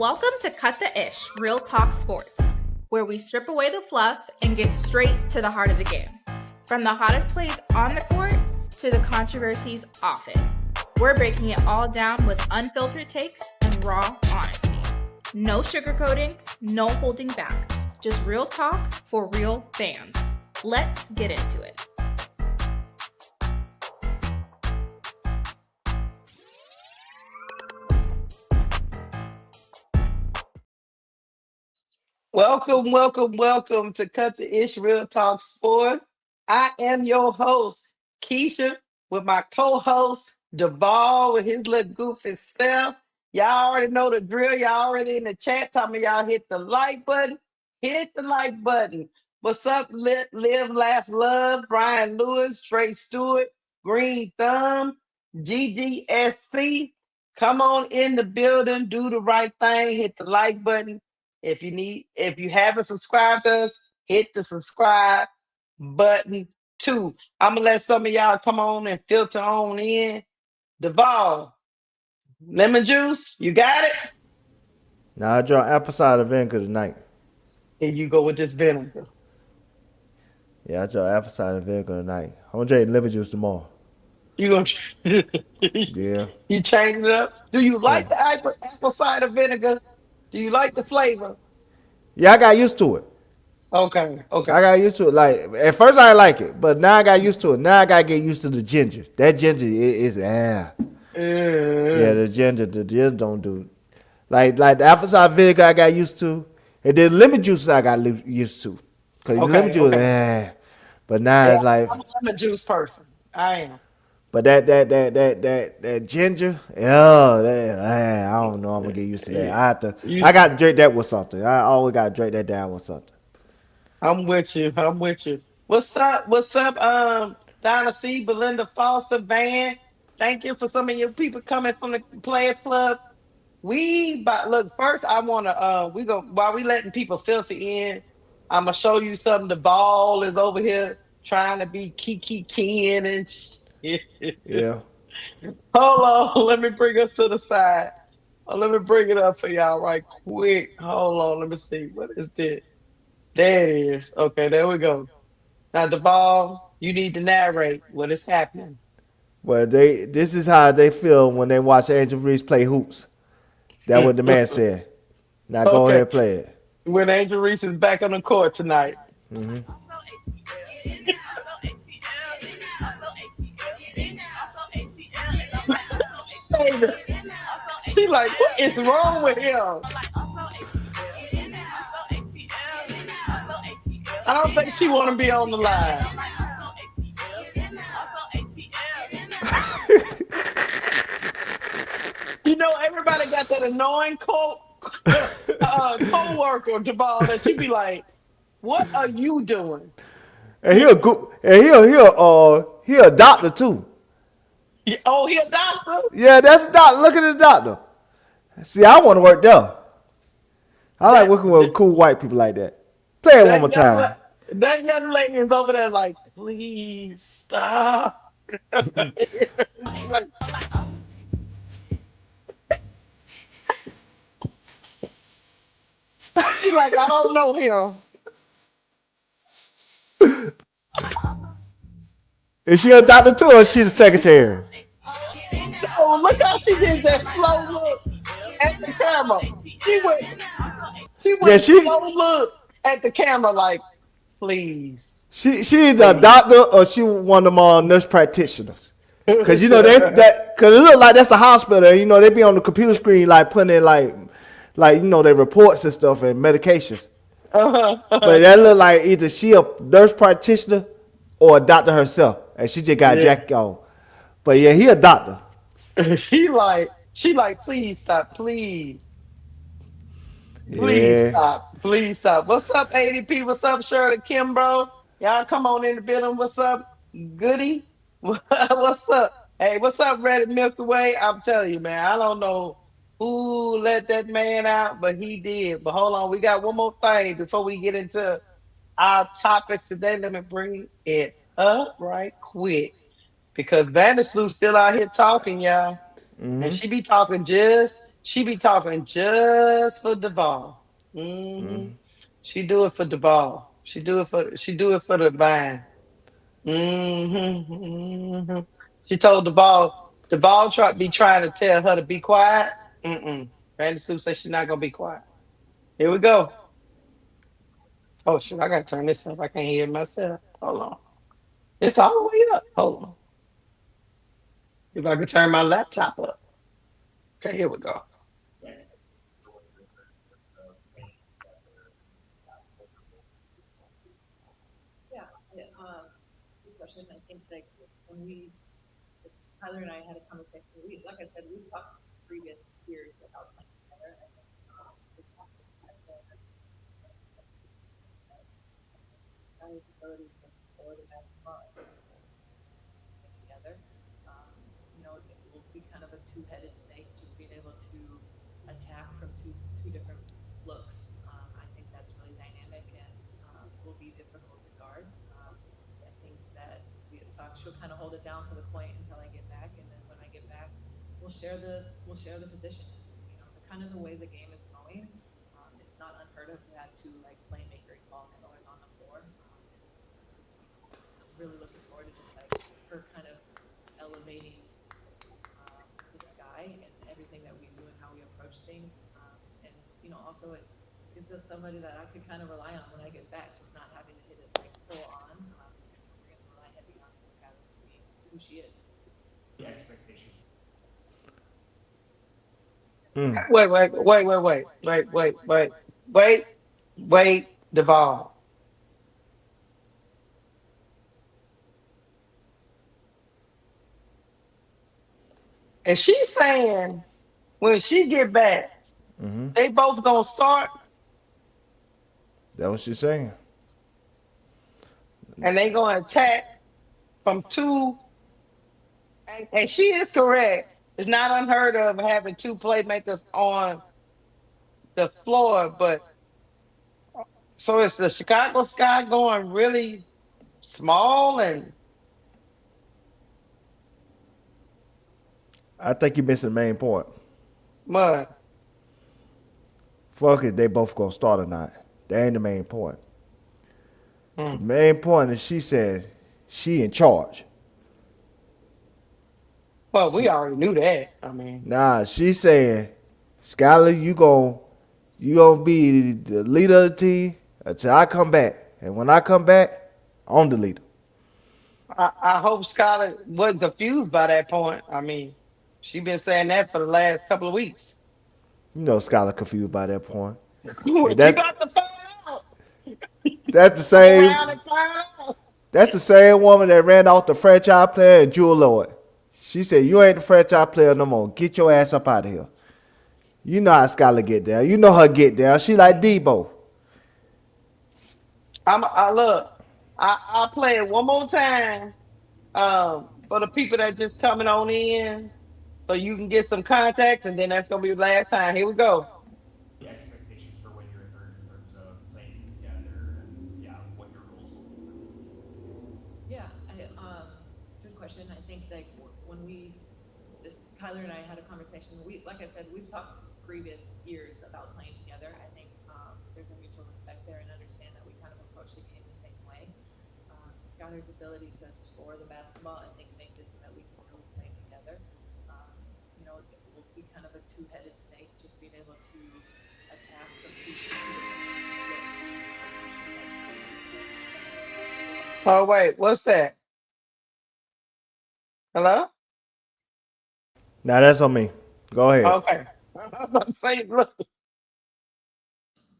Welcome to Cut the Ish, Real Talk Sports, where we strip away the fluff and get straight to the heart of the game. From the hottest plays on the court to the controversies off it. We're breaking it all down with unfiltered takes and raw honesty. No sugarcoating, no holding back. Just real talk for real fans. Let's get into it. Welcome to Cut the Ish Real Talk Sport. I am your host, Keysha, with my co-host, Duval, with his little goofy self. Y'all already know the drill. Y'all already in the chat. Tell me y'all hit the like button. Hit the like button. What's up, Live, Laugh, Love, Brian Lewis, Trey Stewart, Green Thumb, GGSC. Come on in the building. Do the right thing. Hit the like button. If you haven't subscribed to us, hit the subscribe button too. I'm gonna let some of y'all come on and filter on in. Duval, lemon juice, you got it? Now I draw apple cider vinegar tonight. Here you go with this vinegar. Yeah, I draw apple cider vinegar tonight. I'm gonna drink lemon juice tomorrow. You gonna Yeah, you change it up? Do you yeah, like the apple cider vinegar? Do you like the flavor? yeah. I got used to it. Okay. I got used to it. Like at first I didn't like it, but now I got used to it. Now I gotta get used to the ginger. That ginger is Yeah, the ginger don't do. Like the apple cider vinegar I got used to, and then lemon juice I got used to. Cause lemon juice, but now Yeah, it's like. I'm a lemon juice person. I am. But that ginger, I don't know. I'm gonna get used to that. I got to drink that with something. I always got to drink that down with something. I'm with you. What's up? Donna C, Belinda Foster, Van. Thank you for some of your people coming from the Players Club. Look, first I wanna we go while we letting people filter in, I'ma show you something. The ball is over here trying to be Kiki Ken and shit. Yeah. Hold on, let me bring us to the side. Let me bring it up for y'all right quick. Hold on, let me see. What is this? There it is. Okay, there we go. Now, the ball, you need to narrate what is happening. Well, this is how they feel when they watch Angel Reese play hoops. That's what the man said. Now go Okay, ahead and play it. when Angel Reese is back on the court tonight. Baby, she like, what is wrong with him? I don't think she want to be on the line. You know, everybody got that annoying co-worker, Jabal, that you be like, what are you doing? And he a doctor too. Oh, he a doctor? Yeah, that's a doctor. Look at the doctor. See, I want to work there. I like working with cool white people like that. Play it one more time. That young lady is over there like, please stop. Like, she like, I don't know him. Is she a doctor too, or is she the secretary? Oh, look how she did that slow look at the camera. She went, she Yeah, went slow look at the camera like, please. she's a doctor or she one of them nurse practitioners. Cause you know cause it look like that's a hospital. You know they be on the computer screen like putting in like you know their reports and stuff and medications. But that look like either she a nurse practitioner or a doctor herself, and she just got jacked on. But yeah, he a doctor. She like, please stop, please. Yeah. Please stop. What's up, ADP? What's up, Shirley Kimbro? Y'all come on in the building. What's up, Goody? What's up? Hey, what's up, Reddit Milky Way? I'm telling you, man, I don't know who let that man out, but he did. But hold on, we got one more thing before we get into our topics today. Let me bring it up right quick because Vandersloot's still out here talking, y'all. And she be talking just She be talking just for Duval. She do it for Duval. She do it for the vine. She told Duval be trying to tell her to be quiet. Randy Sue said she's not gonna be quiet. Here we go. Oh shit, I gotta turn this up. I can't hear myself. Hold on. It's all the way up. Hold on. See if I can turn my laptop up. Okay, here we go. Yeah, yeah, good question. I think like when Tyler and I had a conversation, like I said, we've talked previous years about playing together. I think the Tyler's ability to score the basketball together. Um, it will be kind of a two-headed snake, just being able to attack from two different looks. I think that's really dynamic and will be difficult to guard. I think that we had talked. She'll kind of hold it down for the point until I get back, and then when I get back, we'll share the position. And, the kind of the way the game is going, it's not unheard of to have two like playmakers, ball handlers on the floor. I'm really looking forward to just like her kind of elevating the sky and everything that we do and how we approach things. And also it gives us somebody that I could kind of rely on when I get back, just not having to hit it like full on. We're going to rely heavy on Skylar to be who she is. Wait, Duval. And she's saying when she get back, they both gonna start That what she's saying. and they gonna attack from two. And she is correct. It's not unheard of having two playmakers on the floor, but so it's the Chicago Sky going really small and I think you're missing the main point. mud. Fuck it, they both gonna start or not. That ain't the main point. The Mm. main point is she said she in charge. Well, we She, already knew that. I mean, nah, she saying, Skylar, you gonna be the leader of the team until I come back. And when I come back, I'm the leader. I hope Scarlett wasn't confused by that point. I mean, she been saying that for the last couple of weeks. You know Skylar confused by that point. You And got to find out. that's the Go same around and find out. that's the same woman that ran off the franchise player and Jewel Lloyd. She said, you ain't the franchise player no more. Get your ass up out of here. You know how Skylar get there. You know her get there. She like Debo. I look. I'll play it one more time. For the people that just coming on in, so you can get some contacts, and then that's gonna be the last time. Here we go. Yeah, good question. I think like when Kyler and I had a conversation. Like I said, we've talked previous years about playing together. I think there's a mutual respect there and understand that we kind of approach the game the same way. Skylar's ability to score the basketball, I think, makes it so that we can really play together. Um, it will be kind of a two-headed snake, just being able to attack from two different Oh wait, what's that? Hello? Now that's on me. Go ahead. Okay. I'm about to say, look.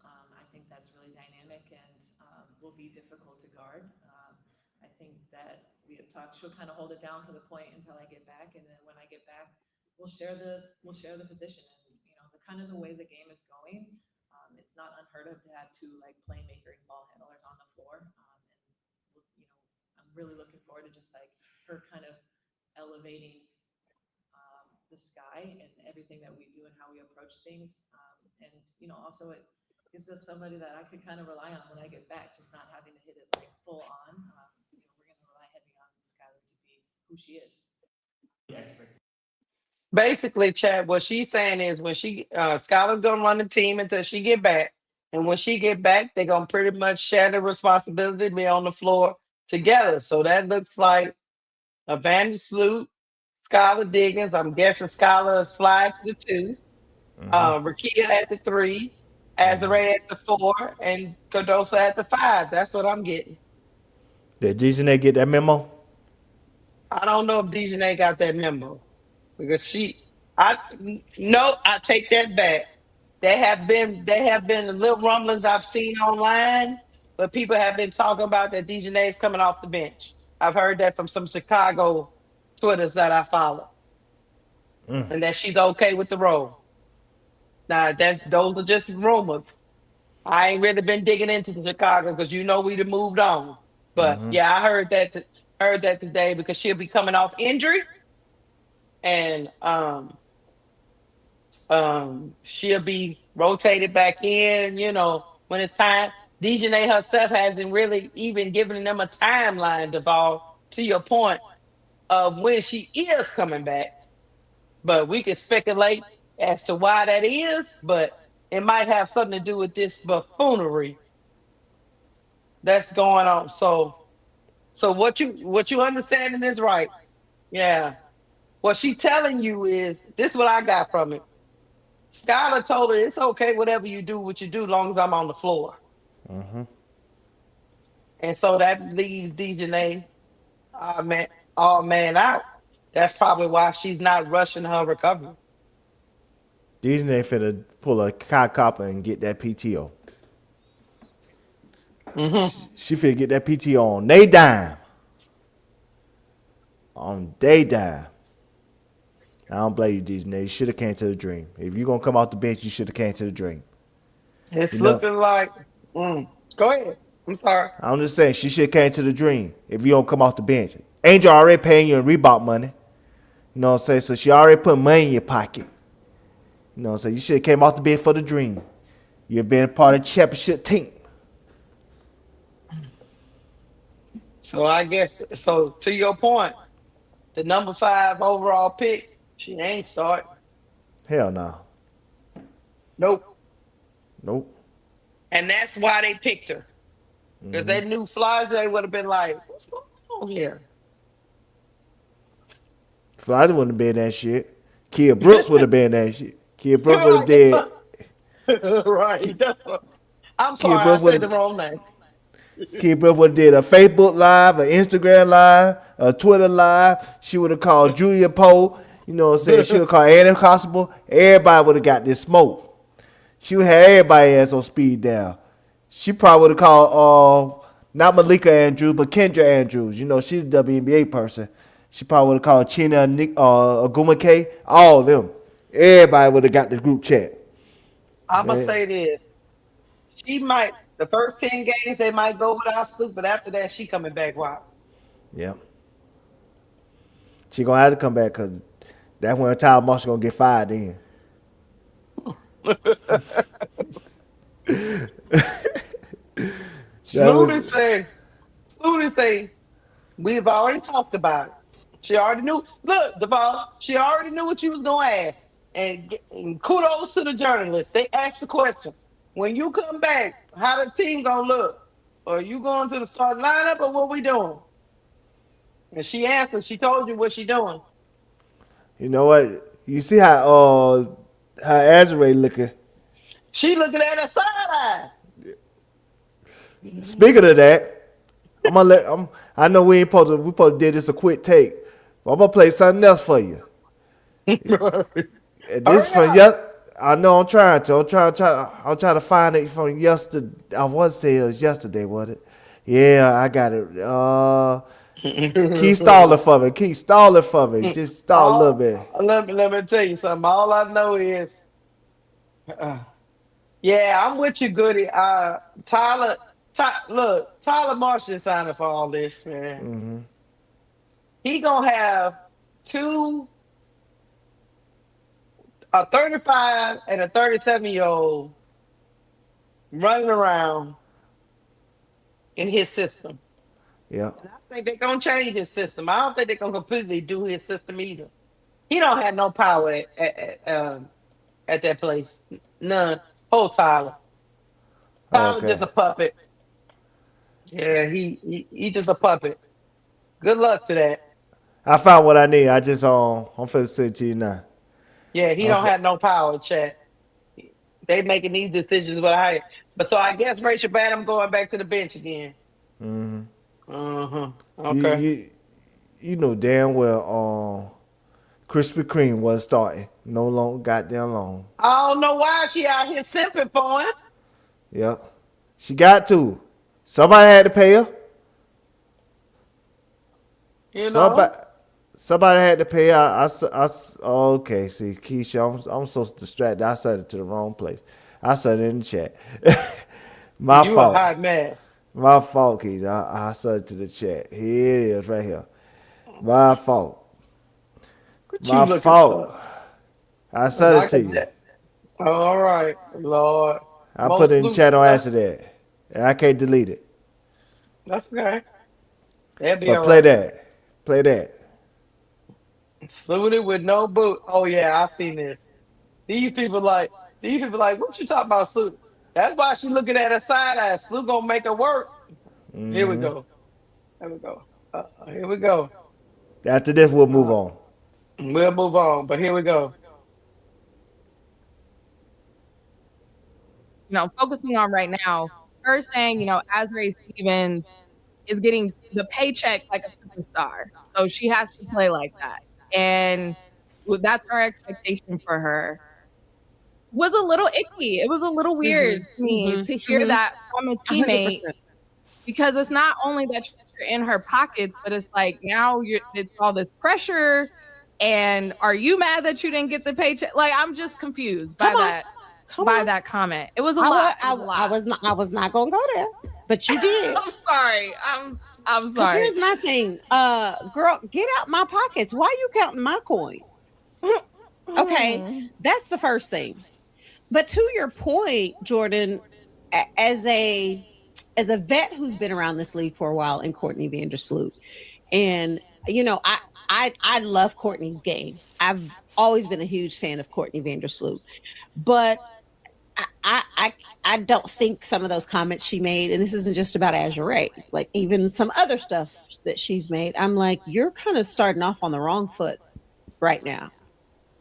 I think that's really dynamic and will be difficult to guard. I think that we had talked. She'll kind of hold it down for the point until I get back, and then when I get back, we'll share the position. And the kind of the way the game is going, it's not unheard of to have two like playmaker and ball handlers on the floor. I'm really looking forward to just like her kind of elevating the sky and everything that we do and how we approach things. And also it gives us somebody that I could kind of rely on when I get back, just not having to hit it like full on. We're going to rely heavy on Skylar to be who she is. Basically, Chad, what she's saying is when she Skylar's gonna run the team until she get back. And when she get back, they're gonna pretty much share the responsibility to be on the floor together. So that looks like Evander Sloot, Skylar Diggins. I'm guessing Skylar slide to the two. Rakia at the three, Azare at the four, and Cardoso at the five. That's what I'm getting. Did Dejanay get that memo? I don't know if Dejanay got that memo because I no, I take that back. There have been little rumblings I've seen online, but people have been talking about that Dejanay is coming off the bench. I've heard that from some Chicago Twitters that I follow, and that she's okay with the role. Now those are just rumors. I ain't really been digging into the Chicago because we'd have moved on. But yeah, I heard that today because she'll be coming off injury and she'll be rotated back in, when it's time. Dejanay herself hasn't really even given them a timeline, Duval, to your point of when she is coming back. But we can speculate as to why that is, but it might have something to do with this buffoonery that's going on. So what you understanding is right. Yeah. What she telling you is this is what I got from it. Skylar told her it's okay, whatever you do, what you do, long as I'm on the floor. And so that leaves Dejanay man, all man out. That's probably why she's not rushing her recovery. Dejanay finna pull a Kai Copper and get that PTO. She finna get that PTO on they dime. On they dime. I don't blame you, Dejanay. You should have came to the dream. If you're gonna come off the bench, you should have came to the dream. It's You know, looking like go ahead. I'm sorry. I'm just saying she should have came to the dream. If you don't come off the bench, Angel already paying you in Reebok money. You know what I'm saying? So she already put money in your pocket. You know what I'm saying? You should have came off the bench for the dream. You've been a part of the championship team. So I guess so to your point, the number 5 overall pick, she ain't starting. Hell no. Nope. Nope. And that's why they picked her. Because they knew Flage would have been like, what's going on here? Florida wouldn't have been that shit. Kia Brooks would have been that shit. Kia Brooks would have did. Right. That's what, I'm Kia sorry, I Brooks would said the have. wrong name. Kia Brooks would have did a Facebook live, an Instagram live, a Twitter live. She would have called Julia Poe. You know what I'm saying? She would have called Annie Constable. Everybody would have got this smoke. She would have everybody ass on speed dial. She probably would have called not Malika Andrews, but Kendra Andrews. You know, she's a WNBA person. She probably would have called Chena, Aguma K, all of them. Everybody would have got the group chat. I'm going to Yeah. say this. She might, the first 10 games, they might go without Sloop, but after that, she coming back wild. Yeah. She gonna have to come back because that's when Tyler Marshall gonna get fired then. Sloot is saying, we've already talked about it. She already knew. Look, Devon, she already knew what you was gonna ask. And kudos to the journalists. They asked the question: when you come back, how the team gonna look? Are you going to the starting lineup or what we doing? And she answered. She told you what she doing. You know what? You see how Azure looking. She looking at her side eye. Speaking of that, I know we supposed to do this a quick take. But I'm gonna play something else for you. And this from I know I'm trying to. I'm trying to find it from yesterday. I want to say it was yesterday, was it? Yeah, I got it. Keep stalling for me. Keep stalling for me. Just stall a little bit. Let me tell you something. All I know is, yeah, I'm with you, Goody. Tyler Marshall signing for all this, man. He gonna have a 35 and a 37-year-old running around in his system. Yeah. And I think they're gonna change his system. I don't think they're gonna completely do his system either. He don't have no power at that place. None. Whole Tyler. Tyler Okay. just a puppet. Yeah, he just a puppet. Good luck to that. I found what I need. I just I'm finna send it to you now. Yeah, he I'm don't fin- have no power, chat. They making these decisions without him. But so I guess Rachel Bad, going back to the bench again. Uh-huh. you Okay. you you know damn well Krispy Kreme wasn't starting. No long goddamn long. I don't know why she out here simping for him. Yep. She got to. Somebody had to pay her. You know? Somebody somebody had to pay her. Okay, see, Keysha, I'm so distracted. I said it to the wrong place. I said it in the chat. My You a fault. hot mess. My fault, Keys. I said it to the chat. Here it is, right here. My fault. What you My looking fault. for? I said it Like to a you. de- All right, Lord. I put Most it in the Luke. chat on accident. And I can't delete it. That's okay. That'll be But all play right. that. Play that. Suited with no boot. Oh yeah, I seen this. These people like, what you talking about, Sue? That's why she looking at her side eye. Sue gonna make her work. Here we go. Here we go. Here we go. After this, we'll move Uh, on. we'll move on, but here we go. Focusing on right now, her saying, Azrae Stevens is getting the paycheck like a superstar. So she has to play like that. And that's our expectation for her. Was a little icky. It was a little weird to me to hear that from a teammate 100%. because it's not only that you're in her pockets, but it's like now it's all this pressure. And are you mad that you didn't get the paycheck? Like, I'm just confused by Come on. that. Come By on. that comment. It was a I, lot. wa- I was not gonna go there, but you did. I'm sorry. I'm Because sorry. here's my thing. Girl, get out my pockets. Why are you counting my coins? Okay, that's the first thing. But to your point, Jordan, as a vet who's been around this league for a while, and Courtney Vandersloot, and I love Courtney's game. I've always been a huge fan of Courtney Vandersloot, but I don't think some of those comments she made, and this isn't just about Azure, like even some other stuff that she's made, I'm like, you're kind of starting off on the wrong foot right now.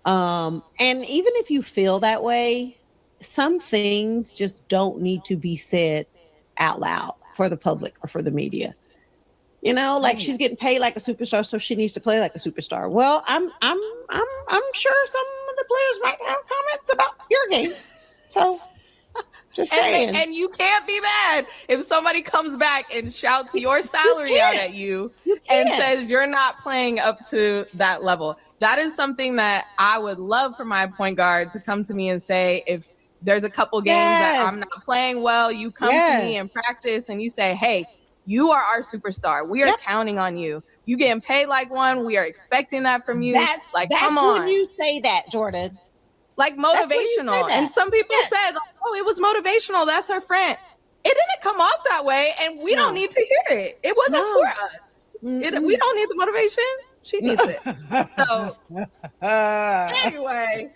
And even if you feel that way, some things just don't need to be said out loud for the public or for the media. Like she's getting paid like a superstar, so she needs to play like a superstar. Well, I'm sure some of the players might have comments about your game. So just saying. And you can't be mad if somebody comes back and shouts your salary out at you and says you're not playing up to that level. That is something that I would love for my point guard to come to me and say, if there's a couple games that I'm not playing well, you come to me in practice and you say, hey, you are our superstar. We are counting on you. You getting paid like one. We are expecting that from you. That's come on. when you say that, Jordan. Like motivational. And some people said, oh, it was motivational. That's her friend. It didn't come off that way, and we don't need to hear it. It wasn't for us. We don't need the motivation. She needs it. So anyway.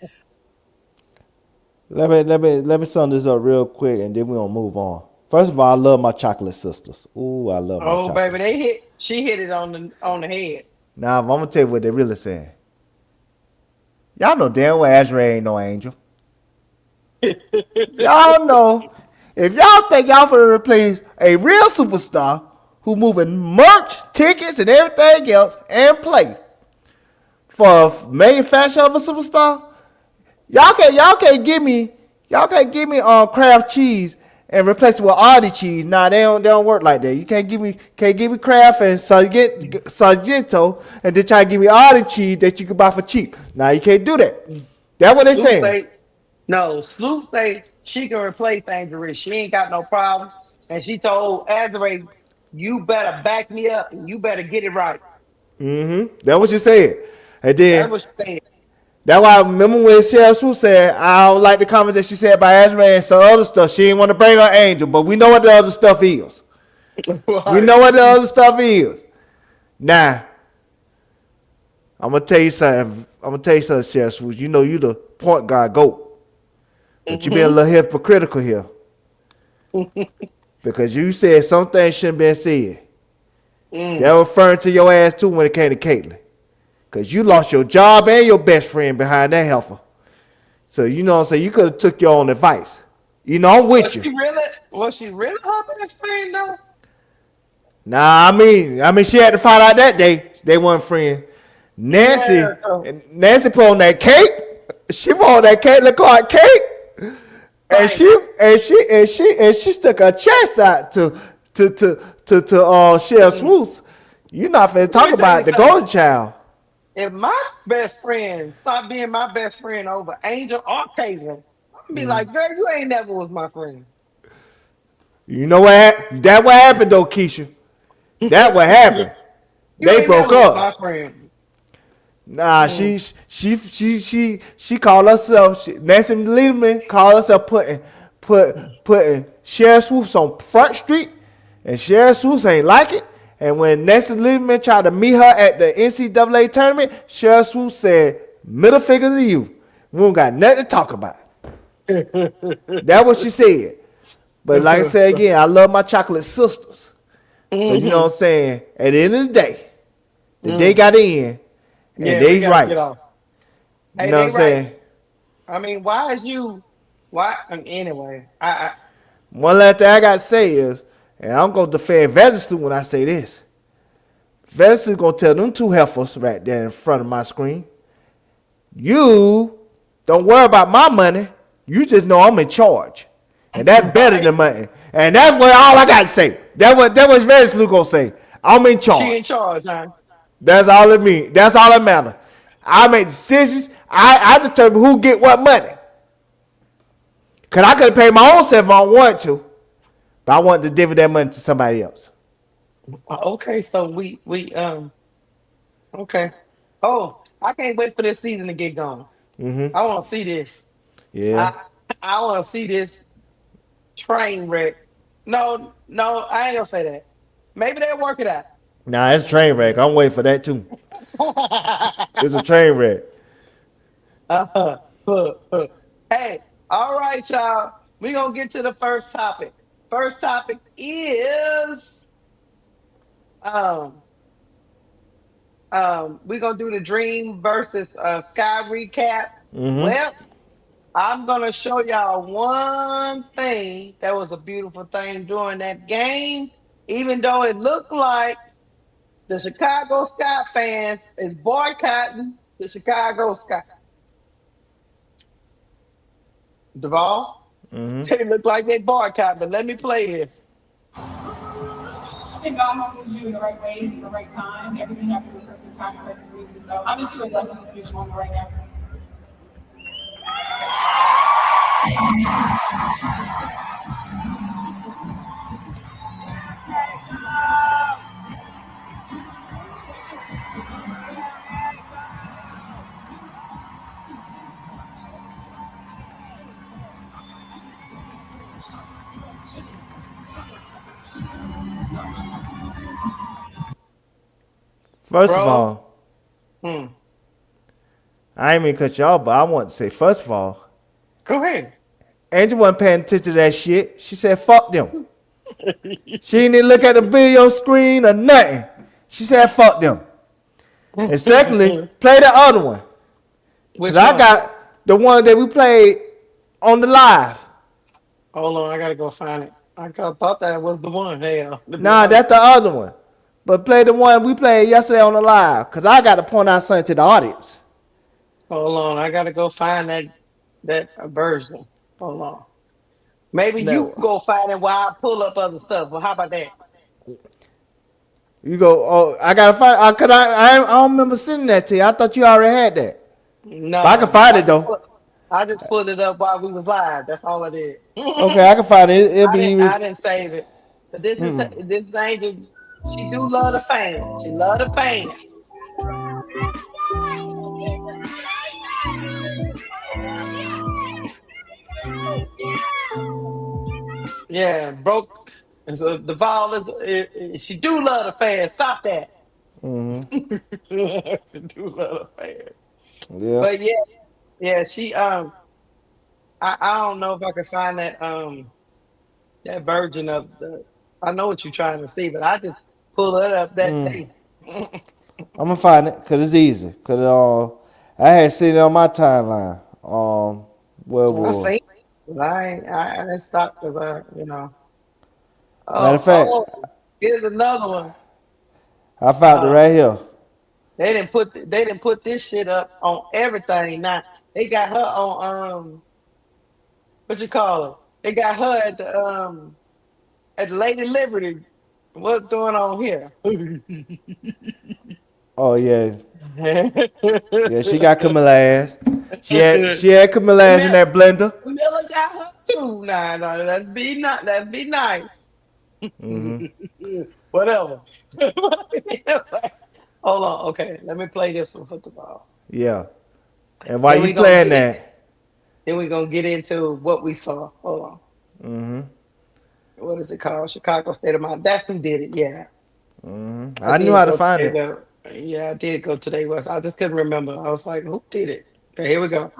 Let me sum this up real quick, and then we're gonna move on. First of all, I love my chocolate sisters. Ooh, I love my chocolate. Oh, baby, she hit it on the head. Now, I'm gonna tell you what they really saying. Y'all know damn well Azrae ain't no angel. Y'all know. If y'all think y'all finna replace a real superstar who moving merch, tickets, and everything else and play for a manufacturer of a superstar, y'all can't give me Kraft cheese and replace it with Aldi cheese. Nah, they don't work like that. You can't give me Kraft and Sargento and then try to give me Aldi cheese that you can buy for cheap. Nah, you can't do that. That's what they saying. Sloop say she can replace Angel Reese. She ain't got no problem. And she told Azrae, you better back me up and you better get it right. That's what she said. And then That's what she said. that's why I remember when Sheryl Swoopes said, I don't like the comments that she said about Azrae and some other stuff. She didn't want to bring her angel, but we know what the other stuff is. We know what the other stuff is. Now, I'm going to tell you something. gonna tell you something, Sheryl Swoopes. You know you the point guard GOAT, but you being a little hypocritical here because you said some things shouldn't been said. They're referring to your ass too when it came to Caitlyn, because you lost your job and your best friend behind that heifer. So you know what I'm saying, you could have took your own advice. You know, I'm with you. Was she really her best friend though? Nah, I mean, she had to find out that day they weren't friends. Nancy put on that cape. She put on that Caitlyn Clark cape, and she stuck her chest out to Sheryl Swoopes. You not finna talk about the golden child. If my best friend stopped being my best friend over Angel or Caitlyn, I'm gonna be like, girl, you ain't never was my friend. You know what? That what happened though, Keysha. That what happened. They broke up. My friend. Nah, she called herself. Nancy Lieberman called herself putting Sheryl Swoopes on Front Street, and Sheryl Swoopes ain't like it. And when Nancy Lieberman tried to meet her at the NCAA tournament, Sheryl Swoopes said, "Middle finger to you. We don't got nothing to talk about." That's what she said. But like I said again, I love my chocolate sisters. But you know what I'm saying? At the end of the day, they got in, and they's right. You know what I'm saying? I mean, anyway, one last thing I got to say is, and I'm going to defend Vesely when I say this. Vesely going to tell them two heifers right there in front of my screen, you don't worry about my money. You just know I'm in charge. And that's better than money. And that's what all I got to say. That's what Vesely going to say. I'm in charge. She in charge, huh? That's all it means. That's all that matters. I make decisions. I determine who get what money. Because I could have paid my own self if I wanted to. But I wanted to divvy that money to somebody else. Okay, so we okay. Oh, I can't wait for this season to get going. I want to see this. Yeah. I want to see this train wreck. No, I ain't gonna say that. Maybe they'll work it out. Nah, it's a train wreck. I'm waiting for that too. It's a train wreck. Hey, all right, y'all. We're gonna get to the first topic. First topic is we're gonna do the Dream versus Sky recap. Well, I'm gonna show y'all one thing that was a beautiful thing during that game, even though it looked like the Chicago Sky fans is boycotting the Chicago Sky. Duval, they look like they boycott, but let me play this. I think God humbles you in the right way, in the right time. Everything happens in perfect time and perfect reason. So I'm just doing blessings in this moment right now. First of all, I ain't mean to cut y'all, but I want to say, first of all, go ahead. Angel wasn't paying attention to that shit. She said, fuck them. She didn't even look at the video screen or nothing. She said, fuck them. And secondly, play the other one. Because I got the one that we played on the live. Hold on, I got to go find it. I thought that was the one. Hell. Nah, that's the other one. But play the one we played yesterday on the live. Because I got to point out something to the audience. Hold on, I got to go find that version. Hold on. Maybe you go find it while I pull up other stuff. Well, how about that? You go, oh, I got to find it. I don't remember sending that to you. I thought you already had that. No. But I can find it, though. I just pulled it up while we was live. That's all I did. Okay, I can find it. I didn't save it. But this is Angel. She do love the fans. She love the fans. Yeah, broke. And so Duval is she do love the fans. Stop that. She do love the fans. Yeah. But yeah, she I don't know if I can find that version of the. I know what you're trying to see, but I just pull it up that day. I'm gonna find it because it's easy. Cause I had seen it on my timeline. Where it I was. see, but I didn't stop because Matter Oh, of fact, here's another one. I found it Uh, right here. they didn't put this shit up on everything. Now they got her on what you call it? They got her at the Lady Liberty. What's going on here? Oh yeah, yeah. She got Kamilla ass. She had Kamilla ass in Camilla, that blender. Camilla got her too. Nah, no, let's be nice. Whatever. Hold on. Okay, let me play this one for the ball. Yeah. And while Then you we gonna playing get it. that, Then we're gonna get into what we saw. Hold on. What is it called? Chicago State of Mind. That's who did it. Yeah. I I knew did how to go find today it. though. Yeah, I did go today. Was I just couldn't remember. I was like, who did it? Okay, here we go.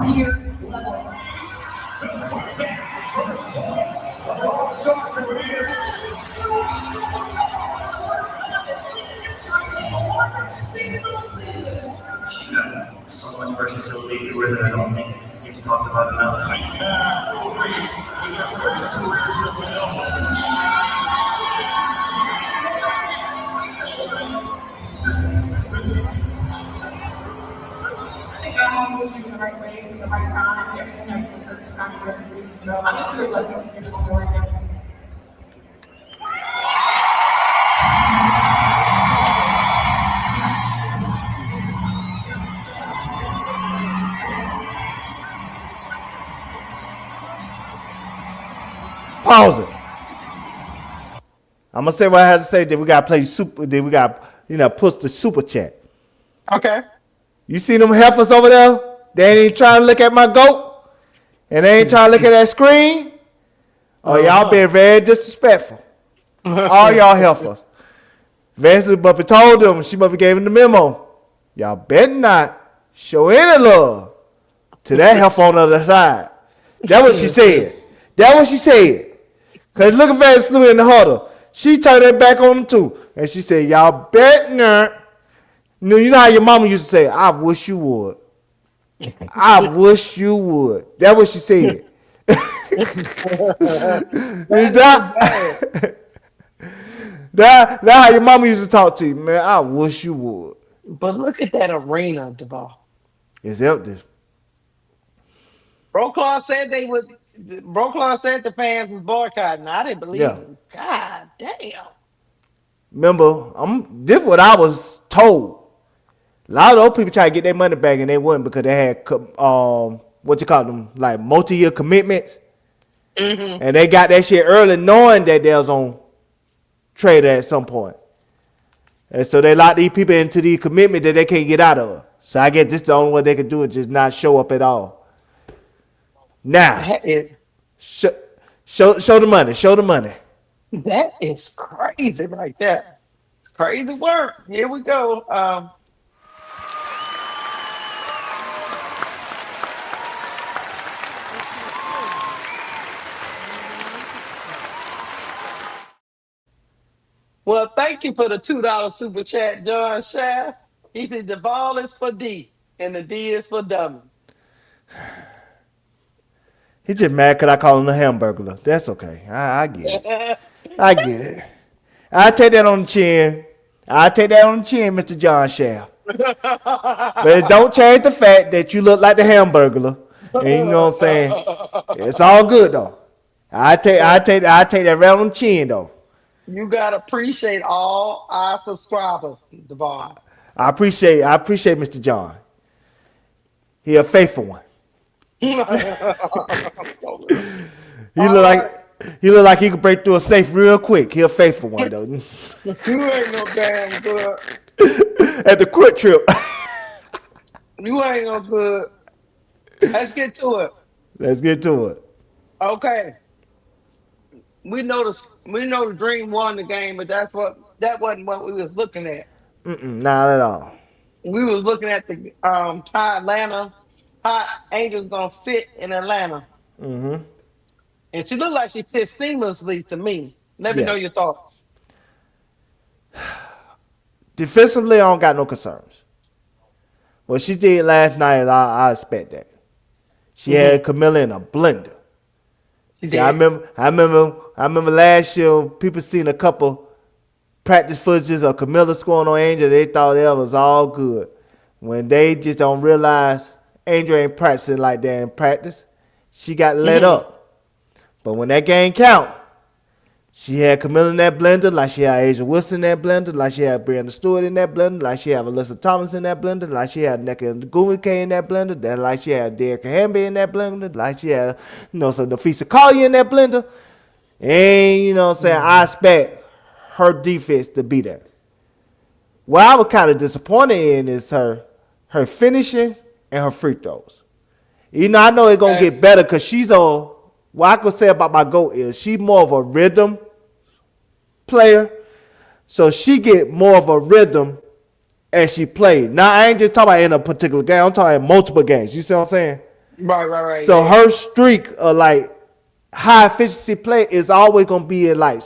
So much versatility to it that I don't think it's talked about enough. I think I'm moving in the right way, in the right time. Everything has just perfect time for Reese. So I'm just really blessed to get on right now. Pause it. I'm gonna say what I have to say. Then we gotta play super. Then we got push the super chat. Okay. You see them heifers over there? They ain't trying to look at my goat, and they ain't trying to look at that screen. Oh, y'all being very disrespectful. All y'all heifers. Vanessa Buffett told them, she Buffett gave him the memo. Y'all better not show any love to that heifer on the other side. That's what she said. That's what she said. Because look at Vanessa Lou in the huddle. She turned that back on them too. And she said, y'all better not. You know how your mama used to say, I wish you would. I wish you would. That's what she said. that, that how your mama used to talk to you, man. I wish you would. But look at that arena, Duval. It's empty. Broclaw said they would. Broclaw said the fans was boycotting. I didn't believe Yeah. him. God damn. Remember, this is what I was told. A lot of those people try to get their money back and they wouldn't because they had what you call them, like multi-year commitments. And they got that shit early knowing that they was on trade at some point. And so they locked these people into the commitment that they can't get out of. So I guess this the only way they could do it, just not show up at all. Now, That is, show the money. Show the money. that is crazy right there. It's crazy work. Here we go. Well, thank you for the $2 super chat, John Shaft. He said the ball is for D and the D is for dummy. He just mad because I call him a hamburger. That's okay. I get it. I get it. I take that on the chin. I take that on the chin, Mr. John Shaft. But it don't change the fact that you look like the hamburger. And you know what I'm saying? It's all good though. I take that right on the chin though. You gotta appreciate all our subscribers, Devon. I appreciate Mr. John. He a faithful one. He look like he could break through a safe real quick. He a faithful one though. You ain't no damn good. At the quick trip. You ain't no good. Let's get to it. Let's get to it. Okay. We know the Dream won the game, but that wasn't what we was looking at. Not at all. we was looking at the how Angel's gonna fit in Atlanta. Mm-hmm. And she looked like she fit seamlessly to me. Let me know Yes. your thoughts. Defensively, I don't got no concerns. What she did last night, I expect that. She had Kamilla in a blender. She See, did. I remember last year people seen a couple practice footages of Kamilla scoring on Angel. They thought that was all good. When they just don't realize Angel ain't practicing like that in practice, she got let up. But when that game count, she had Kamilla in that blender, like she had Asia Wilson in that blender, like she had Brianna Stewart in that blender, like she had Alyssa Thomas in that blender, like she had Nneka Ogwumike in that blender, then like she had Derek Hamby in that blender, like she had, some Nafisa Collier in that blender. And, what I'm saying, I expect her defense to be there. What I was kind of disappointed in is her finishing and her free throws. I know it's going to get better because she's what I could say about my GOAT is she's more of a rhythm player. So she get more of a rhythm as she played. Now, I ain't just talking about in a particular game. I'm talking about multiple games. You see what I'm saying? Right. So her streak of like high efficiency play is always going to be in a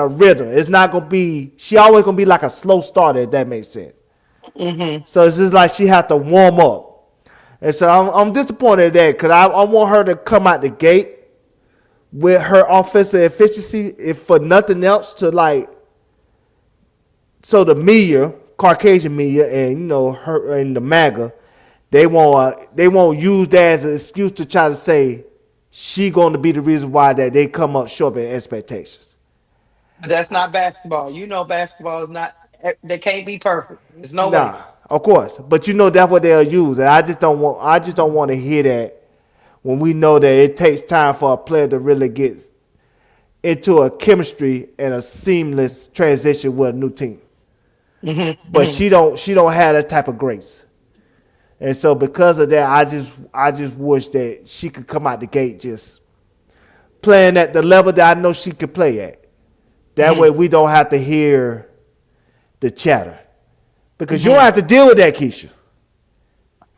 rhythm. It's not going to be, she always going to be like a slow starter, if that makes sense. So it's just like she had to warm up. And so I'm disappointed at that because I want her to come out the gate with her offensive efficiency, if for nothing else, so the media, Caucasian media, and her and the MAGA, they won't use that as an excuse to try to say she going to be the reason why that they come up short in expectations. But that's not basketball. Basketball is not. They can't be perfect. There's no way. Of course, but that's what they'll use, and I just don't want to hear that when we know that it takes time for a player to really get into a chemistry and a seamless transition with a new team. But she don't have that type of grace, and so because of that, I just wish that she could come out the gate just playing at the level that I know she could play at. That way, we don't have to hear the chatter, because you don't have to deal with that, Keysha.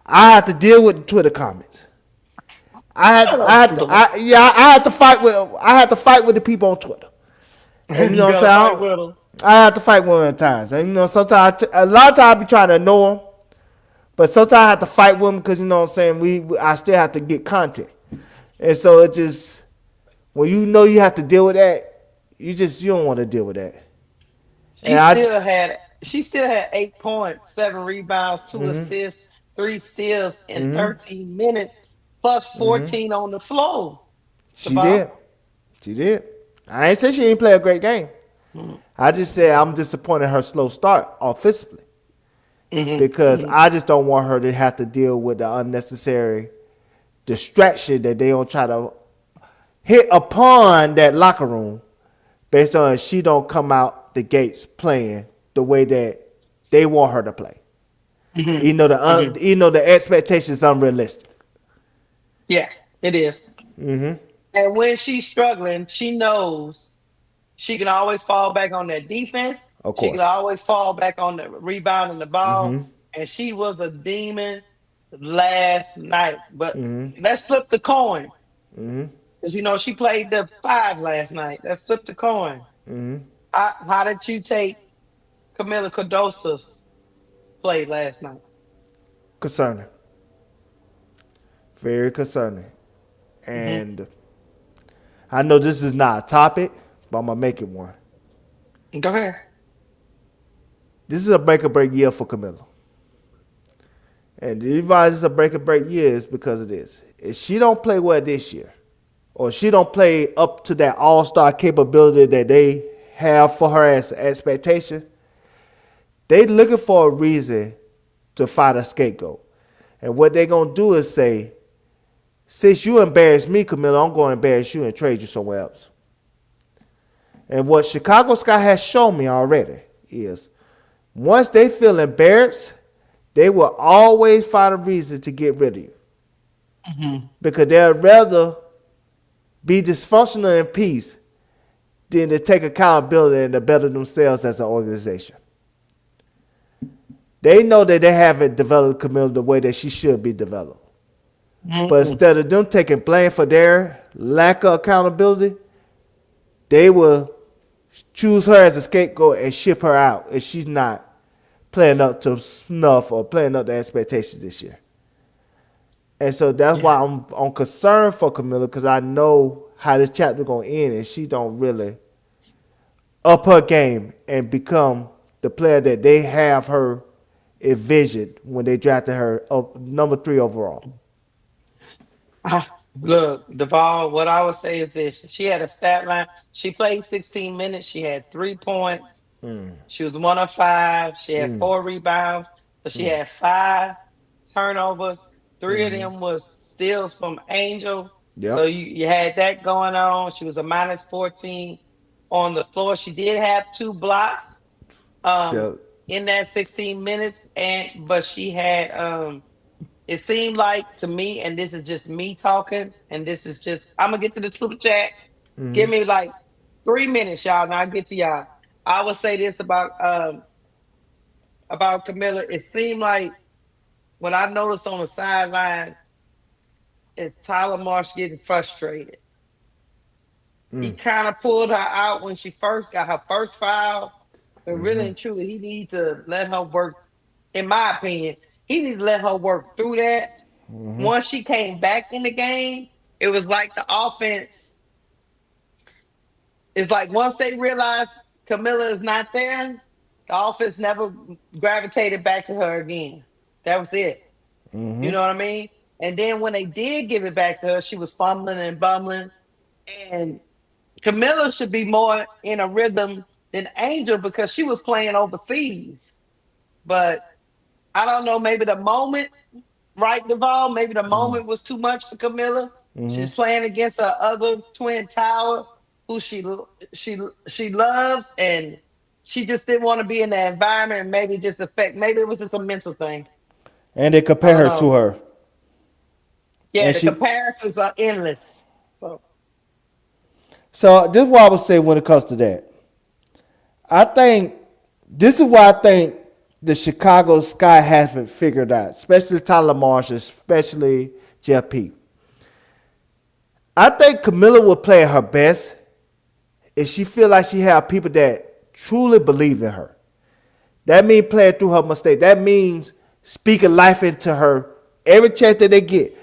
I have to deal with the Twitter comments. I had to fight with the people on Twitter. And what I'm saying? I have to fight with them at times. And sometimes a lot of times I be trying to ignore them, but sometimes I have to fight with them because what I'm saying, I still have to get content. And so it just, when you have to deal with that, you don't want to deal with that. She still had 8 points, 7 rebounds, 2 assists, 3 steals in 13 minutes, plus 14 on the floor. She did. I ain't say she didn't play a great game. I just said I'm disappointed in her slow start offensively. Because I just don't want her to have to deal with the unnecessary distraction that they don't try to hit upon that locker room based on she don't come out the gates playing the way that they want her to play. The expectation is unrealistic. Yeah, it is. And when she's struggling, she knows she can always fall back on that defense. Of She course. can always fall back on the rebound and the ball. And she was a demon last night. But let's flip the coin. Because, she played the 5 last night. Let's flip the coin. How did you take Kamilla Cardoso's play last night? Concerning. Very concerning. And I know this is not a topic, but I'm going to make it one. Go ahead. This is a break-a-break year for Kamilla. And the reason this is a break-a-break year is because of this. If she don't play well this year, or she don't play up to that all-star capability that they have for her as expectation, they looking for a reason to find a scapegoat. And what they're going to do is say, since you embarrassed me, Kamilla, I'm going to embarrass you and trade you somewhere else. And what Chicago Sky has shown me already is once they feel embarrassed, they will always find a reason to get rid of you. Because they'd rather be dysfunctional in peace than to take accountability and to better themselves as an organization. They know that they haven't developed Kamilla the way that she should be developed. But Mm-mm. instead of them taking blame for their lack of accountability, they will choose her as a scapegoat and ship her out if she's not playing up to snuff or playing up to expectations this year. And so that's Yeah. why I'm concerned for Kamilla because I know how this chapter gonna end, and she don't really up her game and become the player that they have her envisioned when they drafted her up number 3 overall. Look, Duval, what I would say is this. She had a stat line. She played 16 minutes. She had 3 points. She was 1 of 5. She had 4 rebounds, but she had 5 turnovers. 3 of them was steals from Angel. So Yep. you had that going on. She was a minus 14 on the floor. She did have 2 blocks um Yep. in that 16 minutes, and but she had it seemed like to me, and this is just me talking, and this is just I'm gonna get to the super chats. Give me like 3 minutes, y'all, and I'll get to y'all. I would say this about Kamilla. It seemed like what I noticed on the sideline is Tyler Marsh getting frustrated. He kind of pulled her out when she first got her first foul, but really and truly, he needs to let her work. In my opinion, he needs to let her work through that. Once she came back in the game, it was like the offense. It's like once they realized Kamilla is not there, the offense never gravitated back to her again. That was it. You know what I mean? And then when they did give it back to her, she was fumbling and bumbling. And Kamilla should be more in a rhythm than Angel because she was playing overseas. But I don't know, maybe the moment, right, Duvall? Maybe the moment was too much for Kamilla. She's playing against her other twin tower, who she she loves, and she just didn't want to be in that environment. And maybe just affect. Maybe it was just a mental thing. And they I compare don't her to know. her. Yeah, And the she comparisons are endless. So so this is what I would say when it comes to that. I think this is why I think the Chicago Sky haven't figured out, especially Tyler Marsh, especially Jeff P. I think Kamilla will play her best if she feel like she have people that truly believe in her. That means playing through her mistake. That means speaking life into her every chance that they get.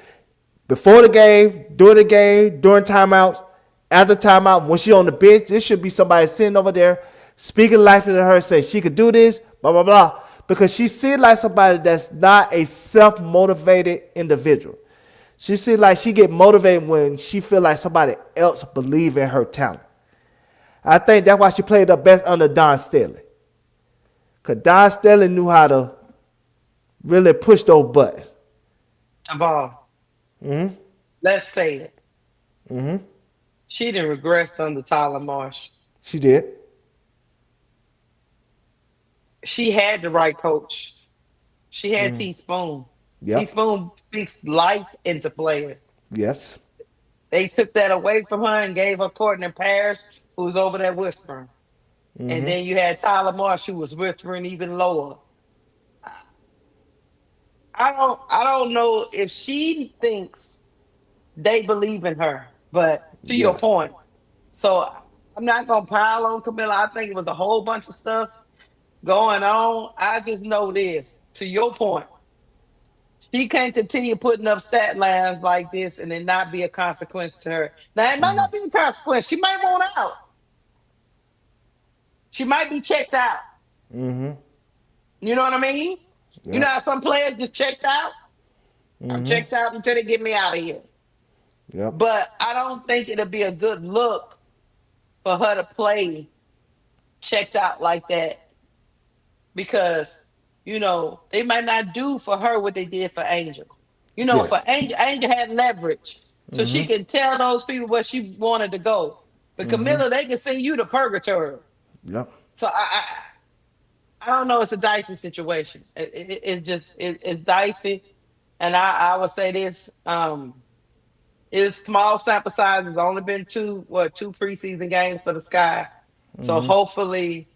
Before the game, during timeouts, after timeout, when she on the bench, there should be somebody sitting over there speaking life into her, saying she could do this, blah, blah, blah. Because she seems like somebody that's not a self-motivated individual. She seems like she get motivated when she feel like somebody else believe in her talent. I think that's why she played her best under Don Staley. Because Don Staley knew how to really push those buttons. Jamal, let's say it. She didn't regress under Tyler Marsh. She did. She had the right coach. She had Teaspoon. Yep. Teaspoon speaks life into players. Yes. They took that away from her and gave her Courtney Parrish, who was over there whispering. And then you had Tyler Marsh, who was whispering even lower. I don't know if she thinks they believe in her, but to your Yes. point. So I'm not gonna pile on Camilla. I think it was a whole bunch of stuff going on. I just know this. To your point, she can't continue putting up stat lines like this and then not be a consequence to her. Now it might not be a consequence. She might want out. She might be checked out. You know what I mean? You know Yep. how some players just checked out? I'm checked out until they get me out of here. Yep. But I don't think it'll be a good look for her to play checked out like that because they might not do for her what they did for Angel. For Yes. Angel had leverage, so she can tell those people where she wanted to go. But Camilla, they can send you to purgatory. Yep. So I don't know. It's a dicey situation. It's just it's dicey, and I would say this. It's small sample size. There's only been two preseason games for the Sky. So hopefully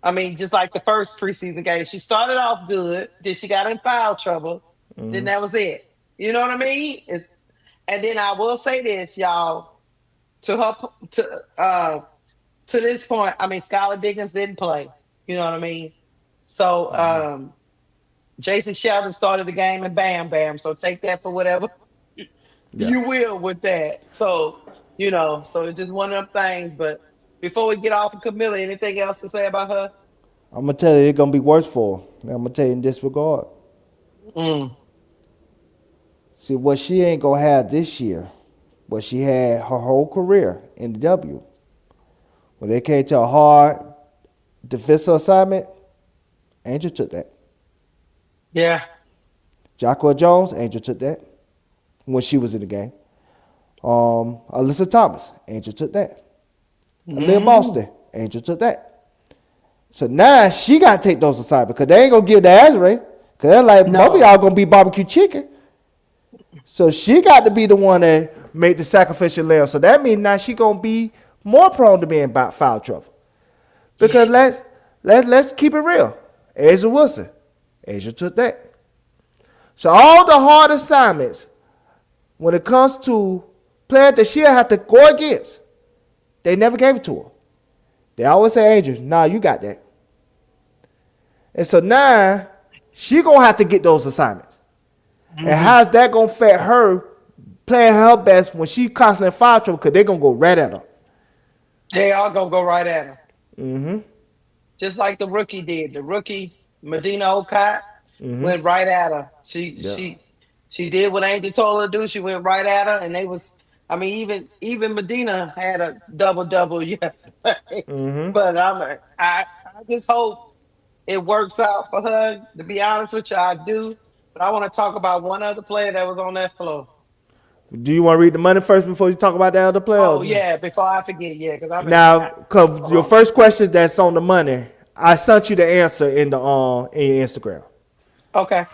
I mean, just like the first preseason game, she started off good. Then she got in foul trouble. Then that was it. You know what I mean? And then I will say this, y'all. To her, to this point, I mean, Skylar Diggins didn't play. You know what I mean? So Jason Sheldon started the game and bam, bam. So take that for whatever Yeah. you will with that. So, so it's just one of them things. But before we get off of Kamilla, anything else to say about her? I'm gonna tell you, it's gonna be worse for her. I'm gonna tell you in this regard. Mm. See, what she ain't gonna have this year, what she had her whole career in the W. When they came to a hard defensive assignment, Angel took that. Yeah. Jacqueline Jones, Angel took that when she was in the game. Alyssa Thomas, Angel took that. Aaliyah Boston, Angel took that. So now she got to take those assignments because they ain't going to give the Azray because they're like, both of y'all going to be barbecue chicken. So she got to be the one that make the sacrificial lamb. So that means now she going to be more prone to being about foul trouble. Because let's keep it real. Asia Wilson, Asia took that. So all the hard assignments, when it comes to players that she'll have to go against, they never gave it to her. They always say, Angel, nah, you got that. And so now she going to have to get those assignments. And how's that going to affect her playing her best when she constantly in foul trouble because they're going to go right at her. They are going to go right at her. Mm-hmm. Just like the rookie did. The rookie, Medina Okot, went right at her. She did what Angel told her to do. She went right at her, and they was. I mean, even Medina had a double yesterday. But I just hope it works out for her. To be honest with you, I do. But I want to talk about one other player that was on that floor. Do you want to read the money first before you talk about the other player? Oh yeah, before I forget, yeah, because because your first question that's on the money, I sent you the answer in the in your Instagram. Okay.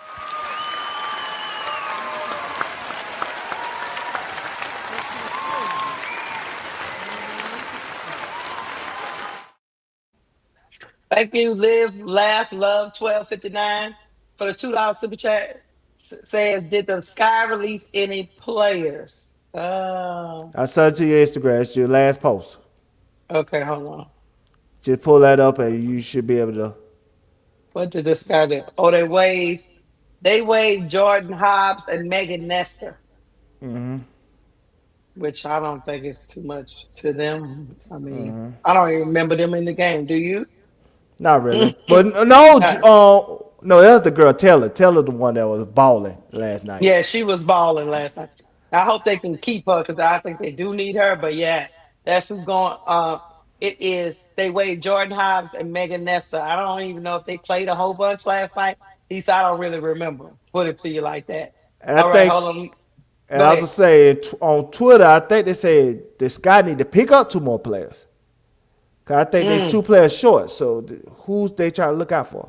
Thank you, Live, Laugh, Love, 1259 for the $2 super chat. Says, did the Sky release any players? I sent it to your Instagram. It's your last post. Okay, hold on. Just pull that up and you should be able to. What did the Sky do? Oh, they waved Jordan Hobbs and Megan Nestor. Which I don't think is too much to them. I mean, I don't even remember them in the game. Do you? Not really. But no, that was the girl Taylor. Taylor, the one that was balling last night. Yeah, she was balling last night. I hope they can keep her because I think they do need her. But yeah, that's who's going. They waved Jordan Hobbs and Megan Nestor. I don't even know if they played a whole bunch last night. At least I don't really remember. Put it to you like that. And I think, hold on. And I was gonna say on Twitter, I think they said this guy need to pick up 2 more players. Cause I think they're 2 players short. So who's they trying to look out for?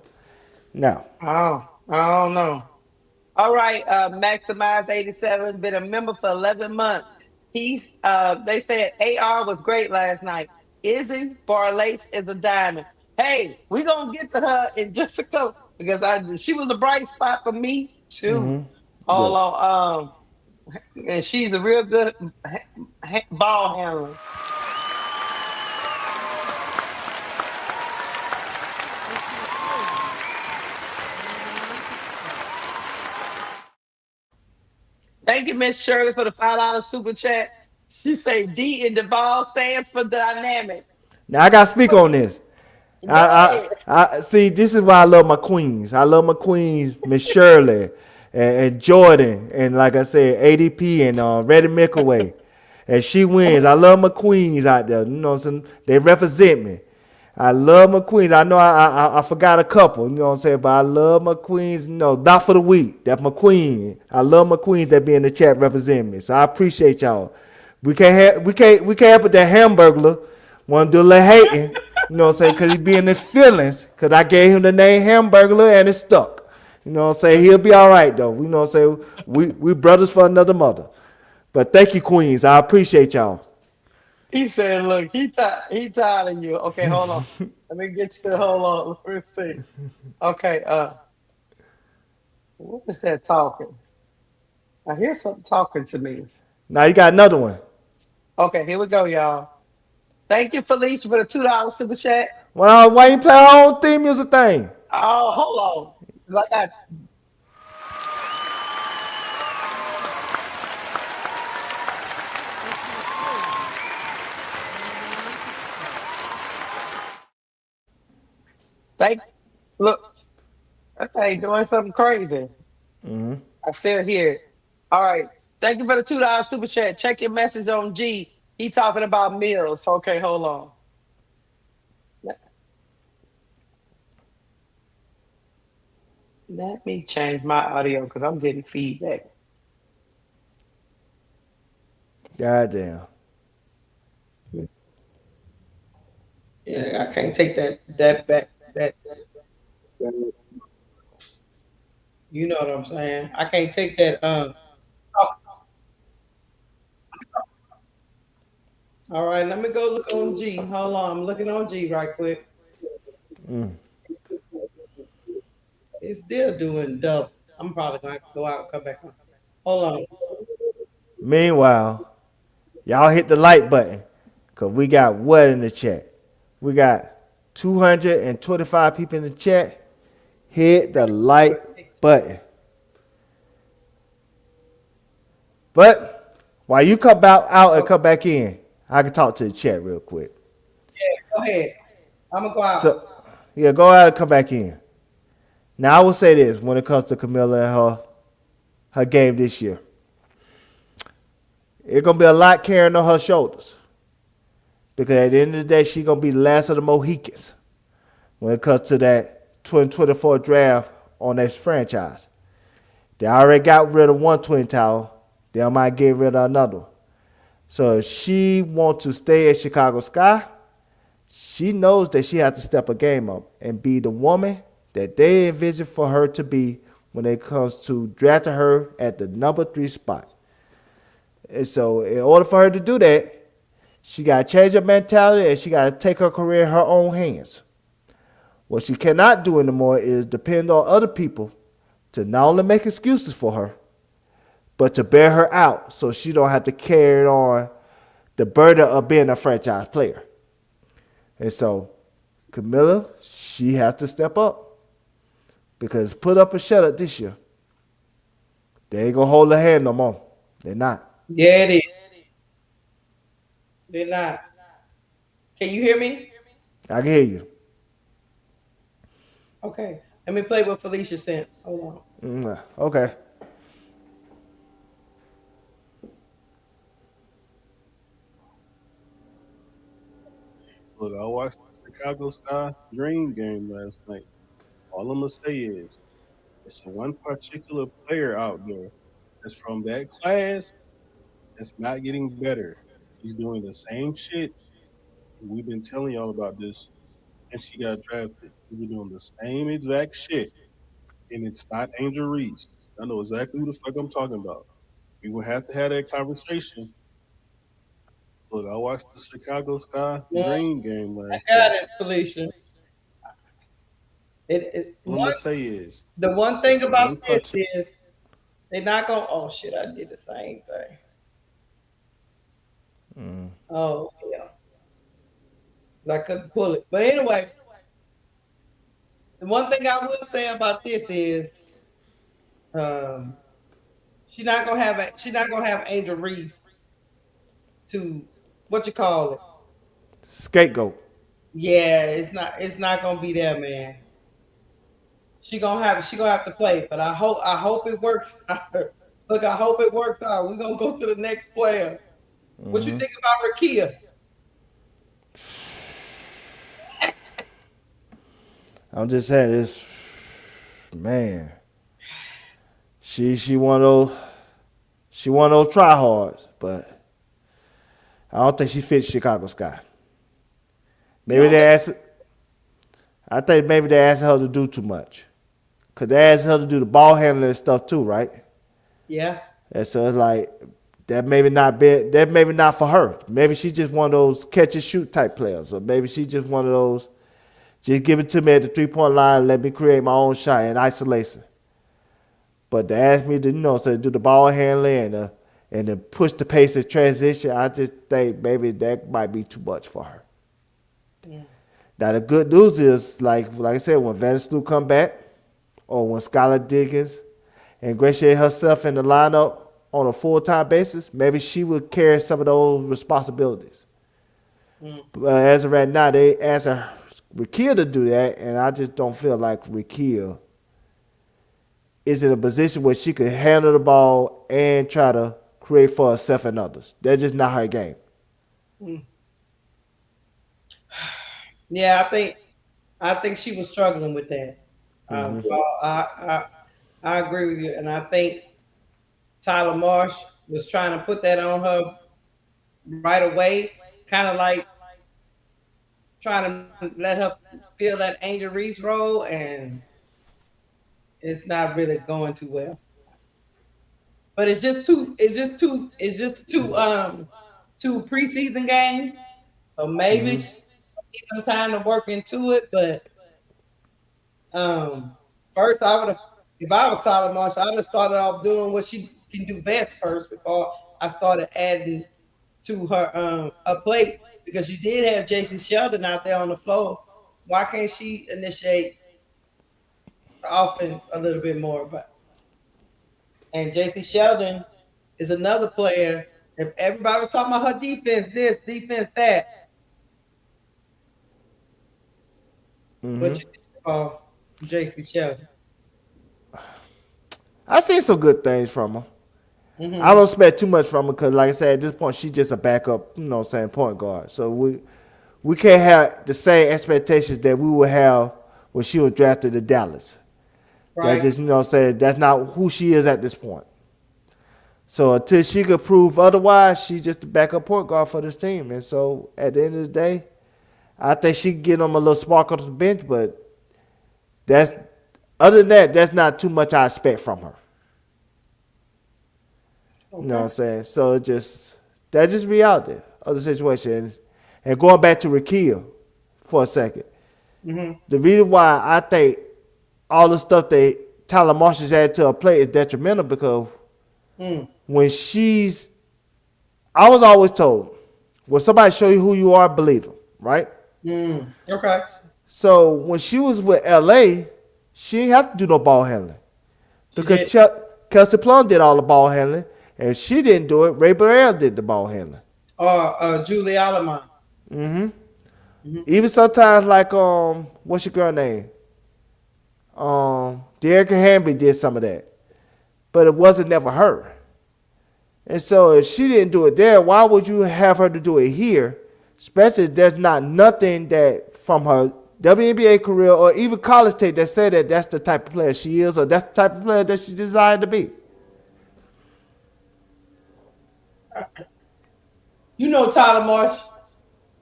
Now. Oh, I don't know. All right, Maximize 87, been a member for 11 months. They said AR was great last night. Izzy Barlace is a diamond. Hey, we're gonna get to her in just a couple because she was a bright spot for me too. All on and she's a real good ball handler. Thank you, Miss Shirley, for the $5 super chat. She say D in Duval stands for dynamic. Now I gotta speak on this. I see. This is why I love my queens. I love my queens, Miss Shirley and Jordan, and like I said, ADP and Reddy Mickleway. And she wins. I love my queens out there. You know what I'm saying? They represent me. I love my queens. I know I forgot a couple, you know what I'm saying? But I love my queens, not for the week. That's my queen. I love my queens that be in the chat representing me. So I appreciate y'all. We can't put that Hamburglar want to do a little hating, you know what I'm saying? Because he be in his feelings. Because I gave him the name Hamburglar and it stuck. You know what I'm saying? He'll be all right though. You know what I'm saying? We brothers for another mother. But thank you, queens. I appreciate y'all. He said, "Look, he tired of you." Okay, hold on. Let me get you. Hold on. Let's see. Okay. What is that talking? I hear something talking to me. Now you got another one. Okay, here we go, y'all. Thank you, Felicia, for the $2 super chat. Well, why you play our own theme music thing? Oh, hold on. 'Cause I got thank look, that thing doing something crazy. I still hear it. All right. Thank you for the $2 super chat. Check your message on G. He talking about meals. Okay, hold on. Let me change my audio because I'm getting feedback. Goddamn. Yeah, I can't take that back. That you know what I'm saying? I can't take that. All right, let me go look on G. Hold on, I'm looking on G right quick. It's still doing double. I'm probably gonna have to go out and come back on. Hold on. Meanwhile, y'all hit the like button because we got what in the chat? We got 225 people in the chat. Hit the like button. But while you come out and come back in, I can talk to the chat real quick. Yeah, go ahead. I'm gonna go out. So, yeah, go out and come back in. Now, I will say this when it comes to Kamilla and her game this year. It's going to be a lot carrying on her shoulders. Because at the end of the day, she's going to be the last of the Mohicans when it comes to that 2024 draft on this franchise. They already got rid of one twin tower. They might get rid of another one. So if she wants to stay at Chicago Sky, she knows that she has to step her game up and be the woman that they envision for her to be when it comes to drafting her at the number 3 spot. And so in order for her to do that, she got to change her mentality and she got to take her career in her own hands. What she cannot do anymore is depend on other people to not only make excuses for her, but to bear her out so she don't have to carry on the burden of being a franchise player. And so Kamilla, she has to step up. Because put up or shut up this year, they ain't going to hold her hand no more. They're not. Yeah, it is. They're not. Can you hear me? I can hear you. Okay. Let me play what Felicia sent. Hold on. Okay. Look, I watched the Chicago Sky Dream game last night. All I'm gonna say is, it's one particular player out there that's from that class that's not getting better. She's doing the same shit. We've been telling y'all about this, and she got drafted. She's been doing the same exact shit, and it's not Angel Reese. I know exactly who the fuck I'm talking about. We will have to have that conversation. Look, I watched the Chicago Sky Dream game last I got night. it, Felicia. All I'm gonna say is, The one thing it's about one this particular. is they're not gonna. Oh shit! I did the same thing. Oh yeah, I couldn't pull it. But anyway, the one thing I will say about this is, um, she's not gonna have Angel Reese to what you call it. Scapegoat. Yeah, it's not gonna be there, man. She gonna have to play, but I hope it works out. Look, I hope it works out. We're gonna go to the next player. What you think about Rakia? I'm just saying this, man. She one of those tryhards, but I don't think she fits Chicago Sky. Maybe they asked. I think maybe they asked her to do too much, cause they asked her to do the ball handling stuff too, right? Yeah. And so it's like that maybe not for her. Maybe she just one of those catch and shoot type players, or maybe she just one of those just give it to me at the 3-point line, let me create my own shot in isolation. But to ask me to so do the ball handling and to push the pace of transition, I just think maybe that might be too much for her. Yeah. Now the good news is like I said, when Vandersloot come back, or when Skylar Diggins ingratiate herself in the lineup on a full-time basis, maybe she would carry some of those responsibilities. But as of right now, they ask Rikia to do that, and I just don't feel like Rikia is in a position where she could handle the ball and try to create for herself and others. That's just not her game. Yeah, I think she was struggling with that. Well, I agree with you, and I think Tyler Marsh was trying to put that on her right away, kind of like trying to let her feel that Angel Reese role, and it's not really going too well. But it's just two preseason games, so maybe she need some time to work into it. But first, I would have, if I was Tyler Marsh, I would have started off doing what she can do best first before I started adding to her plate, because you did have JC Sheldon out there on the floor. Why can't she initiate the offense a little bit more? And JC Sheldon is another player. If everybody was talking about her defense, this, defense, that. What you think about JC Sheldon? I've seen some good things from her. I don't expect too much from her because, like I said, at this point, she's just a backup, point guard. So we can't have the same expectations that we would have when she was drafted to Dallas. Right. That's just, that's not who she is at this point. So until she could prove otherwise, she's just a backup point guard for this team. And so at the end of the day, I think she can get them a little spark off the bench, but other than that, that's not too much I expect from her. Okay. You know what I'm saying? So that's just reality of the situation. And going back to Rikia for a second, the reason why I think all the stuff that Tyler Marsh has added to her play is detrimental because when I was always told, when somebody show you who you are, believe them, right? Okay. So when she was with LA, she didn't have to do no ball handling because Kelsey Plum did all the ball handling, and if she didn't do it, Ray Burrell did the ball handling. Or Julie Alleman. Even sometimes like what's your girl name? Dearica Hamby did some of that, but it wasn't never her. And so if she didn't do it there, why would you have her to do it here? Especially if there's not nothing that from her WNBA career or even college tape that said that that's the type of player she is or that's the type of player that she desired to be. Tyler Marsh.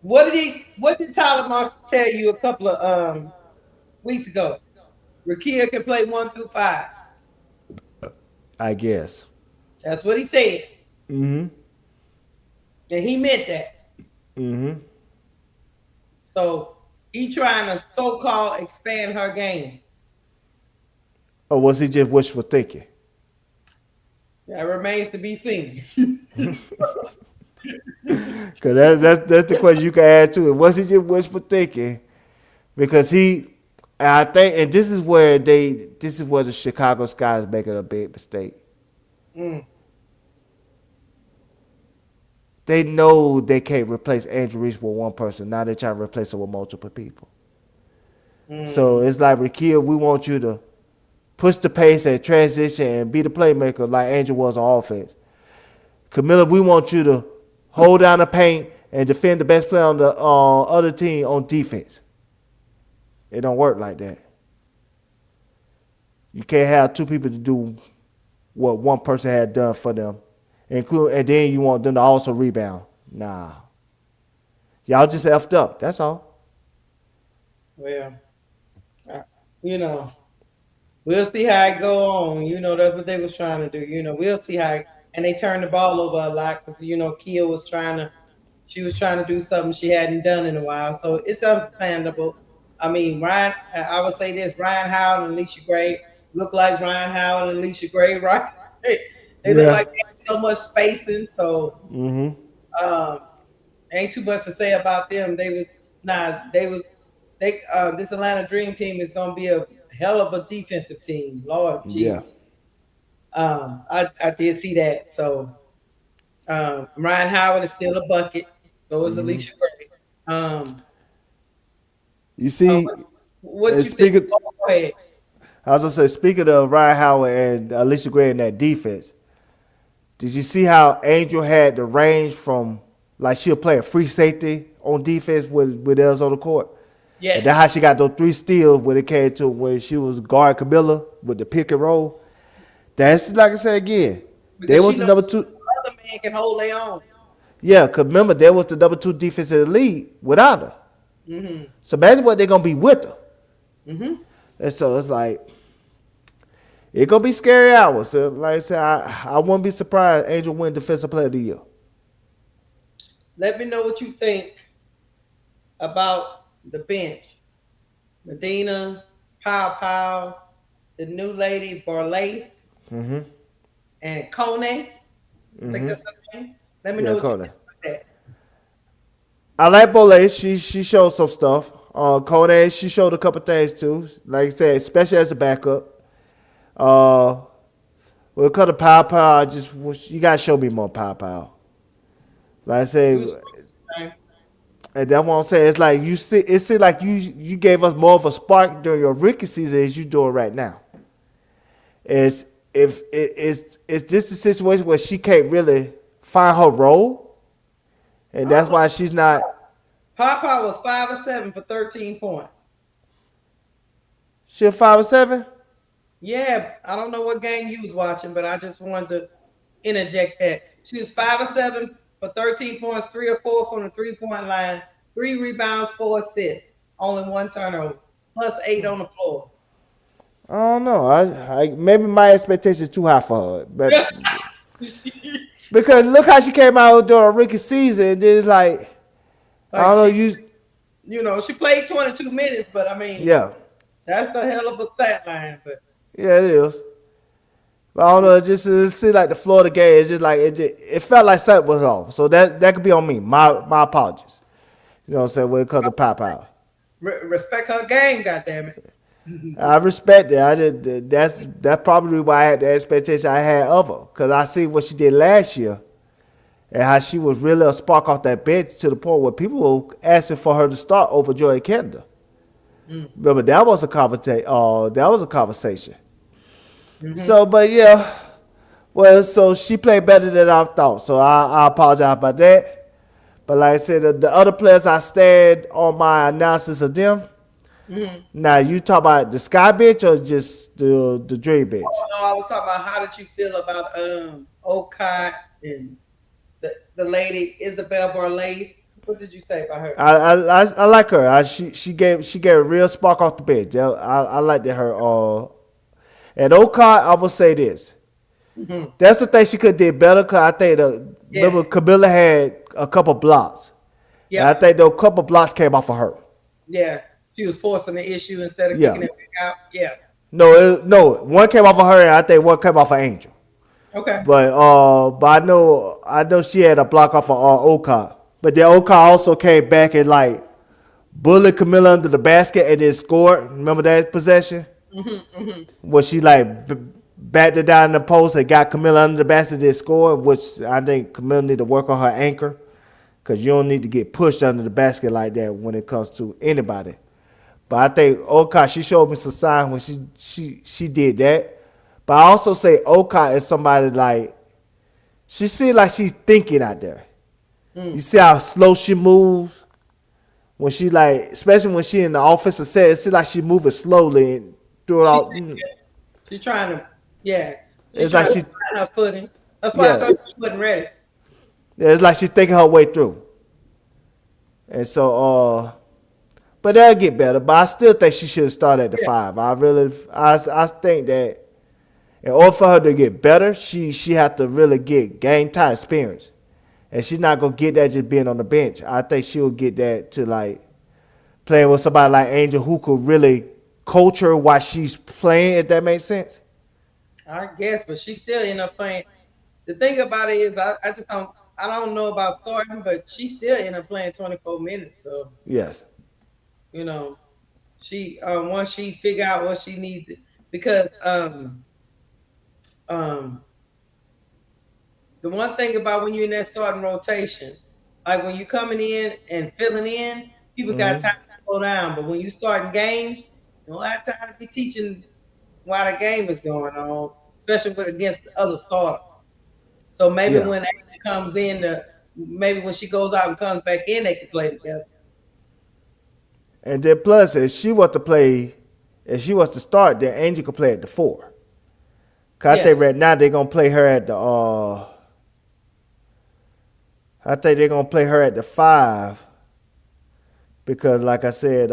What did Tyler Marsh tell you a couple of weeks ago? Rikia can play 1 through 5. I guess. That's what he said. And he meant that. So he trying to so-called expand her game. Or was he just wishful thinking? That remains to be seen. Because that's the question you can add to it. Was he just wishful thinking? Because I think, and this is where the Chicago Sky is making a big mistake. They know they can't replace Angel Reese with one person. Now they're trying to replace her with multiple people. So it's like, Rikia, we want you to push the pace and transition and be the playmaker like Angel was on offense. Kamilla, we want you to hold down the paint and defend the best player on the other team on defense. It don't work like that. You can't have two people to do what one person had done for them, and then you want them to also rebound. Nah. Y'all just effed up. That's all. Well, we'll see how it go on. That's what they was trying to do. We'll see how and they turned the ball over a lot because Kia was she was trying to do something she hadn't done in a while. So it's understandable. I mean, I would say this: Ryan Howard and Alicia Gray look like Ryan Howard and Alicia Gray, right? They look Yeah. like they had so much spacing. So Mm-hmm. um, ain't too much to say about them. This Atlanta Dream team is gonna be a hell of a defensive team. Lord Yeah. Jesus. I did see that. So Ryan Howard is still a bucket. So is Mm-hmm. Alicia Gray. You see, What and you think? speaking, Oh, go ahead. I was gonna say, speaking of Ryan Howard and Alicia Gray in that defense, did you see how Angel had the range from like she'll play a free safety on defense with us on the court? And Yes. that's how she got those 3 steals when it came to when she was guard Kamilla with the pick and roll. That's like I said again. They Because was she the knows number 2. other man can hold their own. Yeah, because remember, they was the number 2 defense in the league without her. Mm-hmm. So imagine what they're going to be with her. Mm-hmm. And so it's like, it's going to be scary hours. So like I said, I wouldn't be surprised Angel win Defensive Player of the Year. Let me know what you think about the bench. Medina, Pow, the new lady Barlace, Mm-hmm. and Kone. I think that's her name. Let me Yeah, know what you Conan. think about that. I like Bolay. She showed some stuff. Conan, she showed a couple things too. Like I said, especially as a backup. When it comes to Pow, I just wish you gotta show me more Pow. Like I said, Okay. and that's what I'm saying. It's like it seems like you gave us more of a spark during your rookie season as you doing right now. It's if it's just a situation where she can't really find her role, and that's why she's not. Pow was 5 of 7 for 13 points. She a 5 or 7. Yeah, I don't know what game you was watching, but I just wanted to interject that. She was 5 of 7 for 13 points, 3 or 4 from the 3-point line, 3 rebounds, 4 assists, only 1 turnover, plus 8 on the floor. I don't know. I maybe my expectations too high for her, but because look how she came out during a rookie season. Just like I don't know she played 22 minutes, but I mean, yeah, that's a hell of a stat line. But yeah, it is. But I don't know. It seemed like the Florida game. It's just like it felt like something was off. So that could be on me. My apologies. You know what I'm saying when it comes to Pow. respect her game, goddammit. I respect it. That's probably why I had the expectation I had of her, because I see what she did last year and how she was really a spark off that bench to the point where people were asking for her to start over Joy Kendall. Remember that was a conversation. Mm-hmm. So, but yeah, well, so she played better than I thought. So I apologize about that. But like I said, the other players I stand on my analysis of them. Mm-hmm. Now you talk about the sky bench or just the dream bench? Oh, no, I was talking about how did you feel about Okot and the lady Isabel Barlace. What did you say about her? I like her. She gave a real spark off the bench. I liked her. And Okot, I will say this. Mm-hmm. That's the thing she could have did better. Cause I think remember Kamilla had a couple blocks. Yeah. And I think those couple blocks came off of her. Yeah. She was forcing the issue instead of kicking it back out. Yeah. No, one came off of her, and I think one came off of Angel. Okay. But I know she had a block off of Okot. But then Okot also came back and like bullied Kamilla under the basket and then scored. Remember that possession? Mm-hmm. Where she like backed it down in the post and got Kamilla under the basket and then scored, which I think Kamilla need to work on her anchor, because you don't need to get pushed under the basket like that when it comes to anybody. But I think Okot, she showed me some signs when she did that. But I also say Okot is somebody like, she seems like she's thinking out there. You see how slow she moves? When she like, especially when she in the offensive set, it seems like she moving slowly and through it all. She's trying to, yeah. It's like she find her footing. That's why I told you she wasn't ready. Yeah, it's like she's thinking her way through. And so, but that'll get better. But I still think she should start at the 5. I think that In order for her to get better, she had to really gain time experience. And she's not gonna get that just being on the bench. I think she'll get that to like playing with somebody like Angel who could really coach her while she's playing, if that makes sense. I guess, but she still end up playing. The thing about it is, I just don't know about starting, but she still end up playing 24 minutes. So Yes. you know, she once she figure out what she needs, because um the one thing about when you're in that starting rotation, like when you're coming in and filling in, people got time to slow down. But when you starting games, you don't have time to be teaching while the game is going on, especially against the other starters. So maybe Yeah. when Ashley comes in, maybe when she goes out and comes back in, they can play together. And then plus, if she was to start, then Angel could play at the 4. Cause I Yeah. think right now they're gonna play her at the I think they're gonna play her at the 5 because, like I said,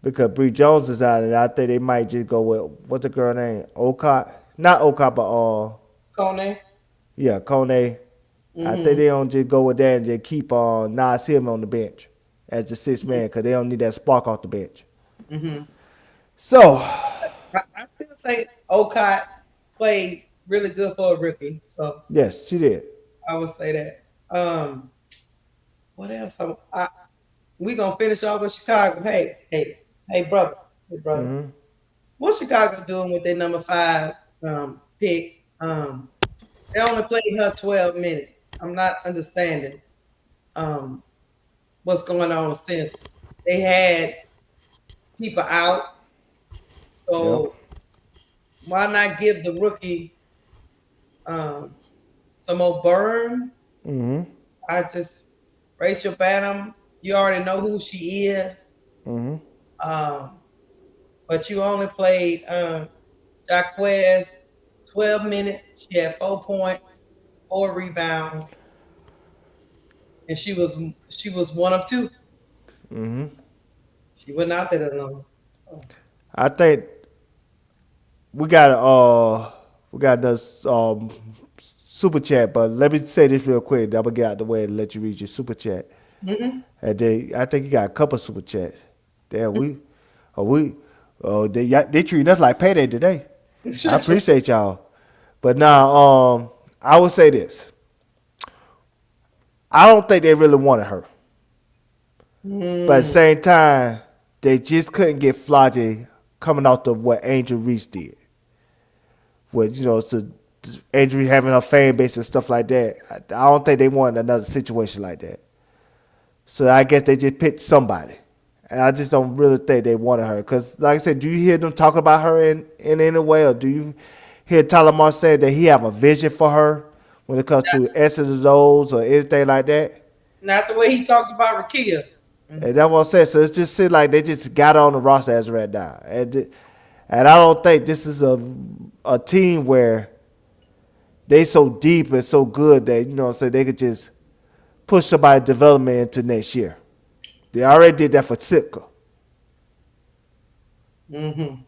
because Bree Jones is out, and I think they might just go with what's the girl name? Okot, not Okot, but Kone. yeah, Kone. I think they don't just go with that and just keep Nas Him on the bench as the 6th man because they don't need that spark off the bench. So I still think Okot played really good for a rookie. So yes, she did. I would say that. What else? We gonna finish off with Chicago. Hey, brother. Hey, brother. What's Chicago doing with their number 5 pick? They only played her 12 minutes. I'm not understanding what's going on since they had people out. So Yep. why not give the rookie some more burn? I just Rachel Banham, you already know who she is. But you only played Jaquez 12 minutes. She had 4 points, 4 rebounds, and she was one of 2. She went out there alone. I think we got this super chat, but let me say this real quick. I'm gonna get out the way and let you read your super chat. And I think you got a couple super chats. Damn, they treat us like payday today. I appreciate y'all. But now, I will say this. I don't think they really wanted her. But at the same time, they just couldn't get Flage coming out of what Angel Reese did. With, so Angel having her fan base and stuff like that. I don't think they wanted another situation like that. So I guess they just picked somebody. And I just don't really think they wanted her. Because, like I said, do you hear them talk about her in any way? Or do you hear Tyler Moore say that he have a vision for her when it comes to Essence those or anything like that? Not the way he talked about Rakia. And that's what I'm saying. So it's just seems like they just got on the roster as right now. And I don't think this is a team where they so deep and so good that, they could just push somebody's development into next year. They already did that for Sitka. And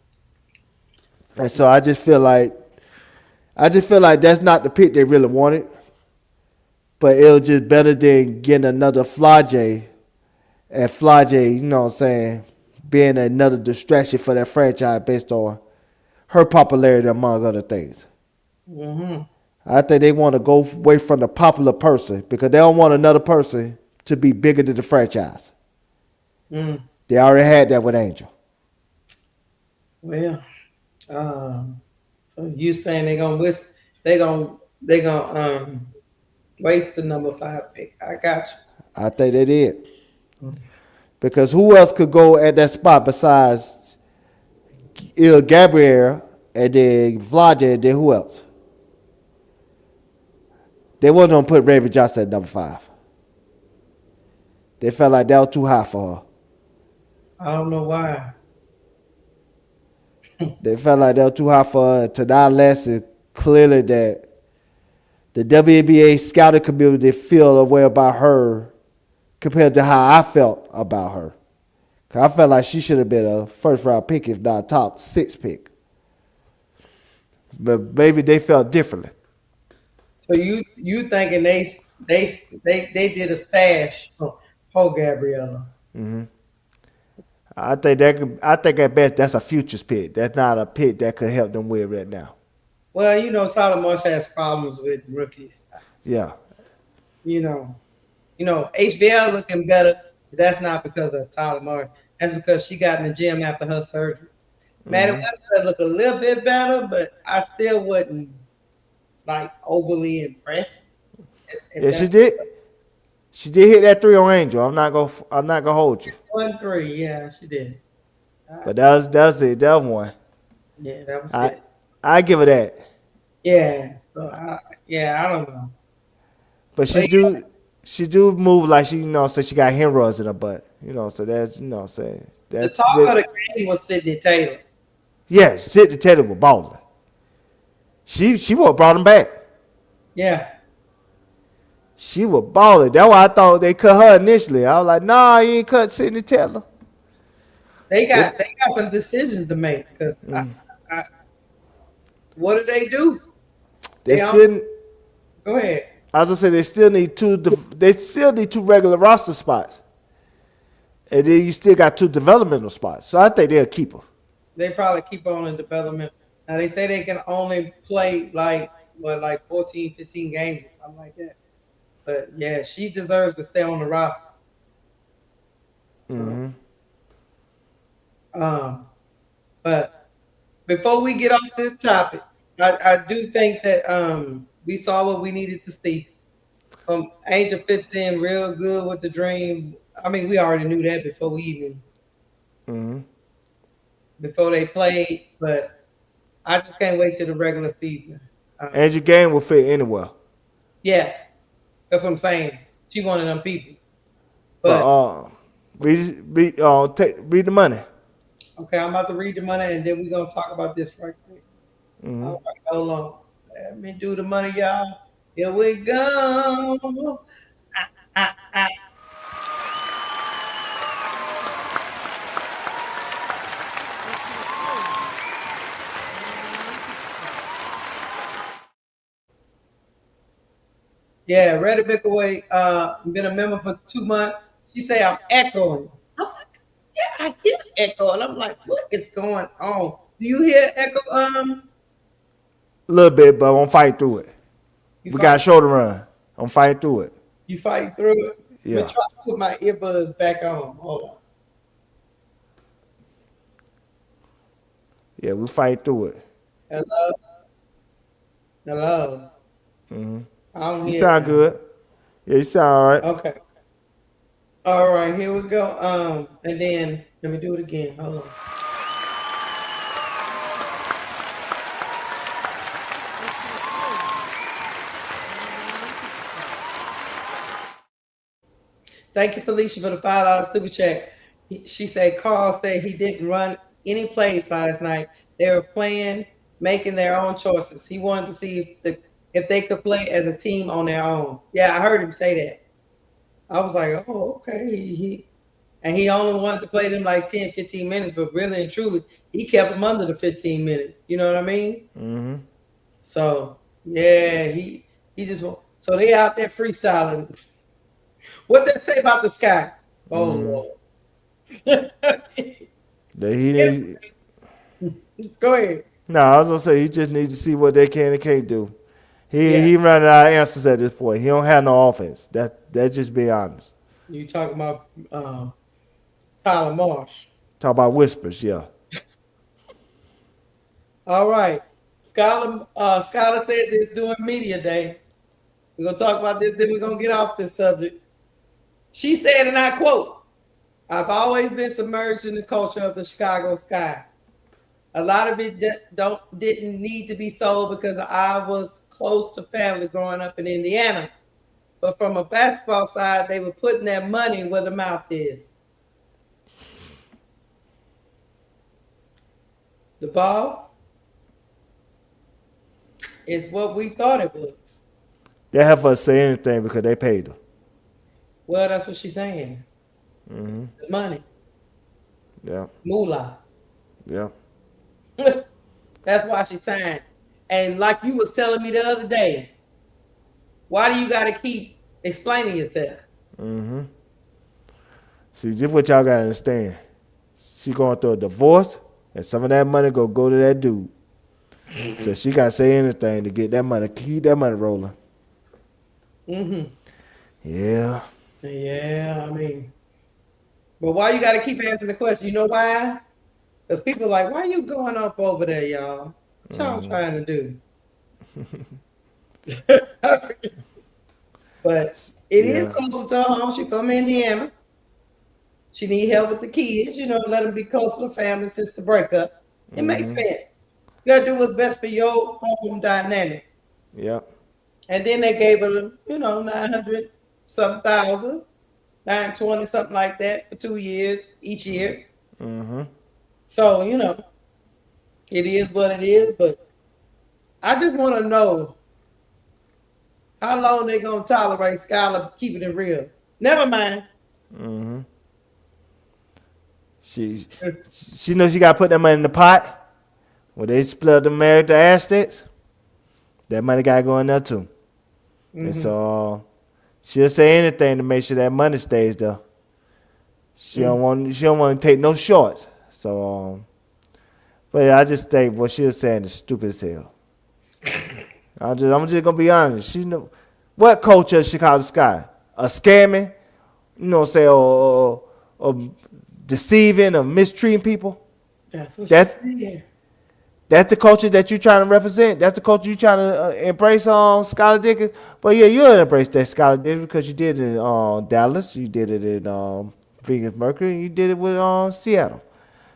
so I just feel like that's not the pick they really wanted. But it was just better than getting another Flage. And Flage, being another distraction for that franchise based on her popularity among other things. I think they want to go away from the popular person because they don't want another person to be bigger than the franchise. They already had that with Angel. Well, so you saying they gonna waste the number 5 pick? I got you. I think they did. Because who else could go at that spot besides Gabrielle and then Vlade and then who else? They wasn't going to put Raven Johnson at number 5. They felt like that was too high for her. I don't know why. They felt like that was too high for her. To not lesson clearly that the WNBA scouting community feel a way about her compared to how I felt about her. Cause I felt like she should have been a first round pick, if not top 6 pick. but maybe they felt differently. So you thinking they did a stash for Gabriella? I think at best that's a futures pick. That's not a pick that could help them win right now. Well, Tyler Marsh has problems with rookies. Yeah. You know, HBL looking better. But that's not because of Tyler Marsh. That's because she got in the gym after her surgery. Maddie Westbrook look a little bit better, but I still wasn't like overly impressed. Yeah, she did. She did hit that three on Angel. I'm not gonna hold you. 1-3, yeah, she did. But that was it. That was one. Yeah, that was I it. I give her that. Yeah, so I don't know. But she do move like she so she got hemorrhoids in her butt. So that's saying The that talk of the game was Sydney Taylor. yes, Sidney Taylor was balling. She what brought him back. Yeah, She was balling. That's why I thought they cut her initially. I was like, nah, you ain't cut Sidney Taylor. they got some decisions to make because what do they do? They still. Go ahead. I was gonna say they still need two. They still need two regular roster spots, and then you still got two developmental spots. So I think they'll keep her. They probably keep on in development. Now they say they can only play like 14, 15 games or something like that. But yeah, she deserves to stay on the roster. But before we get off this topic, I do think that we saw what we needed to see. Angel fits in real good with the dream. I mean, we already knew that before we even before they played, but I just can't wait till the regular season. Angel game will fit anywhere. Yeah, that's what I'm saying. She one of them people. But read the money. Okay, I'm about to read the money, and then we're gonna talk about this right quick. All right, hold on. Let me do the money, y'all. Here we go. Ah, ah. Yeah, Ready Bickaway, been a member for 2 months. She say I'm echoing. I'm like, yeah, I hear echo, and I'm like, what is going on? Do you hear echo? A little bit, but I'm fighting through it. We got a show to run. I'm fighting through it. You fighting through it? Yeah. Let me try to put my earbuds back on. Hold on. Yeah, we fight through it. Hello. I don't You hear sound now. good. Yeah, you sound all right. Okay. All right, here we go. And then let me do it again. Hold on. Thank you, Felicia, for the $5 super chat. She said Carl said he didn't run any plays last night. They were playing, making their own choices. He wanted to see if they could play as a team on their own. Yeah, I heard him say that. I was like, oh, okay. He only wanted to play them like 10, 15 minutes, but really and truly, he kept them under the 15 minutes. You know what I mean? So yeah, he just so they out there freestyling. What they say about the sky? Oh Lord. Go ahead. No, I was gonna say he just needs to see what they can and can't do. He running out of answers at this point. He don't have no offense. That just be honest. You talking about Tyler Marsh? Talk about whispers, yeah. All right. Skylar said this during media day. We're gonna talk about this, then we're gonna get off this subject. She said, and I quote, "I've always been submerged in the culture of the Chicago sky. A lot of it didn't need to be sold because I was close to family growing up in Indiana. But from a basketball side, they were putting their money where the mouth is. The ball is what we thought it was. They have us say anything because they paid them. Well, that's what she's saying. The money. Yeah. Moolah. Yeah. That's why she signed. And like you was telling me the other day, why do you got to keep explaining yourself? Mm-hmm. See, just what y'all gotta understand. She going through a divorce, and some of that money go to that dude. So she gotta say anything to get that money, keep that money rolling. Mm-hmm. Yeah. Yeah, I mean, but why you got to keep answering the question? You know why? Because people are like, why you going up over there, y'all? What y'all trying to do? But it is Yeah. closer to her home. She from Indiana. She need help with the kids, let them be close to the family since the breakup. It makes Mm-hmm. sense. You gotta do what's best for your home dynamic. Yep. And then they gave her, 900 some thousand, 920, something like that for 2 years each year. Mm-hmm. So, it is what it is. But I just want to know how long they gonna tolerate Skylar keeping it real. Never mind. Mm-hmm. She she knows she gotta put that money in the pot. When they split the married the assets, that money gotta go in there too. And Mm-hmm. so she'll say anything to make sure that money stays there. She don't want to take no shorts. So but yeah, I just think what she was saying is stupid as hell. I'm just gonna be honest. She know what culture is Chicago Sky? A scamming, or deceiving or mistreating people. That's what she That said. that's the culture that you're trying to represent. That's the culture you're trying to embrace on Skylar Dickens. But yeah, you'll embrace that Skylar Dickens because you did it in Dallas, you did it in Venus Mercury, and you did it with Seattle.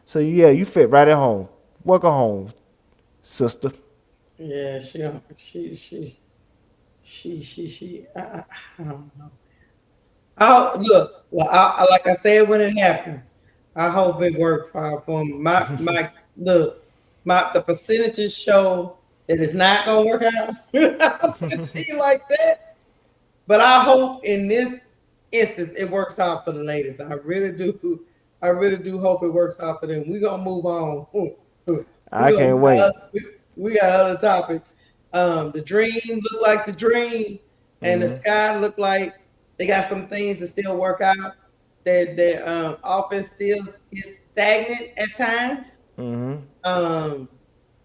So yeah, you fit right at home. Welcome home, sister. Yeah, I don't know. Look. Well, like I said when it happened, I hope it worked for me. My look, the percentages show that it's not gonna work out. I'll put it to you like that. But I hope in this instance it works out for the ladies. I really do. I really do hope it works out for them. We're gonna move on. We I gonna can't we got wait. other, we got other topics. The dream look like the dream, and the Mm-hmm. sky look like they got some things to still work out. Their offense still is stagnant at times. Mm-hmm. Um,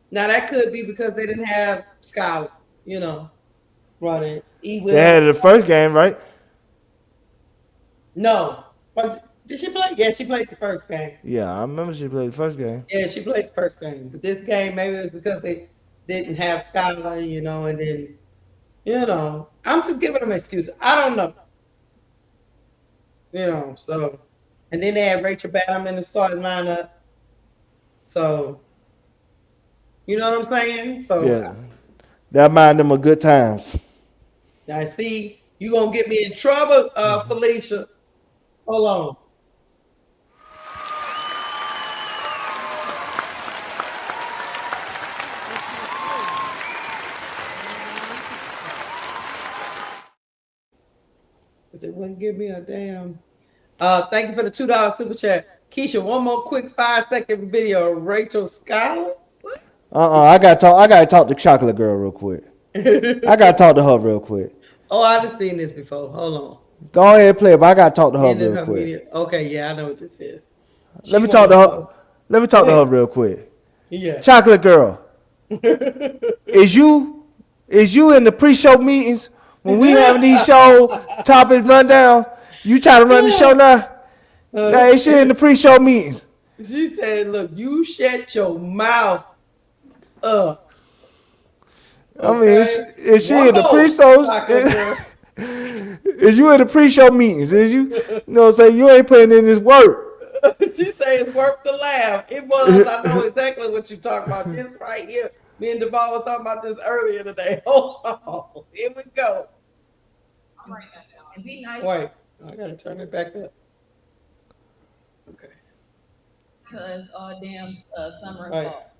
Now that could be because they didn't have Skylar, running. E They will had it the first game, right? no, but did she play? Yeah, she played the first game. Yeah, I remember she played the first game. Yeah, she played the first game. But this game, maybe it was because they didn't have Skylar, and then I'm just giving them an excuse. I don't know, So, and then they had Rachel Batum in the starting lineup. So, you know what I'm saying? So, Yeah, that mind them of good times. I see you gonna get me in trouble, Felicia. Hold on. Cause it wouldn't give me a damn. Thank you for the $2 super chat. Keysha, one more quick 5-second video of Rachel Scholar. I gotta talk to Chocolate Girl real quick. I gotta talk to her real quick. Oh, I've seen this before. Hold on. Go ahead and play it, but I gotta talk to her Ended real her quick. media. Okay, yeah, I know what this is. Let She me talk to wanted her. Let me Go talk to her ahead. real quick. Yeah. Chocolate Girl, is you in the pre-show meetings when we having these show topics rundown? You try to run the show now? Now is she in the pre-show meetings? She said, "Look, you shut your mouth up." I mean, Okay. is she One in the more, pre-shows? chocolate girl. Is you in the pre-show meetings? Is you? You know what I'm saying? You ain't putting in this work. She said it's worth the laugh. It was. I know exactly what you're talking about. This right here. Me and Duval were talking about this earlier today. Oh, here we go. I'm writing that down. And be nice. Wait, I gotta turn it back up. Okay. Cause all damn summer and Right. fall.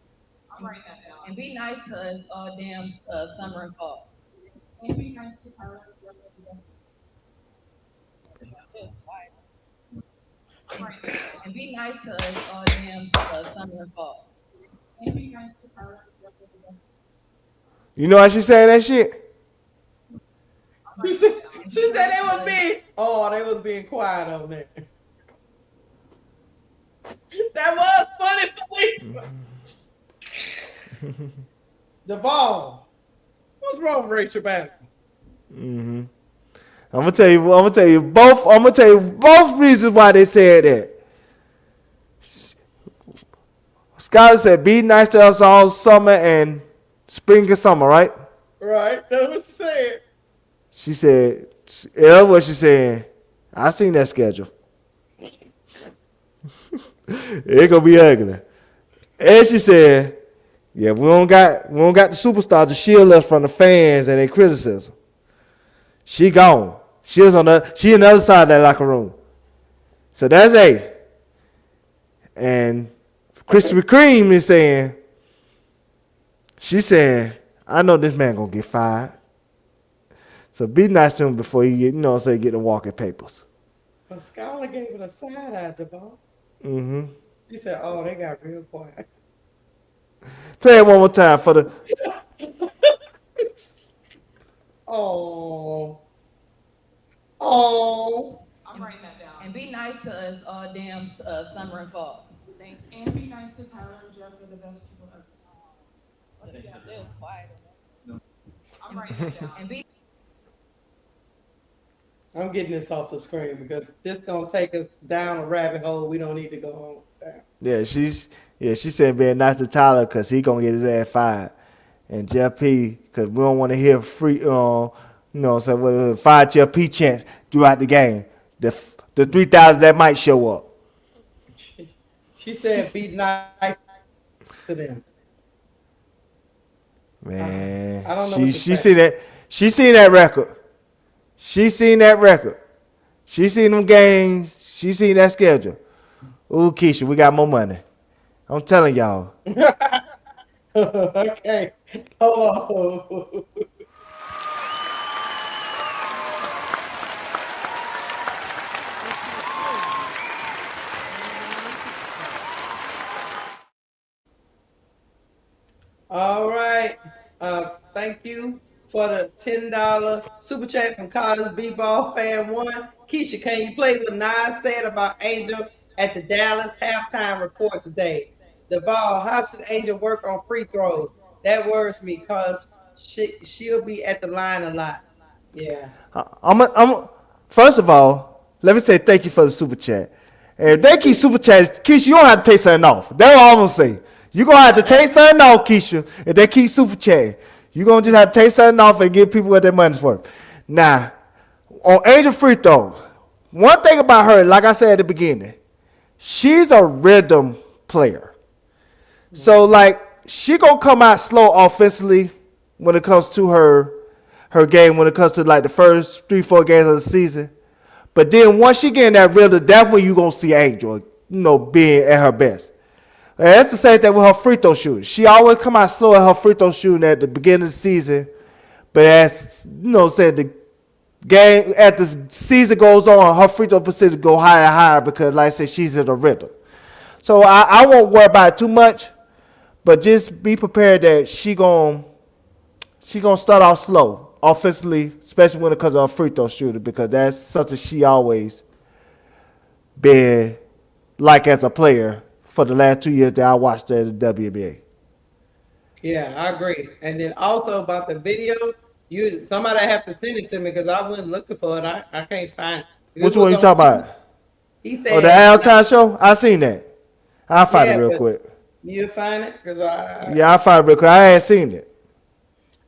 I'm writing that down. And be nice cause all damn summer and fall. And be nice to Tyler. I'm writing that down. And be nice cause all damn summer and fall. And be nice to Tyler. You know how she saying that shit? She said they was being. Oh, they was being quiet on there. That was funny for me. Duval. What's wrong with Rachel Banner? I'm gonna tell you. I'm gonna tell you both reasons why they said that. Skylar said, "Be nice to us all summer and spring and summer." Right? Right. That's what she said. She said, "Yeah, what she saying? I seen that schedule. It gonna be ugly." And she said, "Yeah, we don't got the superstars to shield us from the fans and their criticism. She gone. She on the other side of that locker room. So that's A." And Krispy Kreme is saying, she's saying, "I know this man gonna get fired. So be nice to him before he get, get the walking papers." But Skylar gave it a side eye, Duval. Mm-hmm. She said, "Oh, they got real quiet." Play it one more time for the. Oh. Oh. I'm writing that down. And be nice to us all damn summer and fall. Thank you. And be nice to Tyler and Jeff. They're the best people ever. They was quiet. I'm writing that down. And be I'm getting this off the screen because this gonna take us down a rabbit hole we don't need to go on down. Yeah, she said being nice to Tyler because he gonna get his ass fired, and Jeff P because we don't want to hear free, fired Jeff P chants throughout the game. The 3,000 that might show up. She said, "Be nice to them." Man, I don't know. She seen that. She seen that record. She seen that record. She seen them games. She seen that schedule. Ooh, Keysha, we got more money. I'm telling y'all. Okay. Hold on. All right. Thank you for the $10 super chat from College B-Ball Fan 1. Keysha, can you play what Nas said about Angel at the Dallas halftime report today? Duval, how should Angel work on free throws? That worries me because she'll be at the line a lot. Yeah. First of all, let me say thank you for the super chat. And if they keep super chatting, Keysha, you don't have to take something off. That's all I'm gonna say. You're gonna have to take something off, Keysha, if they keep super chatting. You're gonna just have to take something off and give people what their money's worth. Now, on Angel free throws, one thing about her, like I said at the beginning, she's a rhythm player. So like she gonna come out slow offensively when it comes to her game, when it comes to like the first 3-4 games of the season. But then once she get in that rhythm, that's when you gonna see Angel, being at her best. And that's the same thing with her free throw shooting. She always come out slow at her free throw shooting at the beginning of the season. But as the game as the season goes on, her free throw percentage go higher and higher because, like I said, she's in a rhythm. So I won't worry about it too much, but just be prepared that she gonna start off slow offensively, especially when it comes to her free throw shooting, because that's something she always been like as a player for the last 2 years that I watched her at the WNBA. Yeah, I agree. And then also about the video, somebody have to send it to me because I wasn't looking for it. I can't find it. Which one you talking about? He said, "Oh, the halftime show." I seen that. I'll find it real quick. You'll find it because I'll find it real quick. I ain't seen it.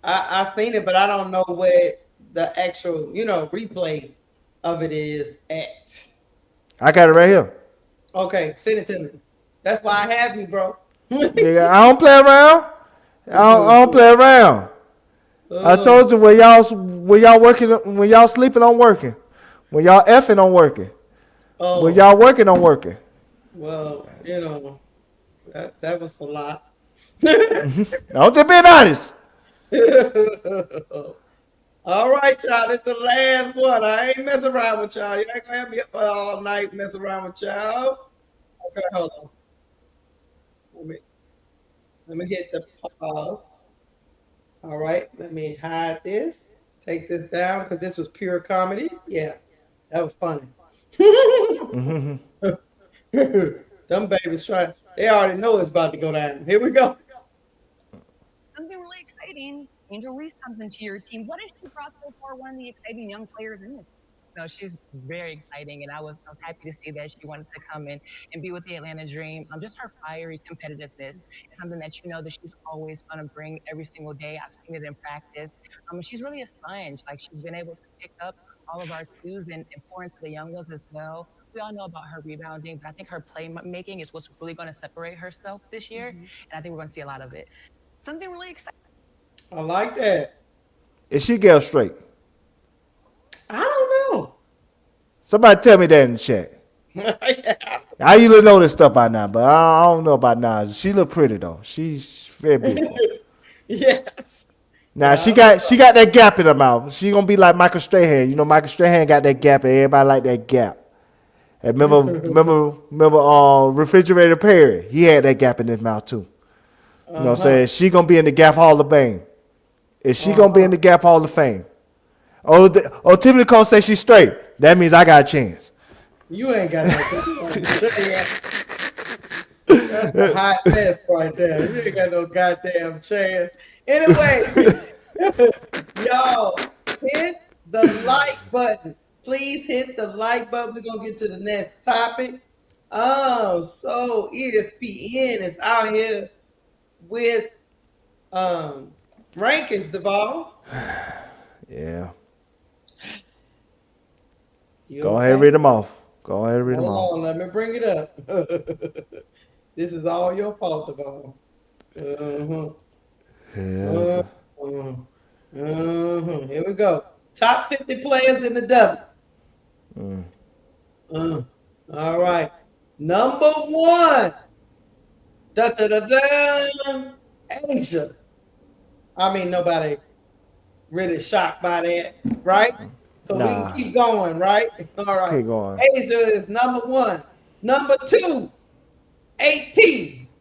I seen it, but I don't know where the actual replay of it is at. I got it right here. Okay, send it to me. That's why I have you, bro. Yeah, I don't play around. I don't play around. I told you when y'all working, when y'all sleeping, I'm working. When y'all effing, I'm working. When y'all working, I'm working. Well, that was a lot. I'm just being honest. All right, y'all. This is the last one. I ain't messing around with y'all. You ain't gonna have me up all night messing around with y'all. Okay, hold on. Let me hit the pause. All right, let me hide this. Take this down because this was pure comedy. Yeah, that was funny. Them babies trying. They already know it's about to go down. Here we go. Something really exciting. Angel Reese comes into your team. What has she brought so far? One of the exciting young players in this. No, she's very exciting, and I was happy to see that she wanted to come in and be with the Atlanta Dream. Just her fiery competitiveness is something that that she's always going to bring every single day. I've seen it in practice. She's really a sponge. Like she's been able to pick up all of our cues and pour into the young ones as well. We all know about her rebounding, but I think her playmaking is what's really going to separate herself this year, and I think we're going to see a lot of it. Something really exciting. I like that. Is she girl straight? I don't know. Somebody tell me that in the chat. I usually know this stuff by now, but I don't know about now. She look pretty though. She's very beautiful. Yes. Now she got that gap in her mouth. She gonna be like Michael Strahan. You know Michael Strahan got that gap, and everybody like that gap. And remember, Refrigerator Perry. He had that gap in his mouth too. You know what I'm saying? She gonna be in the Gap Hall of Fame. Is she gonna be in the Gap Hall of Fame? Tiffany Cole say she's straight. That means I got a chance. You ain't got no chance. That's a hot mess right there. You ain't got no goddamn chance. Anyway, y'all hit the like button. Please hit the like button. We're gonna get to the next topic. So ESPN is out here with rankings, Duval. Yeah. Go ahead and read them off. Go ahead and read them off. Hold on, let me bring it up. This is all your fault, Duval. Here we go. Top 50 players in the W. All right. Number 1. Asia. I mean, nobody really shocked by that, right? So we can keep going, right? All right. Keep going. Asia is number 1. Number 2, AT.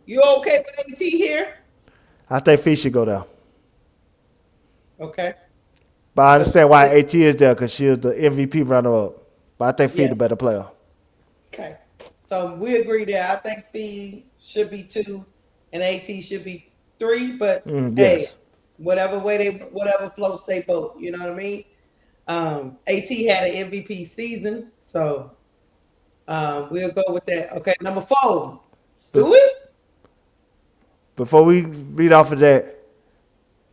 You okay with AT here? I think Fee should go there. Okay. But I understand why AT is there because she is the MVP runner-up. But I think Fee the better player. Okay. So we agree there. I think Fee should be 2 and AT should be 3. But hey, whatever floats they boat. You know what I mean? AT had an MVP season, so we'll go with that. Okay, number 4, Stewie. Before we read off of that,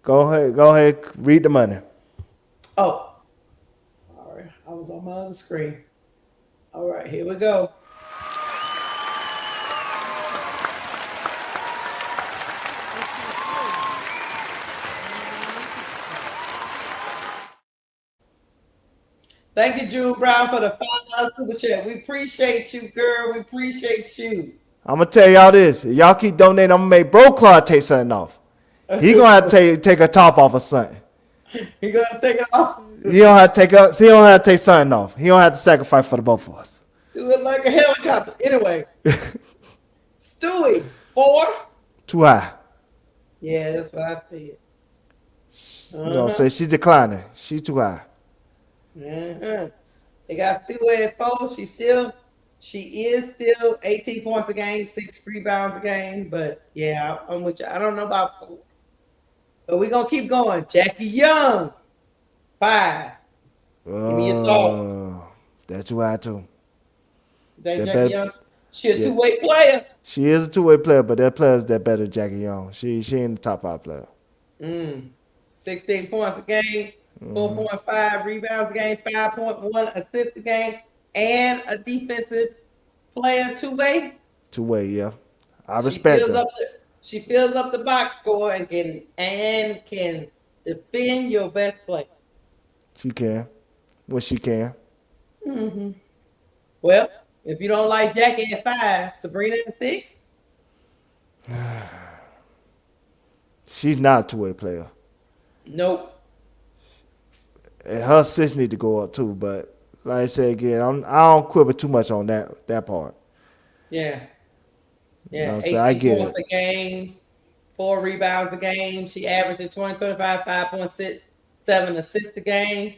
go ahead, read the money. Oh, all right. I was on my other screen. All right, here we go. Thank you, June Brown, for the $5 super chat. We appreciate you, girl. We appreciate you. I'm gonna tell y'all this. If y'all keep donating, I'm gonna make Bro Claude take something off. He gonna have to take a top off or something. He gonna take it off. He don't have to take something off. He don't have to sacrifice for the both of us. Do it like a helicopter. Anyway, Stewie, 4. Too high. Yeah, that's what I said. You know, say she's declining. She's too high. They got Stewie at 4. She is still 18 points a game, 6 rebounds a game. But yeah, I'm with you. I don't know about 4. But we're gonna keep going. Jackie Young, 5. Give me your thoughts. That's too high too. Jackie Young, she a two-way player. She is a two-way player, but that player's that better than Jackie Young. She ain't the top 5 player. 16 points a game, 4.5 rebounds a game, 5.1 assists a game, and a defensive player two-way. Two-way, yeah. I respect her. She fills up the box score and can defend your best player. She can. Well, she can. Well, if you don't like Jackie at 5, Sabrina at 6. She's not a two-way player. Nope. And her assists need to go up too, but like I said again, I don't quiver too much on that part. Yeah. You know 18 I get points a game, 4 rebounds a game. She averaged in 2025 5.7 assists a game.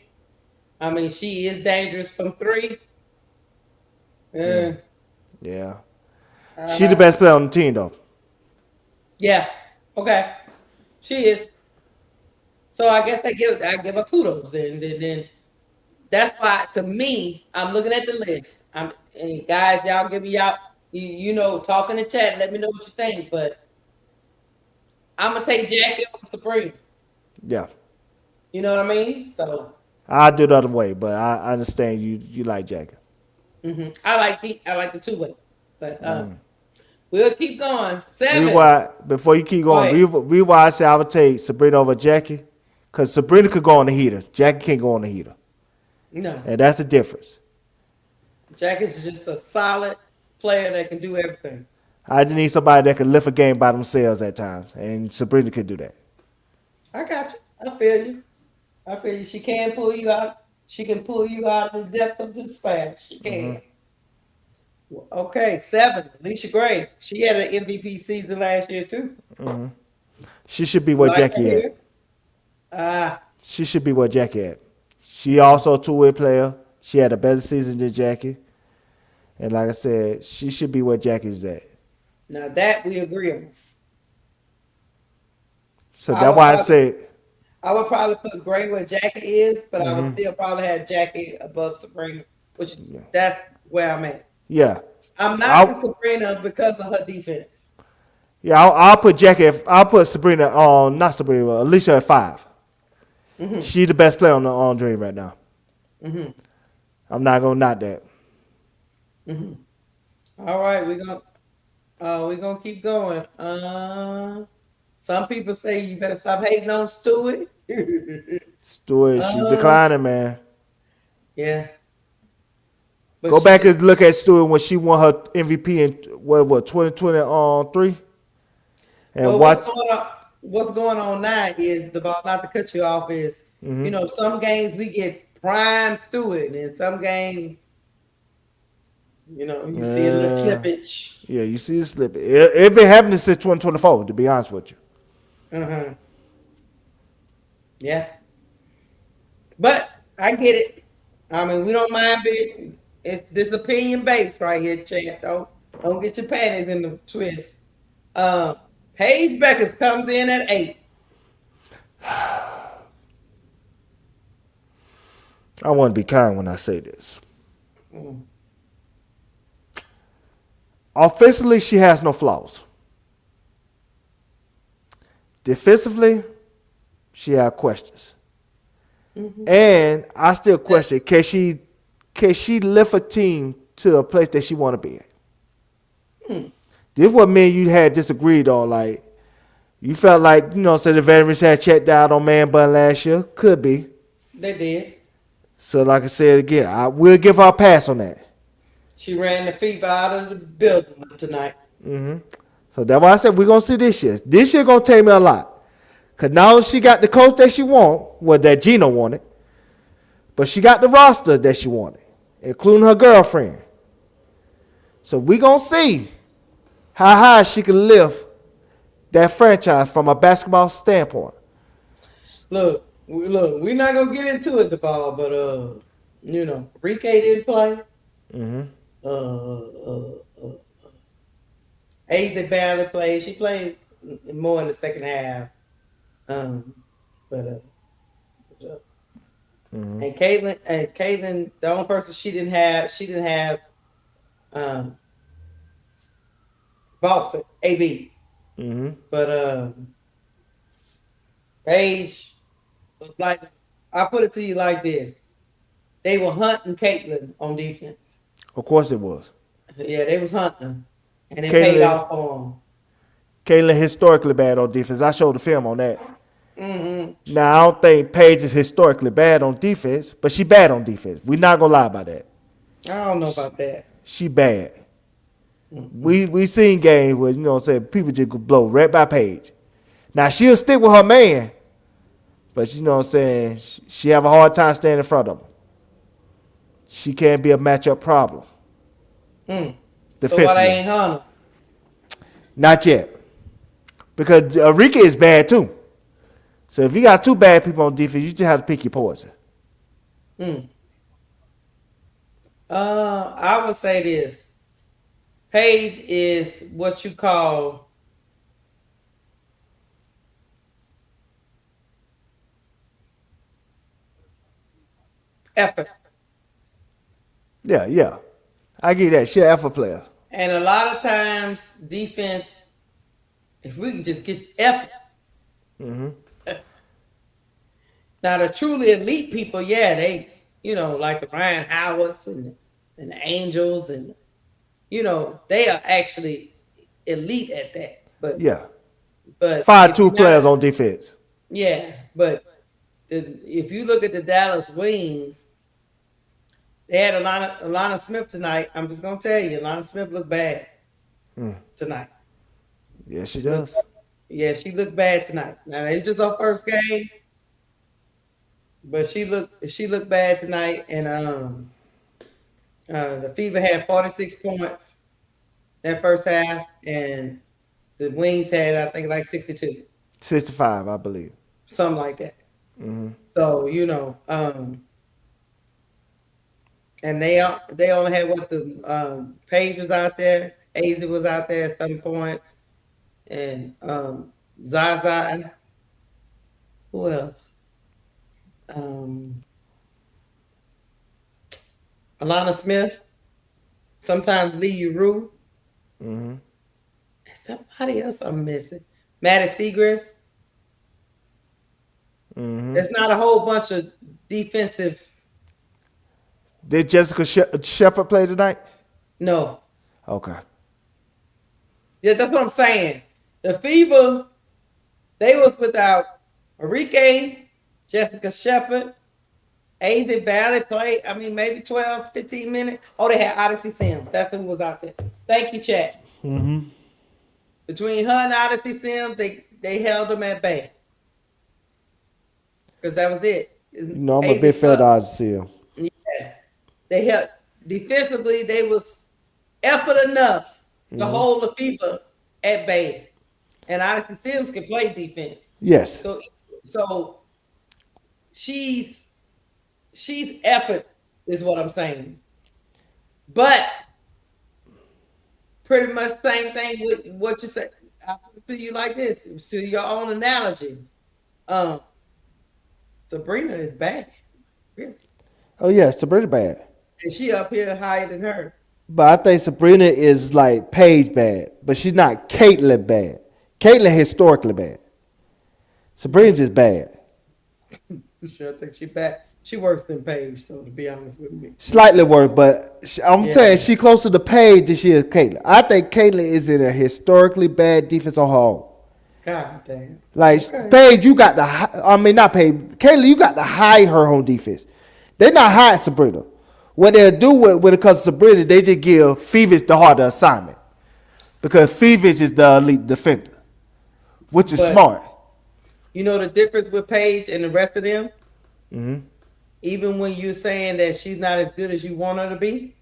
I mean, she is dangerous from 3. Yeah. She the best player on the team, though. Yeah. Okay. She is. So I guess I give her kudos. Then that's why, to me, I'm looking at the list. And guys, y'all give me you know, talk in the chat. Let me know what you think. But I'm gonna take Jackie over Supreme. Yeah. You know what I mean? So I do the other way, but I understand you like Jackie. I like the 2-way. But we'll keep going. 7. Before you keep going, why I say I would take Sabrina over Jackie, because Sabrina could go on the heater. Jackie can't go on the heater. No. And that's the difference. Jackie's just a solid player that can do everything. I just need somebody that can lift a game by themselves at times, and Sabrina could do that. I got you. I feel you. She can pull you out. She can pull you out of the depth of despair. She can. Okay, 7. Alicia Gray. She had an MVP season last year too. She should be where Jackie at. She should be where Jackie at. She also a 2-way player. She had a better season than Jackie. And like I said, she should be where Jackie's at. Now that we agree on. So that's why I say I would probably put Gray where Jackie is, but I would still probably have Jackie above Sabrina, which that's where I'm at. Yeah. I'm not Sabrina because of her defense. Yeah, I'll put Jackie. I'll put Sabrina on, not Sabrina, Alicia at 5. She's the best player on Dream right now. I'm not gonna knock that. All right, we're gonna keep going. Some people say you better stop hating on Stewart. Stewart, she's declining, man. Yeah. But Go back and look at Stewart when she won her MVP in what 2023. And what's going on now is not to cut you off is you know, some games we get prime Stewart, and some games, you know, you see a little slippage. Yeah, you see a slippage. It been happening since 2024, to be honest with you. Yeah. But I get it. I mean, we don't mind being it's this opinion based right here, chat. Don't get your panties in the twist. Paige Beckers comes in at 8. I want to be kind when I say this. Offensively, she has no flaws. Defensively, she has questions. And I still question, can she lift a team to a place that she want to be at? This is what me and you had disagreed on. Like, you felt like, you know, the veterans had checked out on Man Bun last year. Could be. They did. So, like I said again, I will give her a pass on that. She ran the fever out of the building tonight. So that's why I said we're going to see this year. This year going to take me a lot. Because now she got the coach that she that Gina wanted. But she got the roster that she wanted, including her girlfriend. So we're going to see how high she can lift that franchise from a basketball standpoint. Look, we're not going to get into it, Duval, but, you know, Rike didn't play. Aza barely played. She played more in the second half. And Caitlin, the only person she didn't have Boston, AB. But Paige was like, I put it to you like this. They were hunting Caitlin on defense. Of course it was. Yeah, they was hunting. And it paid off for them. Caitlin historically bad on defense. I showed the film on that. Now, I don't think Paige is historically bad on defense, but she bad on defense. We're not going to lie about that. I don't know about that. She bad. We seen games where, you know what I'm saying, people just go blow right by Paige. Now, she'll stick with her man, but you know what I'm saying, she have a hard time standing in front of him. She can't be a matchup problem. So why they ain't Hunter? Not yet. Because Arika is bad too. So if you got two bad people on defense, you just have to pick your poison. I would say this. Paige is what you call effort. Yeah. I give you that. She's an effort player. And a lot of times, defense, if we can just get effort. Now, the truly elite people, yeah, they, like the Ryan Howards and the Angels, and, they are actually elite at that. But Yeah. But 5'2" players on defense. Yeah, but if you look at the Dallas Wings, they had Alana Smith tonight. I'm just gonna tell you, Alana Smith looked bad tonight. Yeah, she does. She looked bad tonight. Now it's just her first game, but she looked bad tonight. And the Fever had 46 points that first half, and the Wings had, I think, like 62. 65, I believe. Something like that. So, and they only had what the Paige was out there, AZ was out there at 7 points, and Zaza. Who else? Alana Smith. Sometimes Lee Uru. And somebody else I'm missing. Maddie Seagrass. There's not a whole bunch of defensive. Did Jessica Shepard play tonight? No. Okay. Yeah, that's what I'm saying. The Fever, they was without Enrique, Jessica Shepard, AZ Valley played, maybe 12, 15 minutes. Oh, they had Odyssey Sims. That's who was out there. Thank you, chat. Between her and Odyssey Sims, they held them at bay. Because that was it. I'm a big fan of Odyssey. Yeah. They held defensively, they was effort enough to hold the Fever at bay. And Odyssey Sims can play defense. Yes. So she's effort is what I'm saying. But pretty much same thing with what you said. I'll put it to you like this, to your own analogy. Sabrina is bad. Really. Oh, yeah, Sabrina bad. And she up here higher than her. But I think Sabrina is like Paige bad, but she's not Caitlyn bad. Caitlyn historically bad. Sabrina's just bad. Sure, I think she bad. She worse than Paige, so to be honest with me. Slightly worse, but I'm saying she closer to Paige than she is Caitlyn. I think Caitlyn is in a historically bad defense on her own. God damn. Like, Paige, you got to, not Paige. Caitlyn, you got to hide her on defense. They're not hiding Sabrina. What they'll do when it comes to Sabrina, they just give Fevich the harder assignment. Because Fevich is the elite defender, which is smart. You know the difference with Paige and the rest of them? Even when you're saying that she's not as good as you want her to be,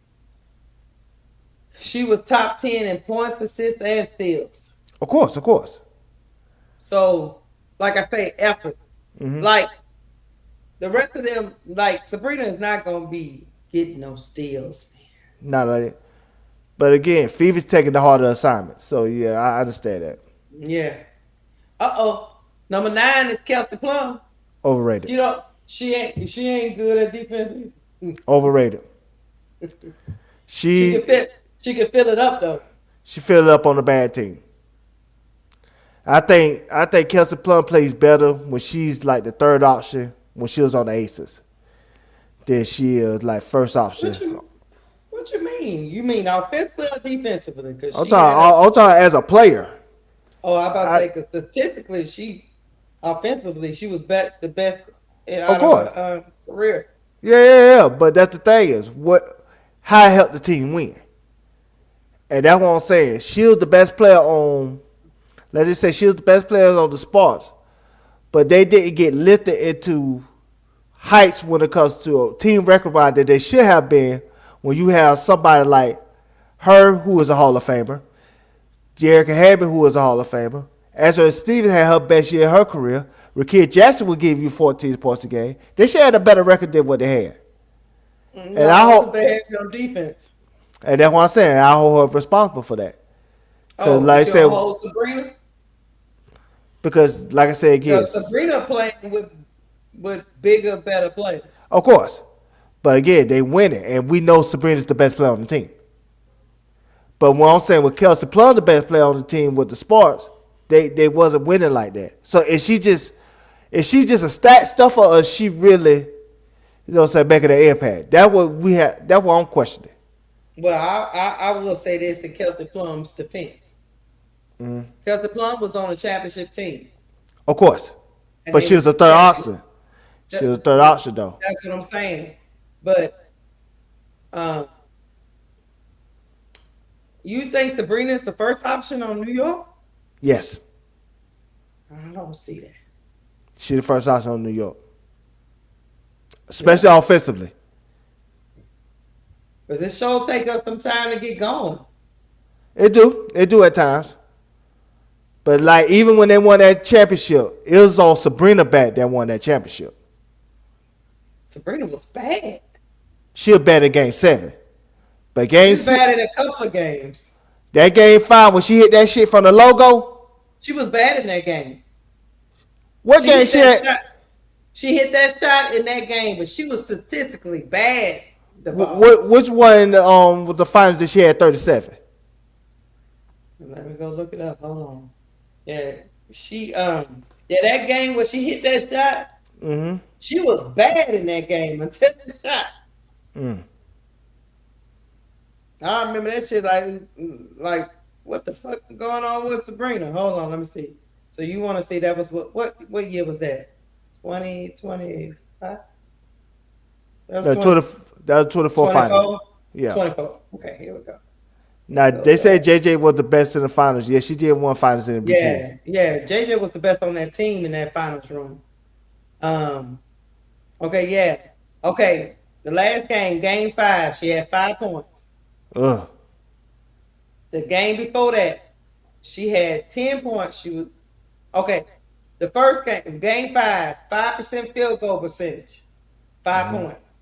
she was top 10 in points, assists, and steals. Of course. So, like I say, effort. Like, the rest of them, like, Sabrina is not going to be getting no steals, man. Not like it. But again, Fevich taking the harder assignment. So, yeah, I understand that. Yeah. Number 9 is Kelsey Plum. Overrated. She ain't good at defense. Overrated. She can fill it up though. She filled it up on a bad team. I think Kelsey Plum plays better when she's like the third option when she was on the Aces than she is like first option. What you mean? You mean offensively or defensively? I'm talking as a player. Oh, I'm about to say because statistically, offensively she was the best of course. Her career. Yeah. But that's the thing is how it helped the team win. And that's what I'm saying. She was the best player on. Let's just say she was the best player on the Sparks, but they didn't get lifted into heights when it comes to a team record wise that they should have been when you have somebody like her who is a Hall of Famer, Jerica Hammond who is a Hall of Famer, Angela Stevens had her best year of her career. Rakia Jackson would give you 14 points a game. They should have a better record than what they had. And I hope they had no defense. And that's what I'm saying. I hold her responsible for that. Oh, like I said, hold Sabrina? Because like I said, yes. Sabrina playing with bigger, better players. Of course. But again, they win it. And we know Sabrina's the best player on the team. But what I'm saying with Kelsey Plum, the best player on the team with the Sparks, they wasn't winning like that. So is she just a stat stuffer or is she really, you know what I'm saying, making an impact? That's what I'm questioning. Well, I will say this to Kelsey Plum's defense. Mm-hmm. Kelsey Plum was on a championship team. Of course. But she was a third option. She was a third option, though. That's what I'm saying. But you think Sabrina is the first option on New York? Yes. I don't see that. She's the first option on New York. Especially offensively. Because this show take us some time to get going. It do at times. But like even when they won that championship, it was on Sabrina back that won that championship. Sabrina was bad. She was bad in game 7. But game 6. She was bad in a couple of games. That game 5 when she hit that shit from the logo. She was bad in that game. What game she had? She hit that shot in that game, but she was statistically bad. Which one with the finals that she had 37? Let me go look it up. Hold on. Yeah, that game where she hit that shot. Mm-hmm. She was bad in that game until the shot. I remember that shit like what the fuck going on with Sabrina? Hold on, let me see. So you want to see that was what year was that? 2025? That was 24 finals. Yeah. 24. Okay, here we go. Now they say JJ was the best in the finals. Yeah, she did win finals in the beginning. Yeah. JJ was the best on that team in that finals room. Okay, yeah. Okay, the last game 5, she had 5 points. The game before that, she had 10 points. The first game 5, 5% field goal percentage, 5 points.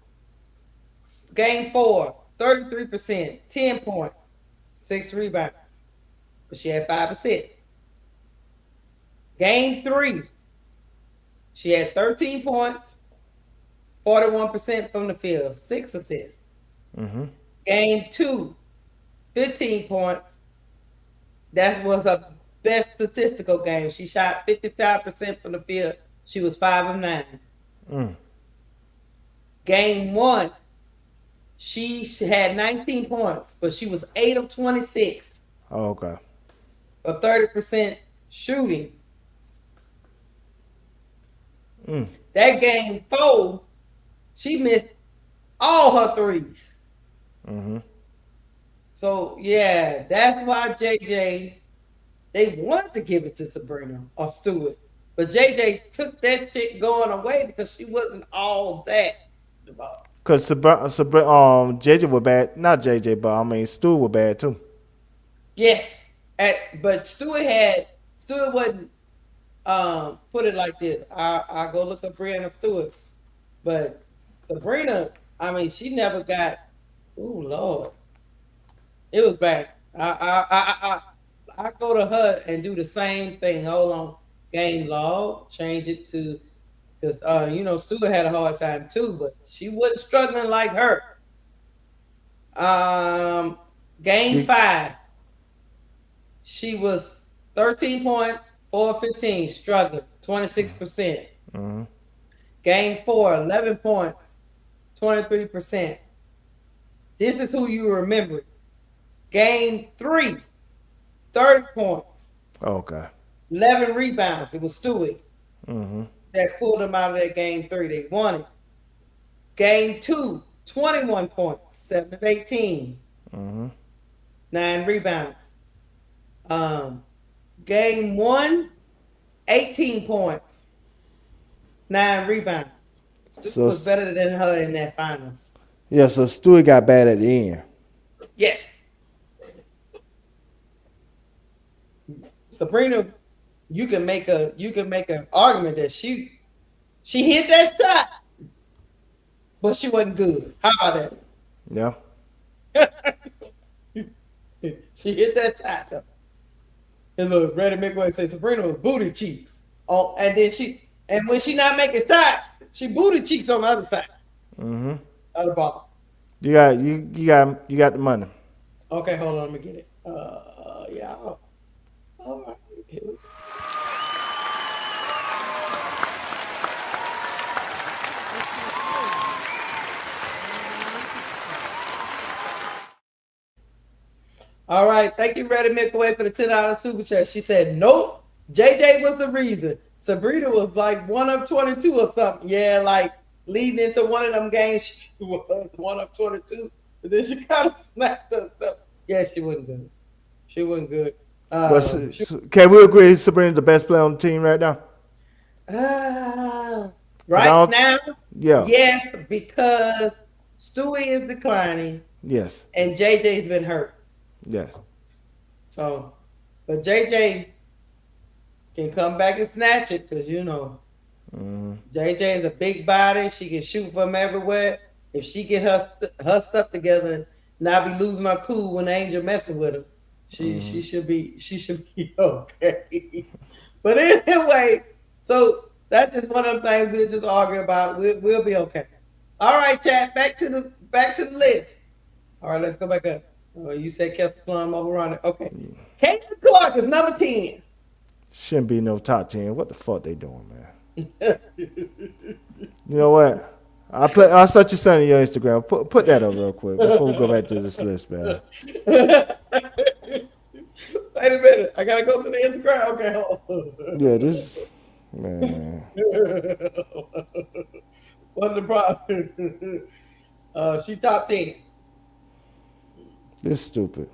Game 4, 33%, 10 points, 6 rebounds. But she had 5 assists. Game 3, she had 13 points, 41% from the field, 6 assists. Mm-hmm. Game 2, 15 points. That was her best statistical game. She shot 55% from the field. She was 5 of 9. Game 1, she had 19 points, but she was 8 of 26. Oh, okay. For 30% shooting. That game 4, she missed all her threes. Mm-hmm. So yeah, that's why JJ, they wanted to give it to Sabrina or Stewart, but JJ took that shit going away because she wasn't all that. Because JJ was bad, not JJ, but I mean Stewart was bad too. Yes, but Stewart wasn't. Put it like this. I go look up Brianna Stewart, but Sabrina, I mean, she never got. Oh Lord, it was bad. I go to her and do the same thing. Hold on, game log, change it to because Stewart had a hard time too, but she wasn't struggling like her. Game 5, she was 13 points. 4 of 15, struggling, 26%. Mm-hmm. Game 4, 11 points, 23%. This is who you remember. Game 3, 30 points. Okay. 11 rebounds. It was Stewie that pulled them out of that game 3. They won it. Game 2, 21 points, 7 of 18. 9 rebounds. Game 1, 18 points, 9 rebounds. Stewart was better than her in that finals. Yeah, so Stewart got bad at the end. Yes. Sabrina you can make an argument that she hit that shot, but she wasn't good. How about Yeah. that? She hit that shot though. And look, Brady McWay say Sabrina was booty cheeks. Oh, and when she not making shots, she booty cheeks on the other side Mm-hmm. of the ball. You got the money. Okay, hold on, let me get it. Yeah. All right. Here we go. All right, thank you, Ready Microwave, for the $10 super chat. She said, nope, JJ was the reason. Sabrina was like 1 of 22 or something. Yeah, like leading into one of them games, she was 1 of 22. But then she kind of snapped herself. Yeah, she wasn't good. She wasn't good. Can we agree Sabrina's the best player on the team right now? Right now, yeah. Yes, because Stewie is declining. Yes. And JJ's been hurt. Yes. So, but JJ can come back and snatch it because, JJ is a big body. She can shoot from everywhere. If she get her stuff together and not be losing her cool when the Angel messing with her, she should be okay. But anyway, so that's just one of the things we'll just argue about. We'll be okay. All right, chat. Back to the list. All right, let's go back up. Oh, you said Kester Plum over it. Okay. Caitlin Clark is number 10. Shouldn't be no top 10. What the fuck they doing, man? You know what? I'll set you something on your Instagram. Put that up real quick before we go back to this list, man. Wait a minute. I gotta go to the Instagram. Okay, hold on. Yeah, this man. What's the problem? She top 10. This stupid.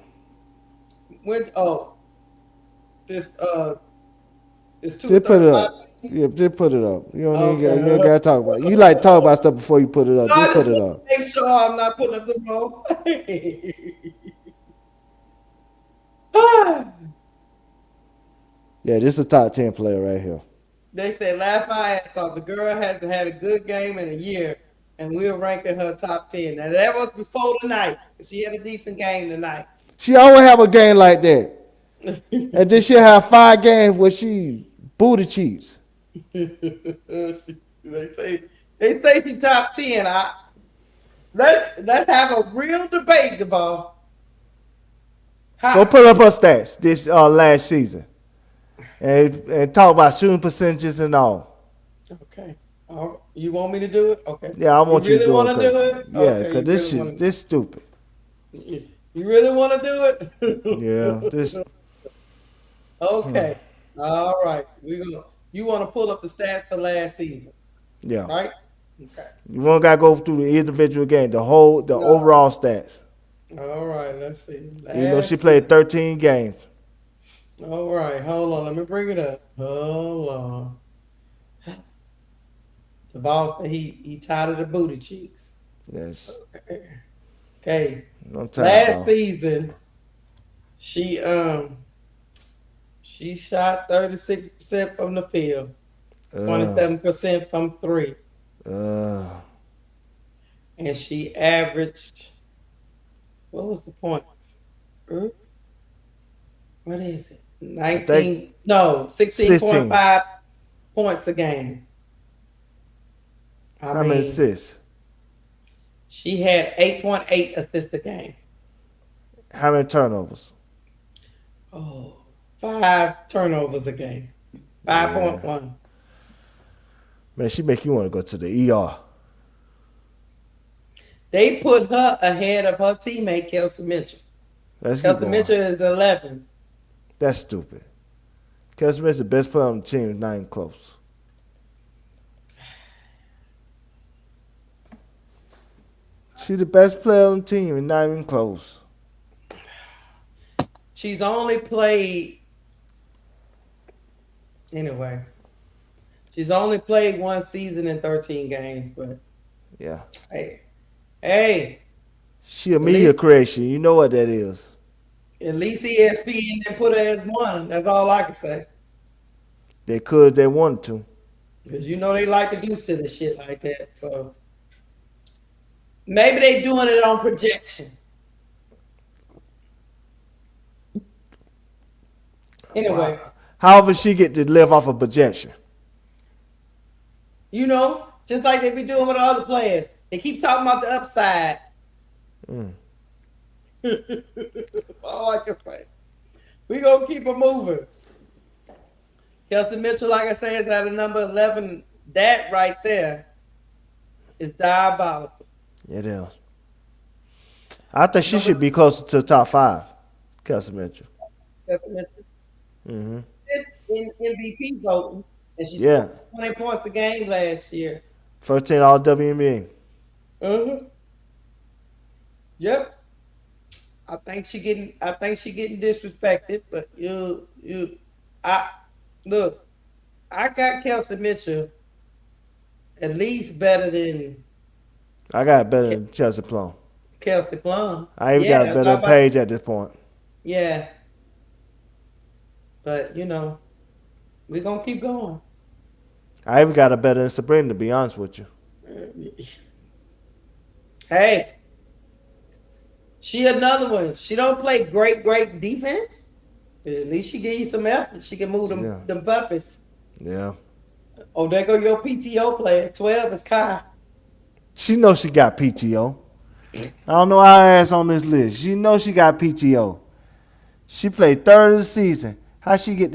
This Just put it up. Yeah, just put it up. You don't even gotta talk about it. You like talk about stuff before you put it up. Just put it up. Make sure I'm not putting up the wrong. Yeah, this is a top 10 player right here. They said laugh my ass off. The girl hasn't had a good game in a year, and we're ranking her top 10. Now that was before tonight. She had a decent game tonight. She always have a game like that. And then she'll have 5 games where she booty cheats. They say she top 10. Let's have a real debate, Duval. Go put up her stats this last season. And talk about shooting percentages and all. Okay. You want me to do it? Okay. Yeah, I want you to do it. Yeah, because this stupid. You really want to do it? Yeah, this. Okay. All right. You want to pull up the stats for last season? Yeah. Right. Okay. You won't gotta go through the individual game, the overall stats. All right. Let's see. She played 13 games. All right. Hold on. Let me bring it up. Hold on. The boss said he tired of the booty cheeks. Yes. Okay. Last season, she shot 36% from the field, 27% from 3. And she averaged, what was the points? What is it? 16.5 points a game. How many assists? She had 8.8 assists a game. How many turnovers? 5 turnovers a game. 5.1. Yeah. Man, she make you want to go to the ER. They put her ahead of her teammate, Kelsey Mitchell. Kelsey Mitchell is 11. That's stupid. Kelsey Mitchell is the best player on the team. Not even close. She's the best player on the team and not even close. She's only played, anyway, she's only played 1 season in 13 games, but yeah. Hey. She a media creation. You know what that is. At least ESPN didn't put her as 1. That's all I can say. They could if they wanted to. Because you know they like to do silly shit like that. So maybe they doing it on projection. Anyway. Wow. However, she get to live off of projection. You know, just like they be doing with the other players. They keep talking about the upside. All I can say. We gonna keep it moving. Kelsey Mitchell, like I said, is at a number 11. That right there is diabolical. It is. I think she should be closer to the top 5. Kelsey Mitchell. Kelsey Mitchell. Mm-hmm. In MVP voting, and she scored 20 points a game last year. First team all WNBA. Mm-hmm. Yep. I think she getting disrespected, but I got Kelsey Mitchell at least better than I got better than Chelsea Plum. Kelsey Plum. I even got better than Paige at this point. Yeah. But we're gonna keep going. I even got a better than Sabrina, to be honest with you. Hey. She another one. She don't play great defense. But at least she give you some effort. She can move them puppies. Yeah. Oh, there go your PTO player. 12 is Kai. She knows she got PTO. I don't know how her ass on this list. She knows she got PTO. She played third of the season. How she get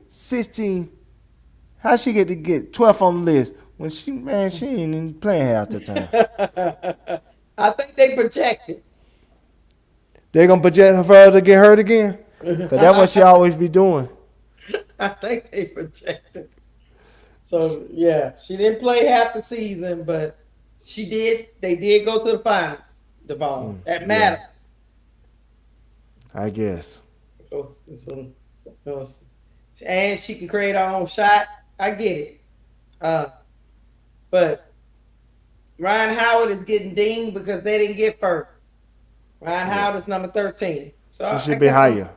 16? How she get 12th on the list when she ain't even playing half the time? I think they projected. They gonna project her to get hurt again? Cause that's what she always be doing. I think they projected. So yeah, she didn't play half the season, but she did. They did go to the finals. Duval. That matters. I guess. And she can create her own shot. I get it. But Ryan Howard is getting dinged because they didn't get first. Ryan Howard is number 13. So she should be higher.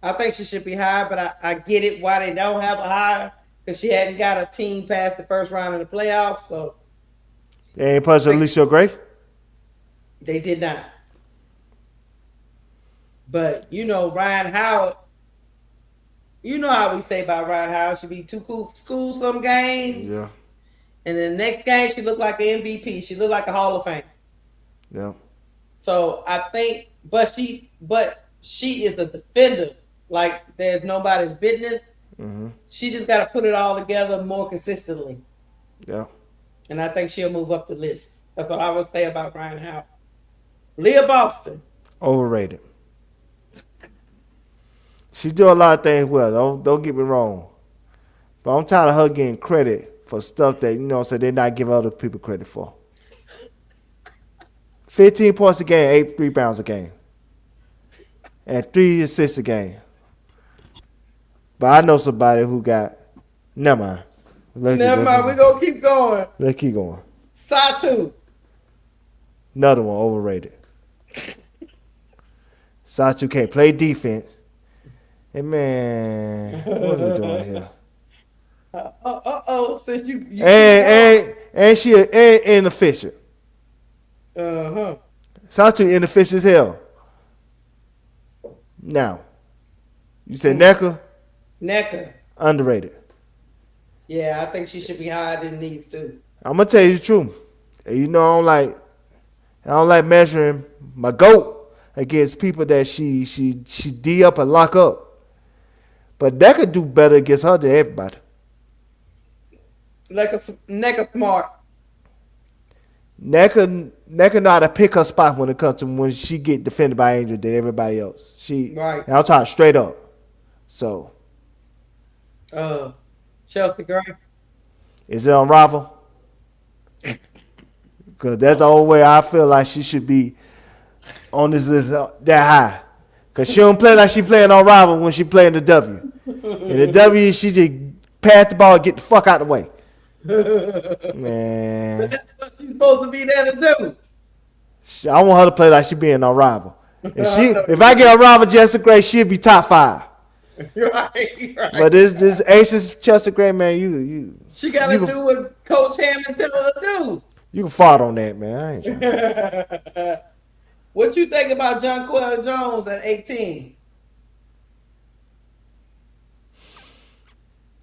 I think she should be higher, but I get it why they don't have a higher, because she hadn't got a team past the first round of the playoffs. So they ain't punched Alicia Gray? They did not. But Ryan Howard, you know how we say about Ryan Howard, she be too cool for school some games. Yeah. And then the next game she looked like an MVP. She looked like a Hall of Fame. Yeah. So I think, but she is a defender. Like there's nobody's business. Mm-hmm. She just got to put it all together more consistently. Yeah. And I think she'll move up the list. That's what I would say about Ryan Howard. Leah Boston. Overrated. She do a lot of things well. Don't get me wrong. But I'm tired of her getting credit for stuff that, so they're not giving other people credit for. 15 points a game, 8 rebounds a game. And 3 assists a game. But I know somebody who got... Never mind. Never mind. We're going to keep going. Let's keep going. Satu. Another one, overrated. Satu can't play defense. And man, what are we doing here? Since you and she inefficient. Satu inefficient as hell. Now, you said Necker. Underrated. Yeah, I think she should be higher than these two. I'm gonna tell you the truth. I don't like measuring my GOAT against people that she D up and lock up. But that could do better against her than everybody. Necker smart. Necker know how to pick her spot when it comes to when she get defended by Angel than everybody else. Right. And I'll talk straight up. So. Chelsea Gray. Is it on Rival? Because that's the only way I feel like she should be on this list that high. Because she don't play like she playing on Rival when she playing the W. In the W, she just pass the ball and get the fuck out the way. Man. But that's what she's supposed to be there to do. I want her to play like she being on Rival. If I get on Rival Jessica Gray, she'll be top 5. Right. But this Aces Chester Gray, man, you She got to do what Coach Hammond tell her to do. You can fart on that, man. I ain't trying. What you think about Jonquel Jones at 18?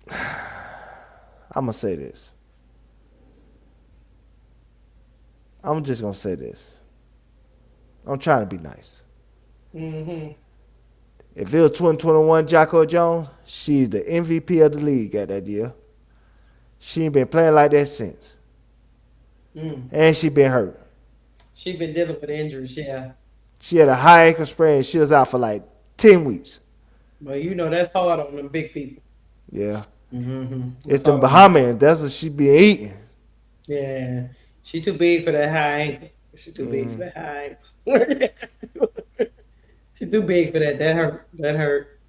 I'm gonna say this. I'm just gonna say this. I'm trying to be nice. Mm-hmm. If it was 2021 Jocko Jones, she's the MVP of the league at that year. She ain't been playing like that since. And she been hurt. She been dealing with injuries, yeah. She had a high ankle sprain. She was out for like 10 weeks. But you know that's hard on them big people. Yeah. Mm-hmm. It's the Bahamians. That's what she be eating. Yeah. She too big for that high ankle. She too big for that high ankle. She too big for that. That hurt. That hurt.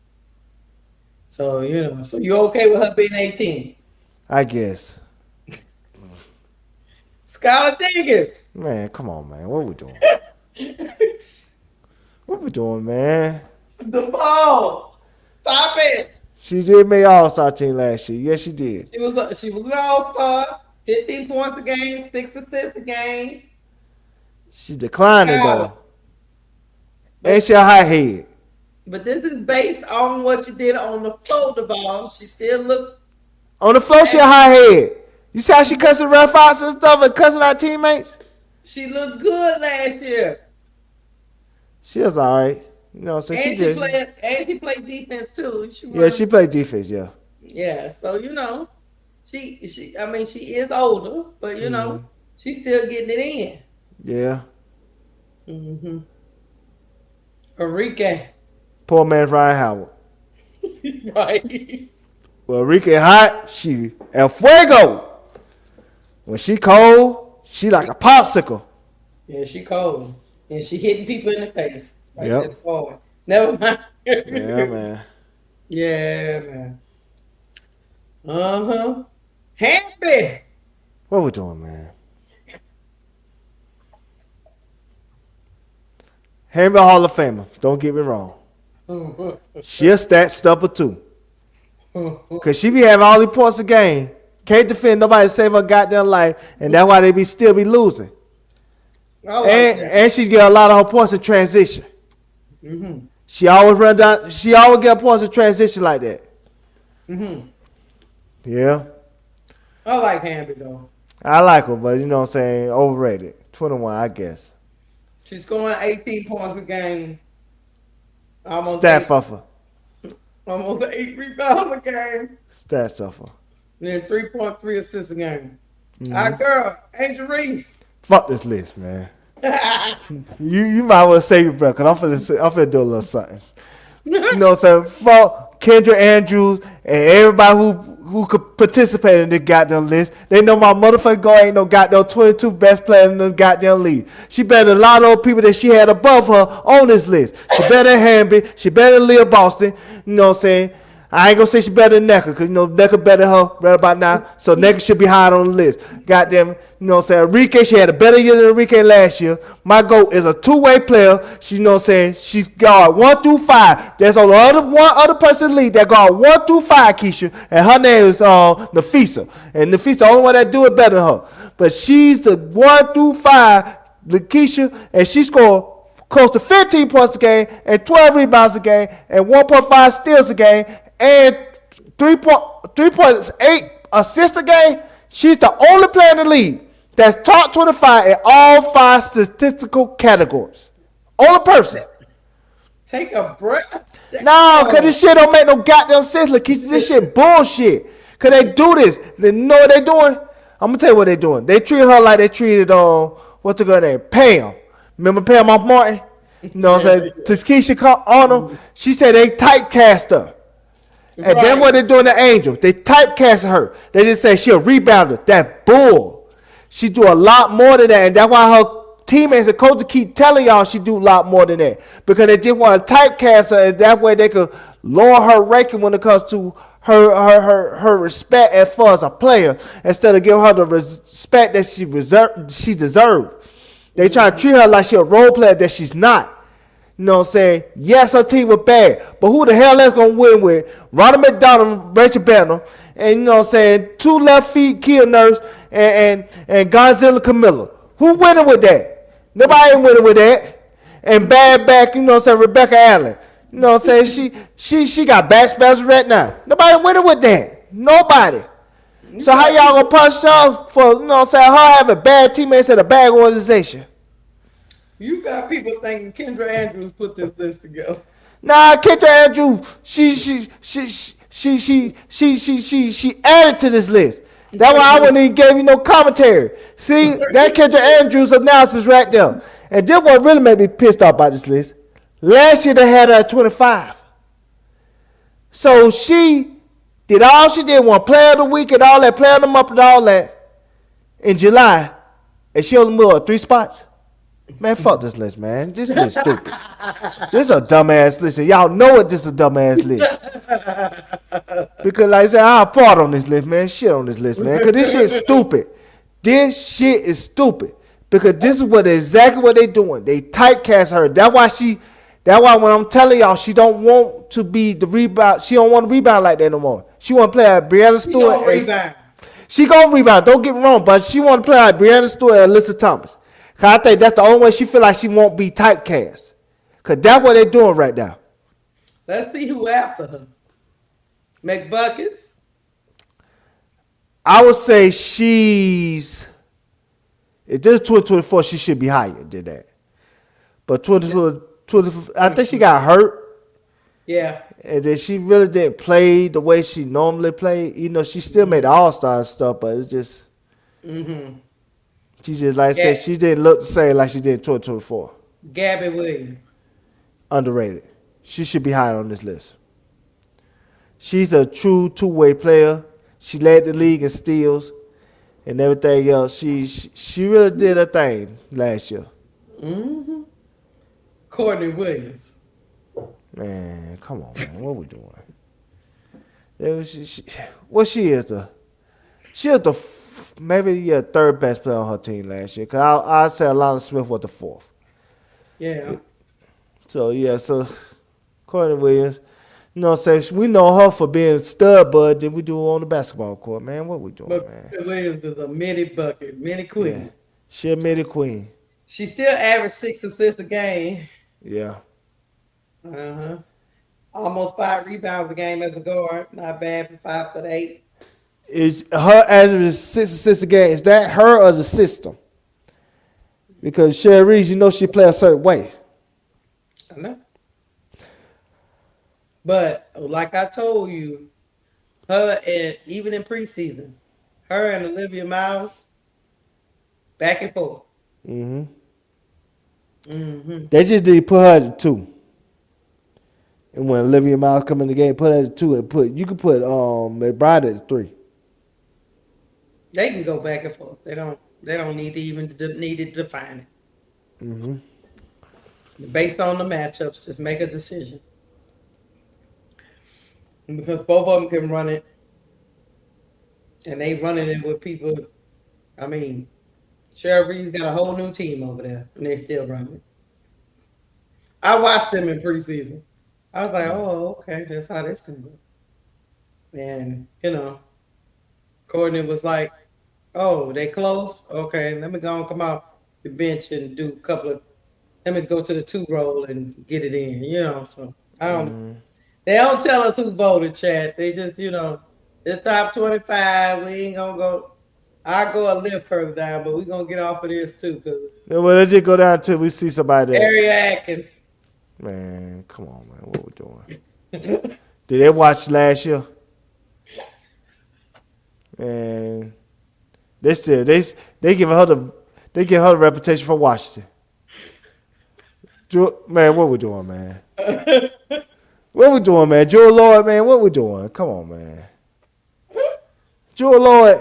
So, you know. So you okay with her being 18? I guess. Skylar Diggins. Man, come on, man. What we doing? What we doing, man? The ball. Stop it. She did make All-Star team last year. Yes, she did. She was an All-Star. 15 points a game, 6 assists a game. She declining though. And she a high head. But this is based on what she did on the floor, Duval. She still looked on the floor. She a high head. You see how she cussing ref outs and stuff and cussing our teammates? She looked good last year. She was all right. You know, so and she played defense too. She played defense, yeah. Yeah, so you know, she is older, but you know, she's still getting it in. Yeah. Mm-hmm. Enrique. Poor man's Ryan Howard. Right. Well, Enrique hot, she el fuego. When she cold, she like a popsicle. Yeah, she cold. And she hitting people in the face. Like yep. Never mind. Yeah, man. Yeah, man. Happy. What we doing, man? Hamby Hall of Famer. Don't get me wrong. She a stat stuffer too. Cause she be having all these points a game. Can't defend nobody save her goddamn life, and that's why they still be losing. And she get a lot of her points in transition. Mm-hmm. She always run down. She always get points in transition like that. Mm-hmm. Yeah. I like Hamby though. I like her, but you know what I'm saying, overrated. 21, I guess. She's scoring 18 points a game. Stat fuffer. Almost 8 rebounds a game. Stat stuffer. And then 3.3 assists a game. Our girl, Angel Reese. Fuck this list, man. you might want to save your breath, because I'm finna do a little something. You know what I'm saying? Fuck Kendra Andrews and everybody who could participate in this goddamn list. They know my motherfucking girl ain't no goddamn 22 best player in the goddamn league. She better than a lot of those people that she had above her on this list. She better than Hamby. She better than Leah Boston. You know what I'm saying? I ain't gonna say she better than Necker, because you know Necker better than her right about now. So Necker should be higher on the list. Goddamn it. You know what I'm saying? Enrique, she had a better year than Enrique last year. My GOAT is a two-way player. She, you know what I'm saying? She's guard 1 through 5. There's only one other person in the league that guard 1 through 5, Keysha. And her name is Nafisa. And Nafisa the only one that do it better than her. But she's the 1 through 5, Keysha, and she scored close to 15 points a game and 12 rebounds a game and 1.5 steals a game and 3.8 assists a game. She's the only player in the league that's top 25 in all 5 statistical categories. Only person. Take a breath. No, because this shit don't make no goddamn sense, Lakeisha. This shit bullshit. Because they do this. They know what they doing? I'm going to tell you what they doing. They treat her like they treated, what's the girl name? Pam. Remember Pam off Martin? You know what I'm saying? Keysha Arnold, she said they typecast her. And then what they doing to Angel? They typecast her. They just say she a rebounder. That bull. She do a lot more than that. And that's why her teammates and coaches keep telling y'all she do a lot more than that. Because they just want to typecast her, and that way they could lower her ranking when it comes to her respect as far as a player, instead of giving her the respect that she deserves. They try to treat her like she a role player that she's not. You know what I'm saying? Yes, her team was bad, but who the hell that's gonna win with Ronald McDonald, Rachel Banner, and you know what I'm saying, 2 left feet, Kia Nurse, and Godzilla Kamilla. Who winning with that? Nobody ain't winning with that. And bad back, you know what I'm saying, Rebecca Allen. You know what I'm saying? She got back spasms right now. Nobody winning with that. Nobody. So how y'all gonna punch her for, you know what I'm saying, her having bad teammates at a bad organization? You got people thinking Kendra Andrews put this list together. Nah, Kendra Andrews, she added to this list. That's why I wouldn't even give you no commentary. See, that Kendra Andrews analysis right there. And this what really made me pissed off about this list. Last year they had her at 25. So she did all she did, one player of the week and all that, player of the month and all that in July. And she only moved 3 spots. Man, fuck this list, man. This list stupid. This is a dumbass list. And y'all know it, this is a dumbass list. Because like I said, I'll part on this list, man. Shit on this list, man. Because this shit is stupid. This shit is stupid. Because this is exactly what they doing. They typecast her. That's why when I'm telling y'all, she don't want to be the rebound. She don't want to rebound like that no more. She want to play like Brianna Stewart. She gonna rebound. Don't get me wrong, but she want to play like Brianna Stewart and Alyssa Thomas. Cause I think that's the only way she feel like she won't be typecast. Cause that's what they're doing right now. Let's see who after her. McBuckets. I would say she's. If this is 2024, she should be higher than that. But 2024, I think she got hurt. Yeah. And then she really didn't play the way she normally played. You know, she still made the All-Star and stuff, but it's just. Mm-hmm. She just, like I said, she didn't look the same like she did in 2024. Gabby Williams. Underrated. She should be higher on this list. She's a true two-way player. She led the league in steals and everything else. She really did her thing last year. Mm-hmm. Courtney Williams. Man, come on, man. What we doing? She is maybe third best player on her team last year. Cause I'd say Alana Smith was the 4th. Yeah. So Courtney Williams. You know what I'm saying? We know her for being stud bud than we do on the basketball court, man. What we doing, man? Williams is a mini bucket, mini queen. Yeah. She a mini queen. She still averaged 6 assists a game. Yeah. Uh-huh. Almost 5 rebounds a game as a guard. Not bad for 5'8". Is her average 6 assists a game? Is that her or the system? Because Sheryl Reese, you know she play a certain way. I know. But like I told you, her and even in preseason, her and Olivia Miles, back and forth. Mm-hmm. Mm-hmm. They just did put her at 2. And when Olivia Miles come in the game, put her at 2 and you can put McBride at 3. They can go back and forth. They don't need to even need to define it. Mm-hmm. Based on the matchups, just make a decision. And because both of them can run it, and they running it with people. I mean, Sheryl Reese got a whole new team over there, and they still running it. I watched them in preseason. I was like, oh, okay, that's how this can go. And, Courtney was like, oh, they close? Okay, let me go and come out the bench and do a couple of, let me go to the 2 roll and get it in, so I don't, they don't tell us who voted, Chad. They just, the top 25, we ain't gonna go, I'll go a little further down, but we're gonna get off of this too. Well, let's just go down till we see somebody there. Area Atkins. Man, come on, man. What we doing? Did they watch last year? Man, they give her the reputation for Washington. Man, what we doing, man? What we doing, man? Jewel Lloyd, man, what we doing? Come on, man. Jewel Lloyd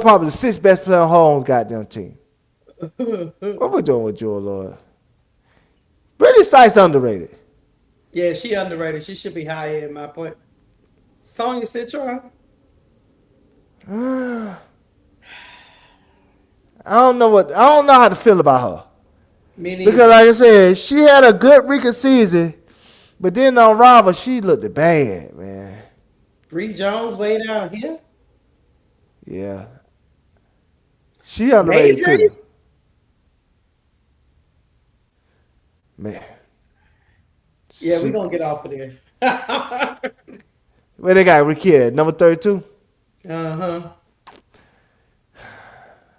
probably the 6th best player on her own goddamn team. What we doing with Jewel Lloyd? Brittany Sykes underrated. Yeah, she underrated. She should be higher in my point. Sonya Citron. I don't know how to feel about her. Me Because neither. like I said, she had a good Rika season, but then on Rival, she looked bad, man. Bree Jones way down here. Yeah. She underrated Major. too. Man. Yeah, we're She, gonna get off of this. where they got Ricky at? Number 32? Uh-huh.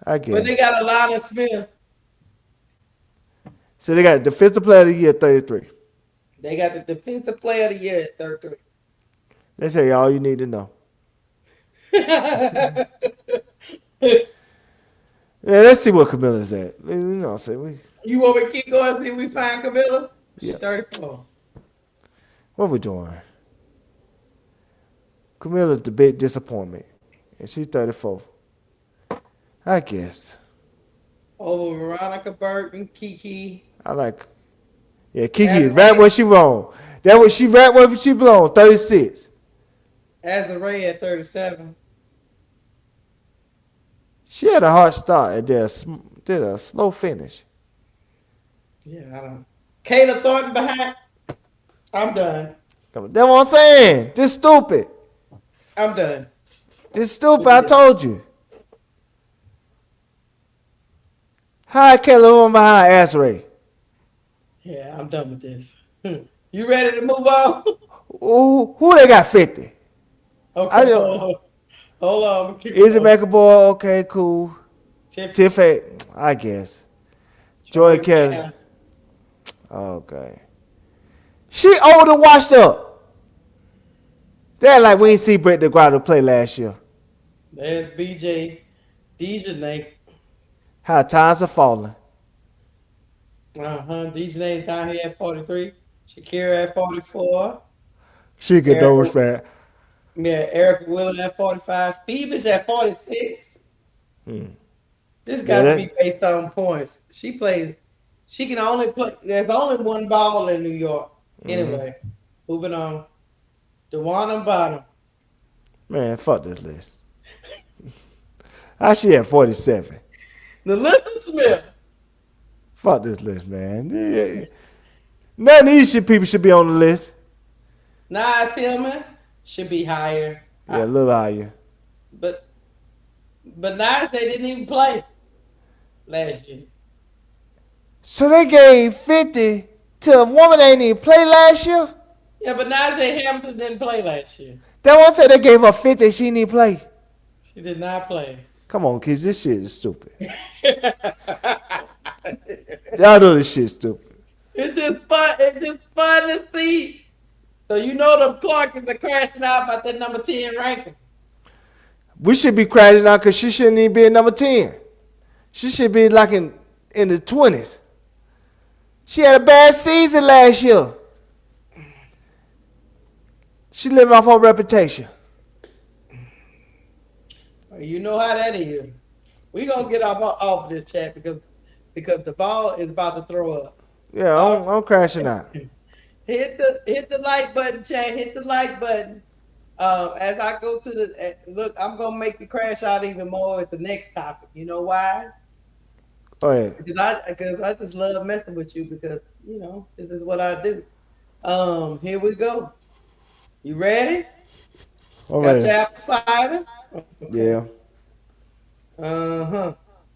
I But they guess. got Alana Smith. So they got Defensive Player of the Year 33. They got the defensive player of the year at 33. That's all you need to know. Yeah, let's see what Camilla's at. You know, say we. You want me to keep going, see if we find Kamilla? She's Yeah. 34. What we doing? Camilla's the big disappointment, and she's 34. I guess. Over Veronica Burton, Kiki. I like. Yeah, Kiki That's is right right. where she wrong. That was she right where she belong. 36. Azaraya at 37. She had a hard start and did a slow finish. Yeah, I don't. Kayla Thornton behind. I'm done. That's what I'm saying. This stupid. I'm done. This stupid. I told you. How Kayla on behind Azray? Yeah, I'm done with this. You ready to move on? Who they got 50? Okay, hold on. Izzy McAboy, okay, cool. Tiffany, I guess. Joy Kelly. Yeah. Okay. She old and washed up. They're like we ain't see Britt DeGrado play last year. There's BJ. Dejanay. How times are falling. Dejanay's down here at 43. Shakira at 44. She get those fat. Yeah, Erica Wheeler at 45. Phoebe's at 46. This got to be based on points. She can only play. There's only one ball in New York. Anyway, moving on. DeWanna Bottom. Man, fuck this list. How she at 47? Nalissa Smith. Fuck this list, man. Yeah. None of these people should be on the list. Nas Hillman should be higher. Yeah, a little higher. But Nas, they didn't even play last year. So they gave 50 to a woman that ain't even play last year? Yeah, but Najee Hamilton didn't play last year. That one said they gave her 50, she didn't even play. She did not play. Come on, kids, this shit is stupid. Y'all know this shit's stupid. It's just fun. It's just fun to see. So you know the Clarkers are crashing out about that number 10 ranking. We should be crashing out because she shouldn't even be at number 10. She should be like in the 20s. She had a bad season last year. She living off her reputation. You know how that is. We gonna get off this chat because the ball is about to throw up. Yeah, I'm crashing out. Hit the like button, chat. Hit the like button. As I go to the look, I'm gonna make you crash out even more at the next topic. You know why? Oh yeah. Because I just love messing with you because this is what I do. Here we go. You ready? All Got right. your apple cider? Yeah.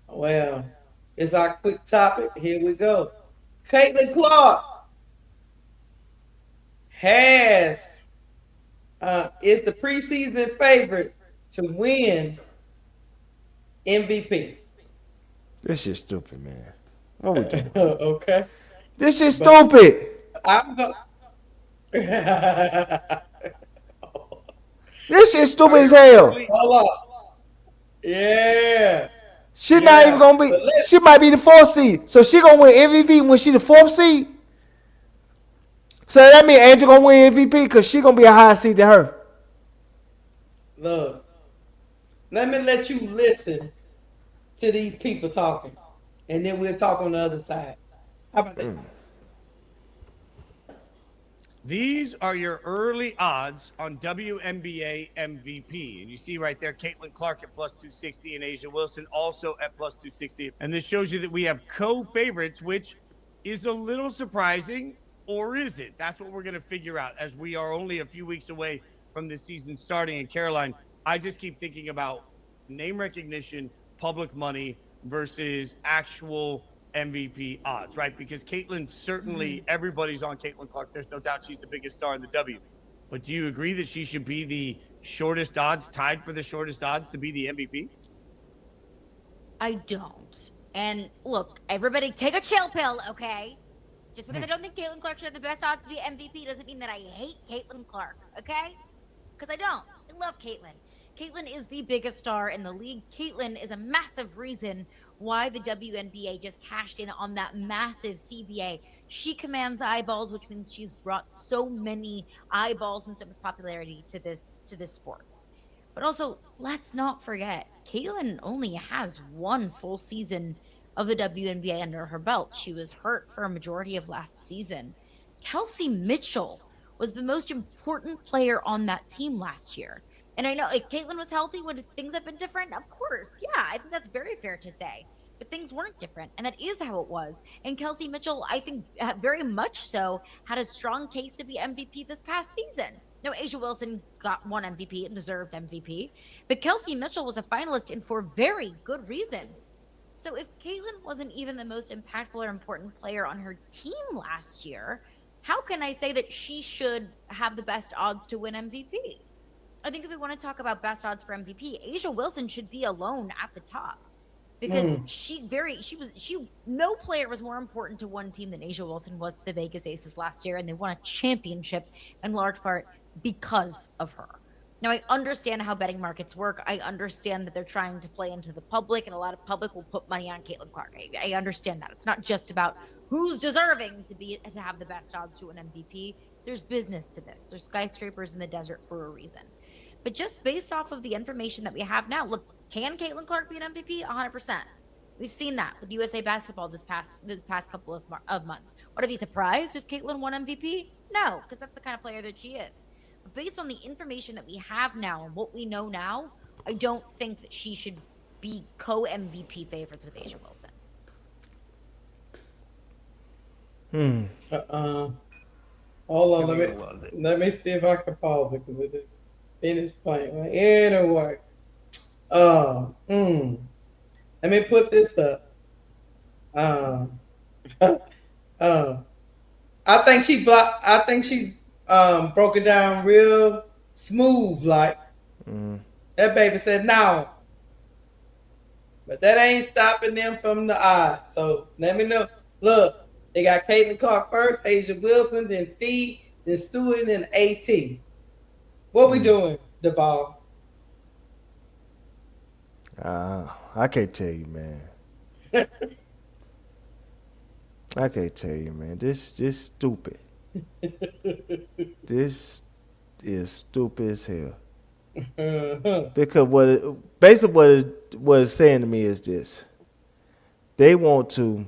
Well, it's our quick topic. Here we go. Caitlin Clark is the preseason favorite to win MVP. This shit's stupid, man. What we doing? Okay. This shit's stupid. I'm going. This shit's stupid as hell. Hold up. Yeah. She not even gonna be. She might be the 4th seed, so she gonna win MVP when she the 4th seed. So that means Angel gonna win MVP because she gonna be a higher seed than her. Look, let me let you listen to these people talking, and then we'll talk on the other side. How about that? These are your early odds on WNBA MVP. And you see right there, Caitlin Clark at plus 260 and Asia Wilson also at plus 260. And this shows you that we have co-favorites, which is a little surprising, or is it? That's what we're going to figure out as we are only a few weeks away from the season starting. In Caroline, I just keep thinking about name recognition, public money versus actual MVP odds, right? Because Caitlin, certainly everybody's on Caitlin Clark. There's no doubt she's the biggest star in the W. But do you agree that she should be the shortest odds, tied for the shortest odds to be the MVP? I don't. And look, everybody take a chill pill, okay? Just because I don't think Caitlin Clark should have the best odds to be MVP doesn't mean that I hate Caitlin Clark, okay? Because I don't. I love Caitlin. Caitlin is the biggest star in the league. Caitlin is a massive reason why the WNBA just cashed in on that massive CBA. She commands eyeballs, which means she's brought so many eyeballs and so much popularity to this sport. But also, let's not forget, Caitlin only has one full season of the WNBA under her belt. She was hurt for a majority of last season. Kelsey Mitchell was the most important player on that team last year. And I know if Caitlin was healthy, would things have been different? Of course. Yeah, I think that's very fair to say. But things weren't different, and that is how it was. And Kelsey Mitchell, I think very much so, had a strong case to be MVP this past season. No, A'ja Wilson got one MVP and deserved MVP, but Kelsey Mitchell was a finalist and for very good reason. So if Caitlin wasn't even the most impactful or important player on her team last year, how can I say that she should have the best odds to win MVP? I think if we want to talk about best odds for MVP, A'ja Wilson should be alone at the top. Because no player was more important to one team than A'ja Wilson was to the Vegas Aces last year, and they won a championship in large part because of her. Now, I understand how betting markets work. I understand that they're trying to play into the public, and a lot of public will put money on Caitlin Clark. I understand that. It's not just about who's deserving to have the best odds to an MVP. There's business to this. There's skyscrapers in the desert for a reason. But just based off of the information that we have now, look, can Caitlin Clark be an MVP? 100%. We've seen that with USA Basketball this past couple of months. Would I be surprised if Caitlin won MVP? No, because that's the kind of player that she is. But based on the information that we have now and what we know now, I don't think that she should be co-MVP favorites with A'ja Wilson. Hold on, let me see if I can pause it because it finish playing. Right? Anyway, let me put this up. I think she broke it down real smooth, like that baby said no. But that ain't stopping them from the odds. So let me know. Look, they got Caitlin Clark first, A'ja Wilson, then Fee, then Stewart, then AT. What we doing, Duval? I can't tell you, man. I can't tell you, man. This stupid. This is stupid as hell. Because what it's saying to me is this: they want to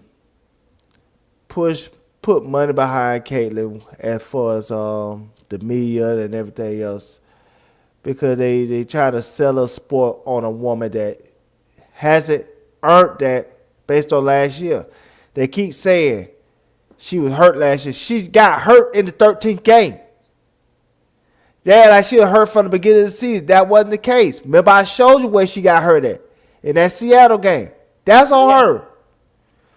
put money behind Caitlin as far as the media and everything else, because they try to sell a sport on a woman that hasn't earned that based on last year. They keep saying she was hurt last year. She got hurt in the 13th game. Yeah, like she was hurt from the beginning of the season. That wasn't the case. Remember, I showed you where she got hurt at in that Seattle game. That's on her.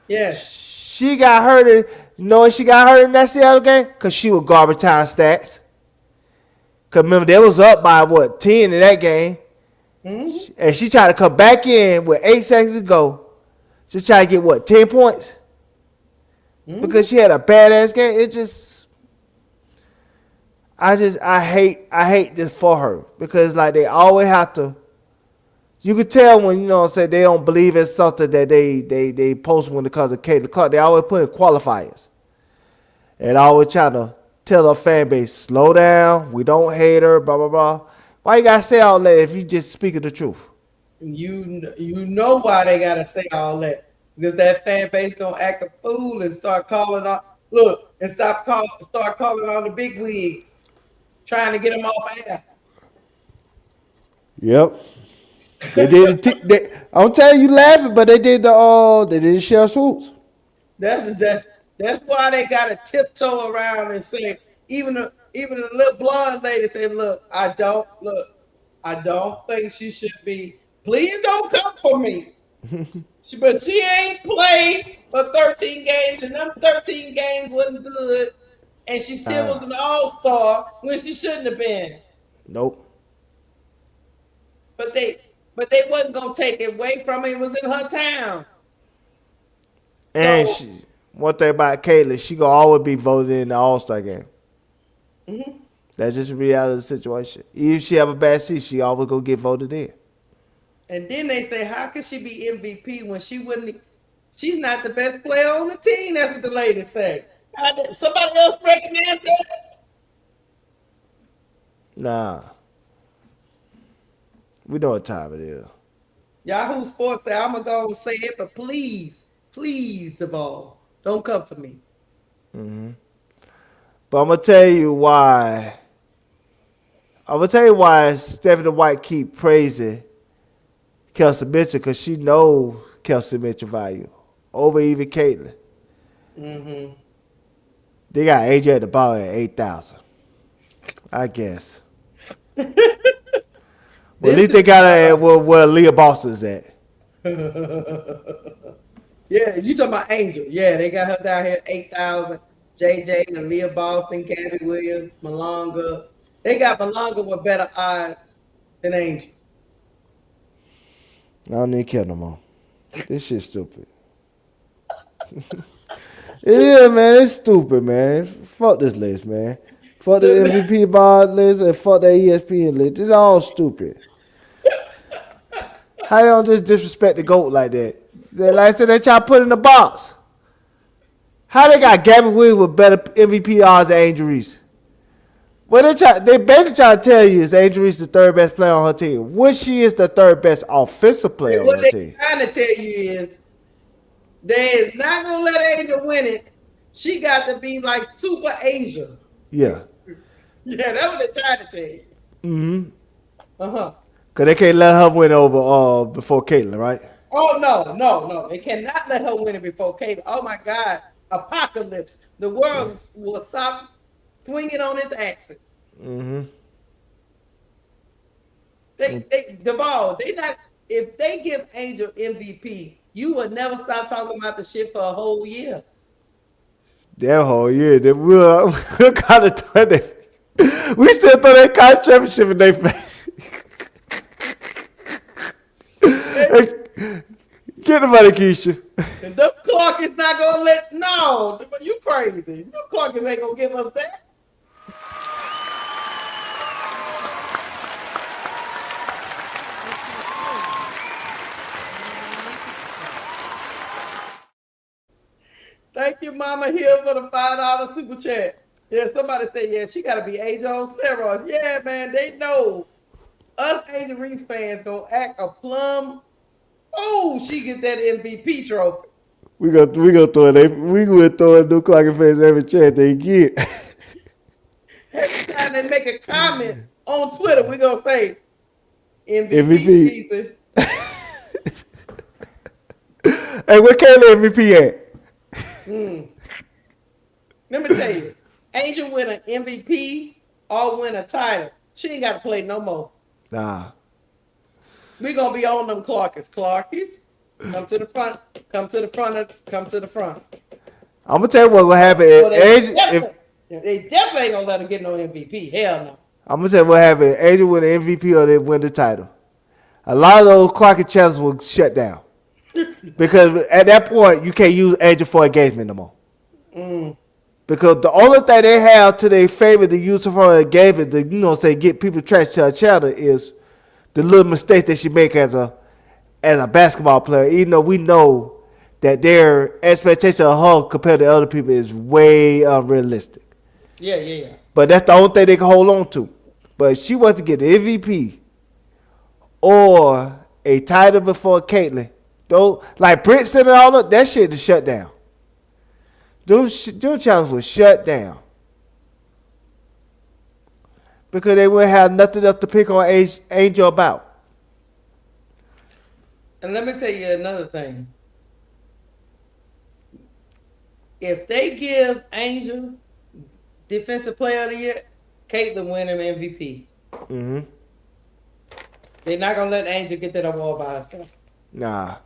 Yeah. She got hurt. You know when she got hurt in that Seattle game? Because she was garbage time stats. Because remember, they was up by, 10 in that game. Mm-hmm. And she tried to come back in with 8 seconds to go. She tried to get, 10 points? Mm-hmm. Because she had a badass game. It just... I hate this for her. Because, they always have to... You could tell when, they don't believe in something that they post when it comes to Caitlin Clark. They always put in qualifiers. And always try to tell her fan base, slow down, we don't hate her, blah, blah, blah. Why you got to say all that if you just speaking the truth? You know why they got to say all that. Because that fan base going to act a fool and start calling on... Look, and start calling on the big wigs. Trying to get them off air. Yep. They did. I'm telling you, laughing, but they did the Sheryl Swoopes. That's That's why they got to tiptoe around and say, even the little blonde lady said, I don't think she should be. Please don't come for me. But she ain't played for 13 games, and them 13 games wasn't good. And she still was an all-star when she shouldn't have been. Nope. But they wasn't gonna take it away from her. It was in her town. And one thing about Caitlyn, she gonna always be voted in the All-Star game. Mm-hmm. That's just the reality of the situation. Even if she have a bad season, she always gonna get voted in. And then they say, how could she be MVP when she wouldn't? She's not the best player on the team. That's what the ladies say. Somebody else recognize that? Nah. We know what time it is. Yahoo Sports say, I'm going to go and say it, but please, Duval, don't come for me. Mm-hmm. But I'm going to tell you why. Stephanie White keep praising Kelsey Mitchell, because she knows Kelsey Mitchell value over even Caitlyn. Mm-hmm. They got AJ at the bottom at 8,000. I guess. Well, at least they got her at where Leah Boston's at. Yeah, you talking about Angel. Yeah, they got her down here 8,000. JJ and Leah Boston, Gabby Williams, Malonga. They got Malonga with better odds than Angel. I don't need to care no more. This shit's stupid. It is, man. It's stupid, man. Fuck this list, man. Fuck the MVP bond list and fuck that ESPN list. It's all stupid. How they don't just disrespect the GOAT like that? Like I said, they try to put in the box. How they got Gavin Williams with better MVP odds than Angel Reese? Well, they basically try to tell you is Angel Reese the third best player on her team. Which she is the third best offensive player on her team. What they're trying to tell you is they is not going to let Angel win it. She got to be like Super Asia. Yeah. Yeah, that's what they're trying to tell you. Mm-hmm. Uh-huh. Because they can't let her win over before Caitlyn, right? Oh, no. They cannot let her win it before Caitlyn. Oh, my God. Apocalypse. The world will stop swinging on its axis. Mm-hmm. Duval, if they give Angel MVP, you would never stop talking about the shit for a whole year. That whole year, we'll kind of throw that. We still throw that college championship in their face. Get the money, Keysha. And the Clark is not gonna no, you crazy. The Clark ain't gonna give us that. Thank you, Mama Hill, for the $5 super chat. Yeah, somebody said, yeah, she gotta be Angel on steroids. Yeah, man, they know us Angel Reese fans gonna act a plum. Oh, she get that MVP trophy. We gonna throw it. We gonna throw a new clock in face every chance they get. Every time they make a comment on Twitter, we gonna say MVP season. Hey, where Kayla MVP at? Let me tell you, Angel win an MVP or win a title. She ain't got to play no more. Nah. We gonna be on them Clarkies. Come to the front. Come to the front. I'm gonna tell you what will happen. They definitely ain't gonna let him get no MVP. Hell no. I'm gonna tell you what happened. Angel win the MVP or they win the title. A lot of those Clarkie channels will shut down. Because at that point, you can't use Angel for engagement no more. Because the only thing they have to their favor to use for engagement to, get people attracted to her channel is the little mistakes that she make as a basketball player. Even though we know that their expectation of her compared to other people is way unrealistic. Yeah. But that's the only thing they can hold on to. But if she wants to get the MVP or a title before Caitlyn, though, like Prince and all that shit is shut down. Those channels were shut down because they wouldn't have nothing else to pick on Angel about. And let me tell you another thing. if they give Angel Defensive Player of the Year, Caitlyn win him MVP. Mm-hmm. They're not gonna let Angel get that award by herself. Nah.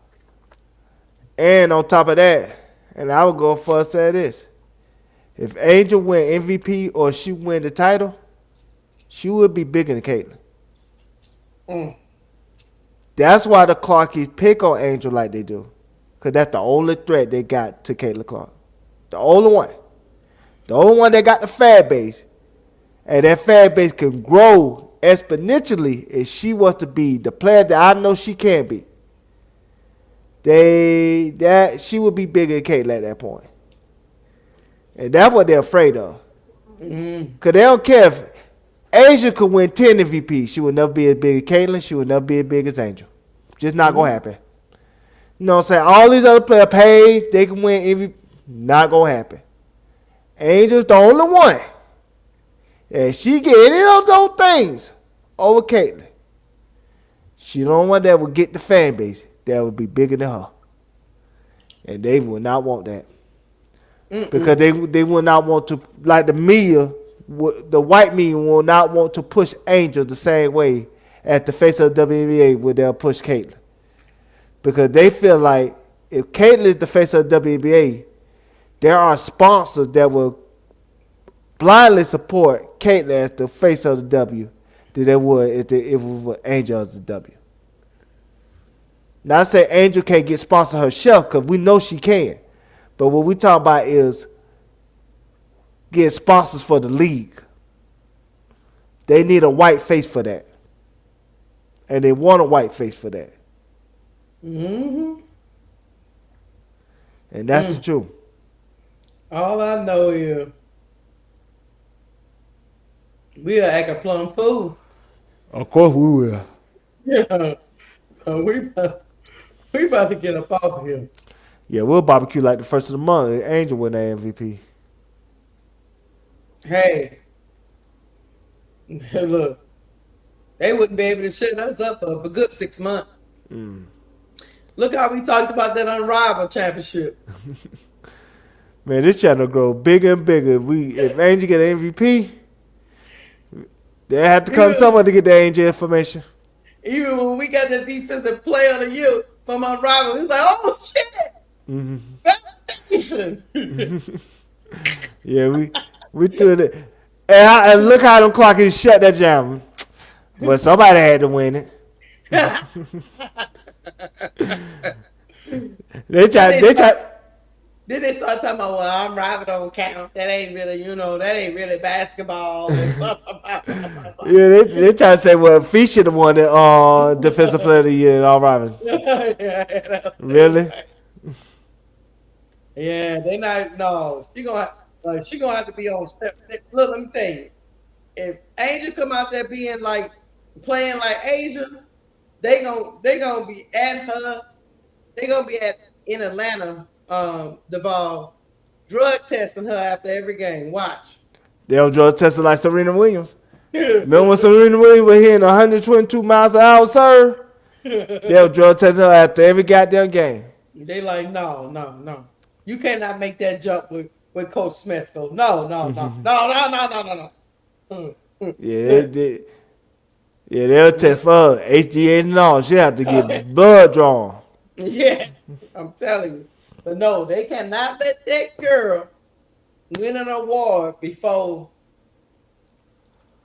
And on top of that, and I would go for say this: if Angel win MVP or she win the title, she would be bigger than Caitlyn. Mm. That's why the Clarkies pick on Angel like they do, cause that's the only threat they got to Caitlyn Clark. The only one. The only one that got the fan base. And that fan base can grow exponentially if she was to be the player that I know she can be. She would be bigger than Caitlyn at that point. And that's what they're afraid of. Mm. Because they don't care if Asia could win 10 MVP. She would never be as big as Caitlyn. She would never be as big as Angel. Just not going to happen. You know what I'm saying? All these other players, Paige, they can win MVP. Not going to happen. Angel's the only one. And she get any of those things over Caitlyn, she the only one that would get the fan base that would be bigger than her. And they would not want that. Because they would not want to, like the media, the white media will not want to push Angel the same way as the face of the WNBA would they'll push Caitlyn. Because they feel like if Caitlyn is the face of the WNBA, there are sponsors that will blindly support Caitlyn as the face of the W than they would if it was Angel as the W. Now I say Angel can't get sponsored herself because we know she can. But what we talk about is get sponsors for the league. They need a white face for that. And they want a white face for that. Mm-hmm. And that's the truth. All I know is we'll act a plum fool. Of course we will. Yeah. We about to get up off of here. Yeah, we'll barbecue like the first of the month. Angel win that MVP. Hey, look, they wouldn't be able to shut us up for a good 6 months. Look how we talked about that Unrivaled championship. Man, this channel grow bigger and bigger. If Angel get an MVP, they have to come somewhere to get the Angel information. Even when we got the defensive player of the year from Unrivaled, we was like, oh shit! Validation. Yeah, we threw it. And look how them Clarkies shut that jam. But somebody had to win it. They try. Then they start talking about, well, Unrivaled don't count. That ain't really, that ain't really basketball. Yeah, they try to say, well, Fee should have won the defensive player of the year in all Rivalry. Really? Yeah, they not. No, she gonna have to be on step. Look, let me tell you, if Angel come out there being playing like Asia, they gonna be at her. They gonna be in Atlanta. Duval drug testing her after every game. Watch. They'll drug test her like Serena Williams. Remember when Serena Williams was hitting 122 miles an hour, sir? They'll drug test her after every goddamn game. They like, no. You cannot make that jump with Coach Smesco. No. Yeah, they'll test for her. HGA and all. She have to get blood drawn. Yeah, I'm telling you. But no, they cannot let that girl win an award before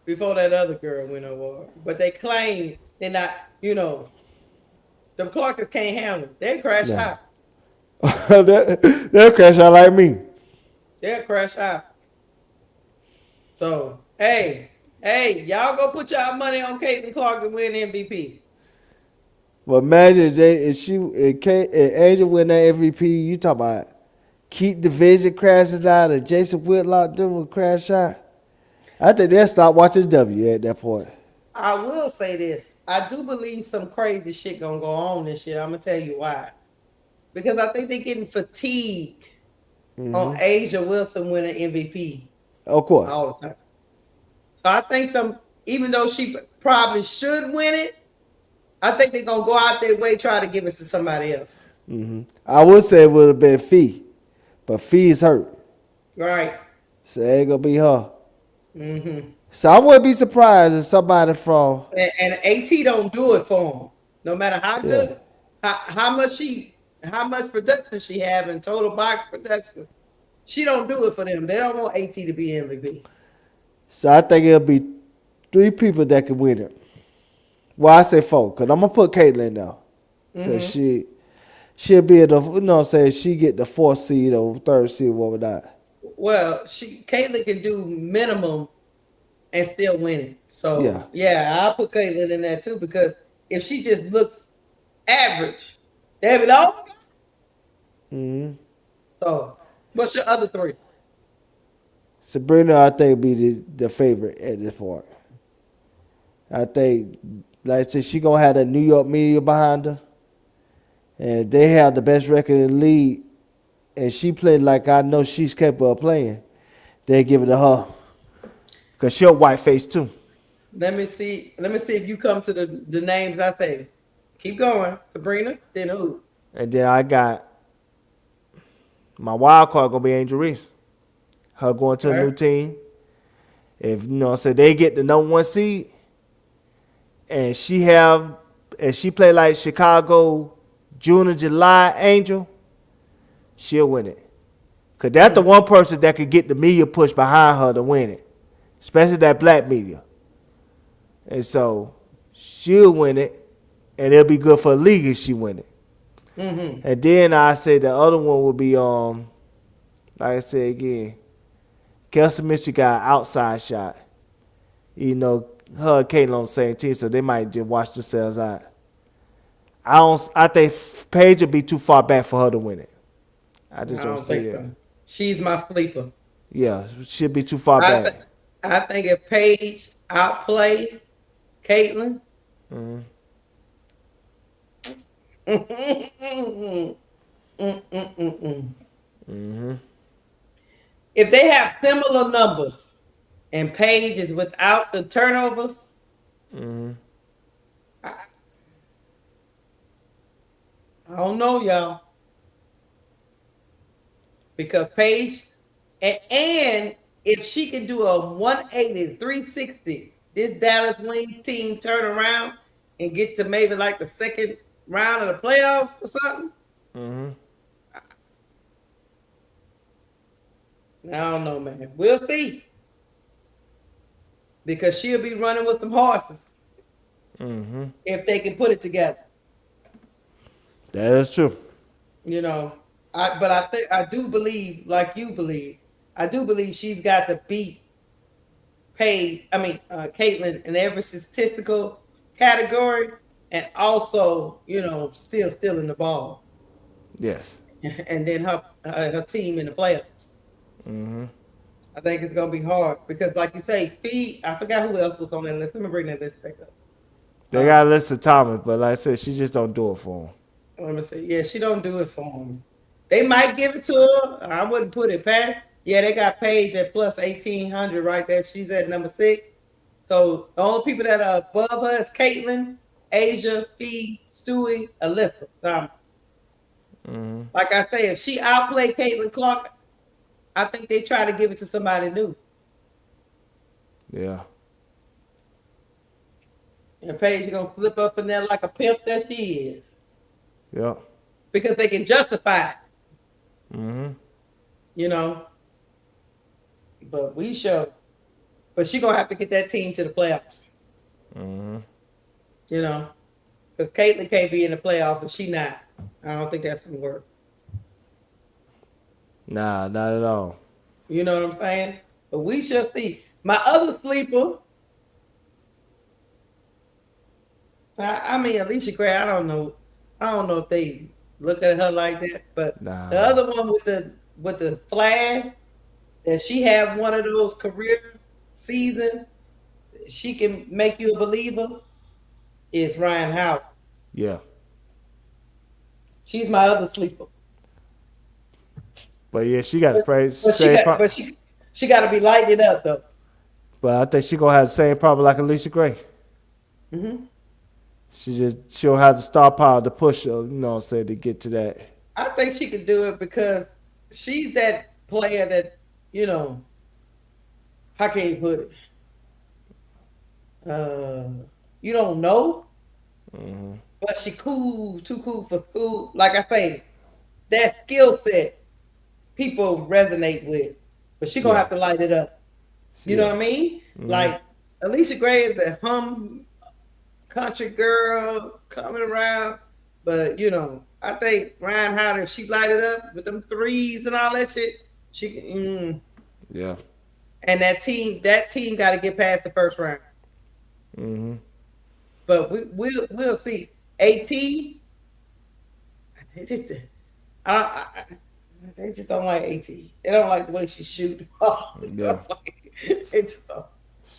that other girl win an award. But they claim they're not, the Clarkers can't handle it. They'll crash out. They'll crash out like me. They'll crash out. So, hey, y'all go put y'all money on Caitlyn Clark to win MVP. Well, imagine if Angel win that MVP, you talk about Keith Division crashes out or Jason Whitlock them will crash out. I think they'll stop watching W at that point. I will say this. I do believe some crazy shit gonna go on this year. I'm gonna tell you why. Because I think they're getting fatigued on Asia Wilson winning MVP. Of course. All the time. So I think even though she probably should win it, I think they're going to go out their way try to give it to somebody else. I would say it would have been Fee. but Fee's hurt, Right. so it ain't gonna be her. Mm-hmm. So I wouldn't be surprised if somebody from And AT don't do it for him. No matter how yeah. good, how much production she have in total box production, she don't do it for them. They don't want AT to be MVP. So I think it'll be 3 people that can win it. Well, I say 4, because I'm gonna put Caitlyn now. Because she'll be at the, you know what I'm saying, she get the 4th seed or 3rd seed, what not. Well, Caitlyn can do minimum and still win it. So yeah, I'll put Caitlyn in there too, because if she just looks average, they be like, Mm-hmm. So what's your other 3? Sabrina, I think, be the favorite at this point. I think, like I said, she gonna have the New York media behind her, and they have the best record in the league, and she played like I know she's capable of playing. They give it to her, cause she a white face too. Let me see if you come to the names I say. Keep going, Sabrina. Then who? And then I got my wild card gonna be Angel Reese. Her going to a new team. If you know, so they get the number 1 seed, and she play like Chicago June and July Angel, she'll win it. Cause that's the one person that could get the media push behind her to win it, especially that black media. And so she'll win it, and it'll be good for the league if she win it. Mm-hmm. And then I say the other one will be like I said again, Kelsey Mitchell got an outside shot. You know, her and Caitlyn on the same team, so they might just watch themselves out. I think Paige will be too far back for her to win it. I just don't see it. So. She's my sleeper. Yeah, she'll be too far back. I think if Paige outplay Caitlyn. Mm-hmm. Mm-hmm. If they have similar numbers and Paige is without the turnovers, I don't know, y'all. Because Paige, and if she can do a 180, 360, this Dallas Wings team turn around and get to maybe like the second round of the playoffs or something. I don't know, man. We'll see. Because she'll be running with some horses. If they can put it together. That is true. You know, I do believe, like you believe, I do believe she's got to beat Caitlyn in every statistical category, and also, you know, still stealing the ball. Yes. And then her team in the playoffs. I think it's gonna be hard because, like you say, Fee. I forgot who else was on that list. Let me bring that list back up. They got a list of Thomas, but like I said, she just don't do it for him. Let me see. Yeah, she don't do it for him. They might give it to her. I wouldn't put it past. Yeah, they got Paige at plus 1,800 right there. She's at number 6. So the only people that are above her is Caitlyn, Asia, Fee, Stewie, Alyssa Thomas. Like I say, if she outplayed Caitlin Clark, I think they try to give it to somebody new. Yeah. And Paige gonna slip up in there like a pimp that she is. Yeah. Because they can justify it. You know. But but she gonna have to get that team to the playoffs. You know. Because Caitlyn can't be in the playoffs and she not. I don't think that's gonna work. Nah, not at all. You know what I'm saying? But we shall see. My other sleeper, I mean, Alicia Gray, I don't know if they look at her like that, but the other one with the flash, that she have one of those career seasons, she can make you a believer, is Ryan Howard. Yeah. She's my other sleeper. But yeah, she got to play. But she got to be lighting up though. But I think she gonna have the same problem like Alicia Gray. She'll have the star power to push her, you know what I'm saying, to get to that. I think she could do it because she's that player that, you know, how can you put it? Uh, you don't know, but she cool, too cool for school. Like I say, that skill set people resonate with, but she gonna Yeah. have to light it up. You know Yeah. what I mean? Hmm. Like Alicia Gray is a country girl coming around, but you know, I think Ryan Howard, if she light it up with them threes and all that shit, she can. Yeah. And that team got to get past the first round. Hmm. But we'll see. At, I, they just don't like At. They don't like the way she shoot. Yeah. They just don't.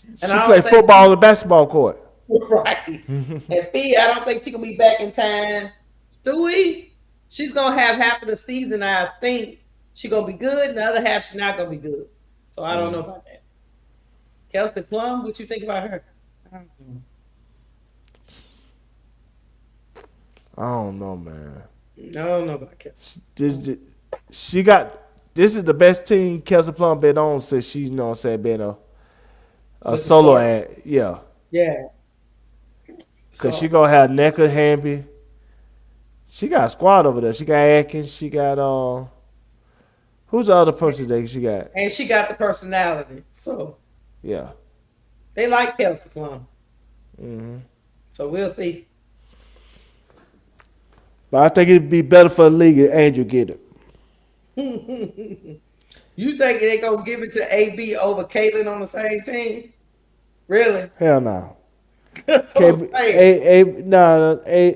And She I played don't think football on the basketball court. right. And B, I don't think she can be back in time. Stewie, she's gonna have half of the season. I think she's gonna be good, and the other half she's not gonna be good. So I don't know about that. Kelsey Plum, what you think about her? I don't know. I don't know, man. I don't know about Kelsey. She got this is the best team Kelsey Plum been on since she, you know what I'm saying, been a With the solo Sparks. ad. Yeah. Yeah. Cause she So gonna have Necker Hamby. She got a squad over there. She got Atkins. She got who's the other person that she got? and she got the personality. So Yeah. they like Kelsey Plum. Hmm. So we'll see. But I think it'd be better for the league if Angel get it. You think they gonna give it to AB over Caitlin on the same team? Really? Hell no. That's what I'm saying.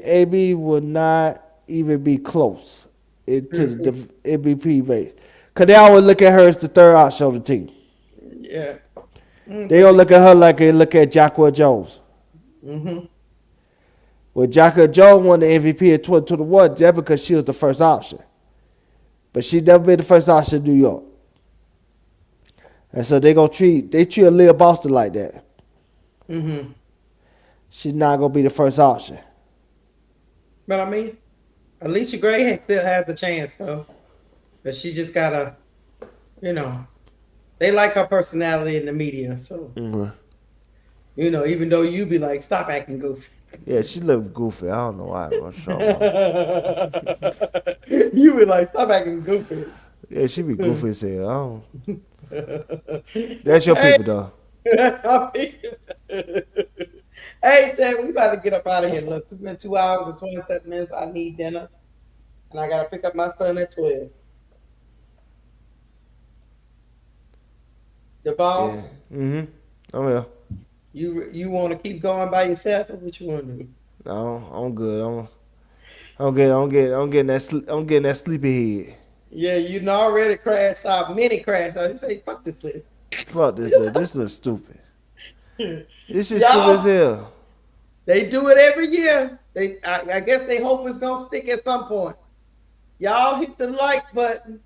AB would not even be close to the MVP race. Cause they always look at her as the third option on the team. Yeah. They don't look at her like they look at Jacqueline Jones. Mm-hmm. Well, Jacqueline Jones won the MVP in 2021 just because she was the first option. But she never been the first option in New York. And so they treat Leah Boston like that. Mm-hmm. She's not gonna be the first option. But I mean, Alicia Gray still has a chance though. But she just gotta, you know, they like her personality in the media. So, you know, even though you be like, stop acting goofy. Yeah, she look goofy. I don't know why. You be like, stop acting goofy. Yeah, she be goofy as hell. That's your Hey, people though. that's our people. Hey, Chad, we about to get up out of here. Look, it's been 2 hours and 27 minutes. I need dinner. And I gotta pick up my son at 12. Duval, Yeah. Oh yeah. you want to keep going by yourself, or what you want to do? No, I'm good. I'm getting that sleepy head. Yeah, you already crashed out, mini crash out. He say, "Fuck this list." Fuck this list. This looks stupid. This is stupid as Y'all, hell. they do it every year. I guess they hope it's gonna stick at some point. Y'all hit the like button.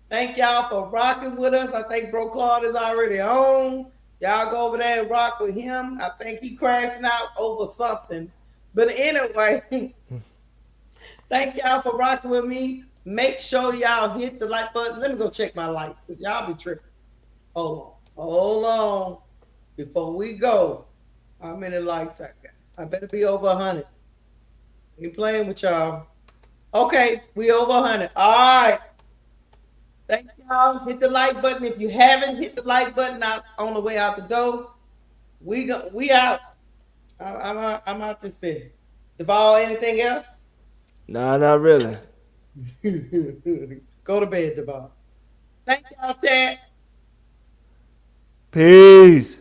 Thank y'all for rocking with us. I think Bro Claude is already on. Y'all go over there and rock with him. I think he crashing out over something. But anyway, thank y'all for rocking with me. Make sure y'all hit the like button. Let me go check my lights because y'all be tripping. Hold on. Before we go, how many likes I got? I better be over 100. Ain't playing with y'all. Okay, we over 100. All right. Thank y'all. Hit the like button. If you haven't hit the like button out on the way out the door, we out. I'm out this bit. Duval, anything else? Nah, not really. Go to bed, Duval. Thank y'all, Chad. Peace.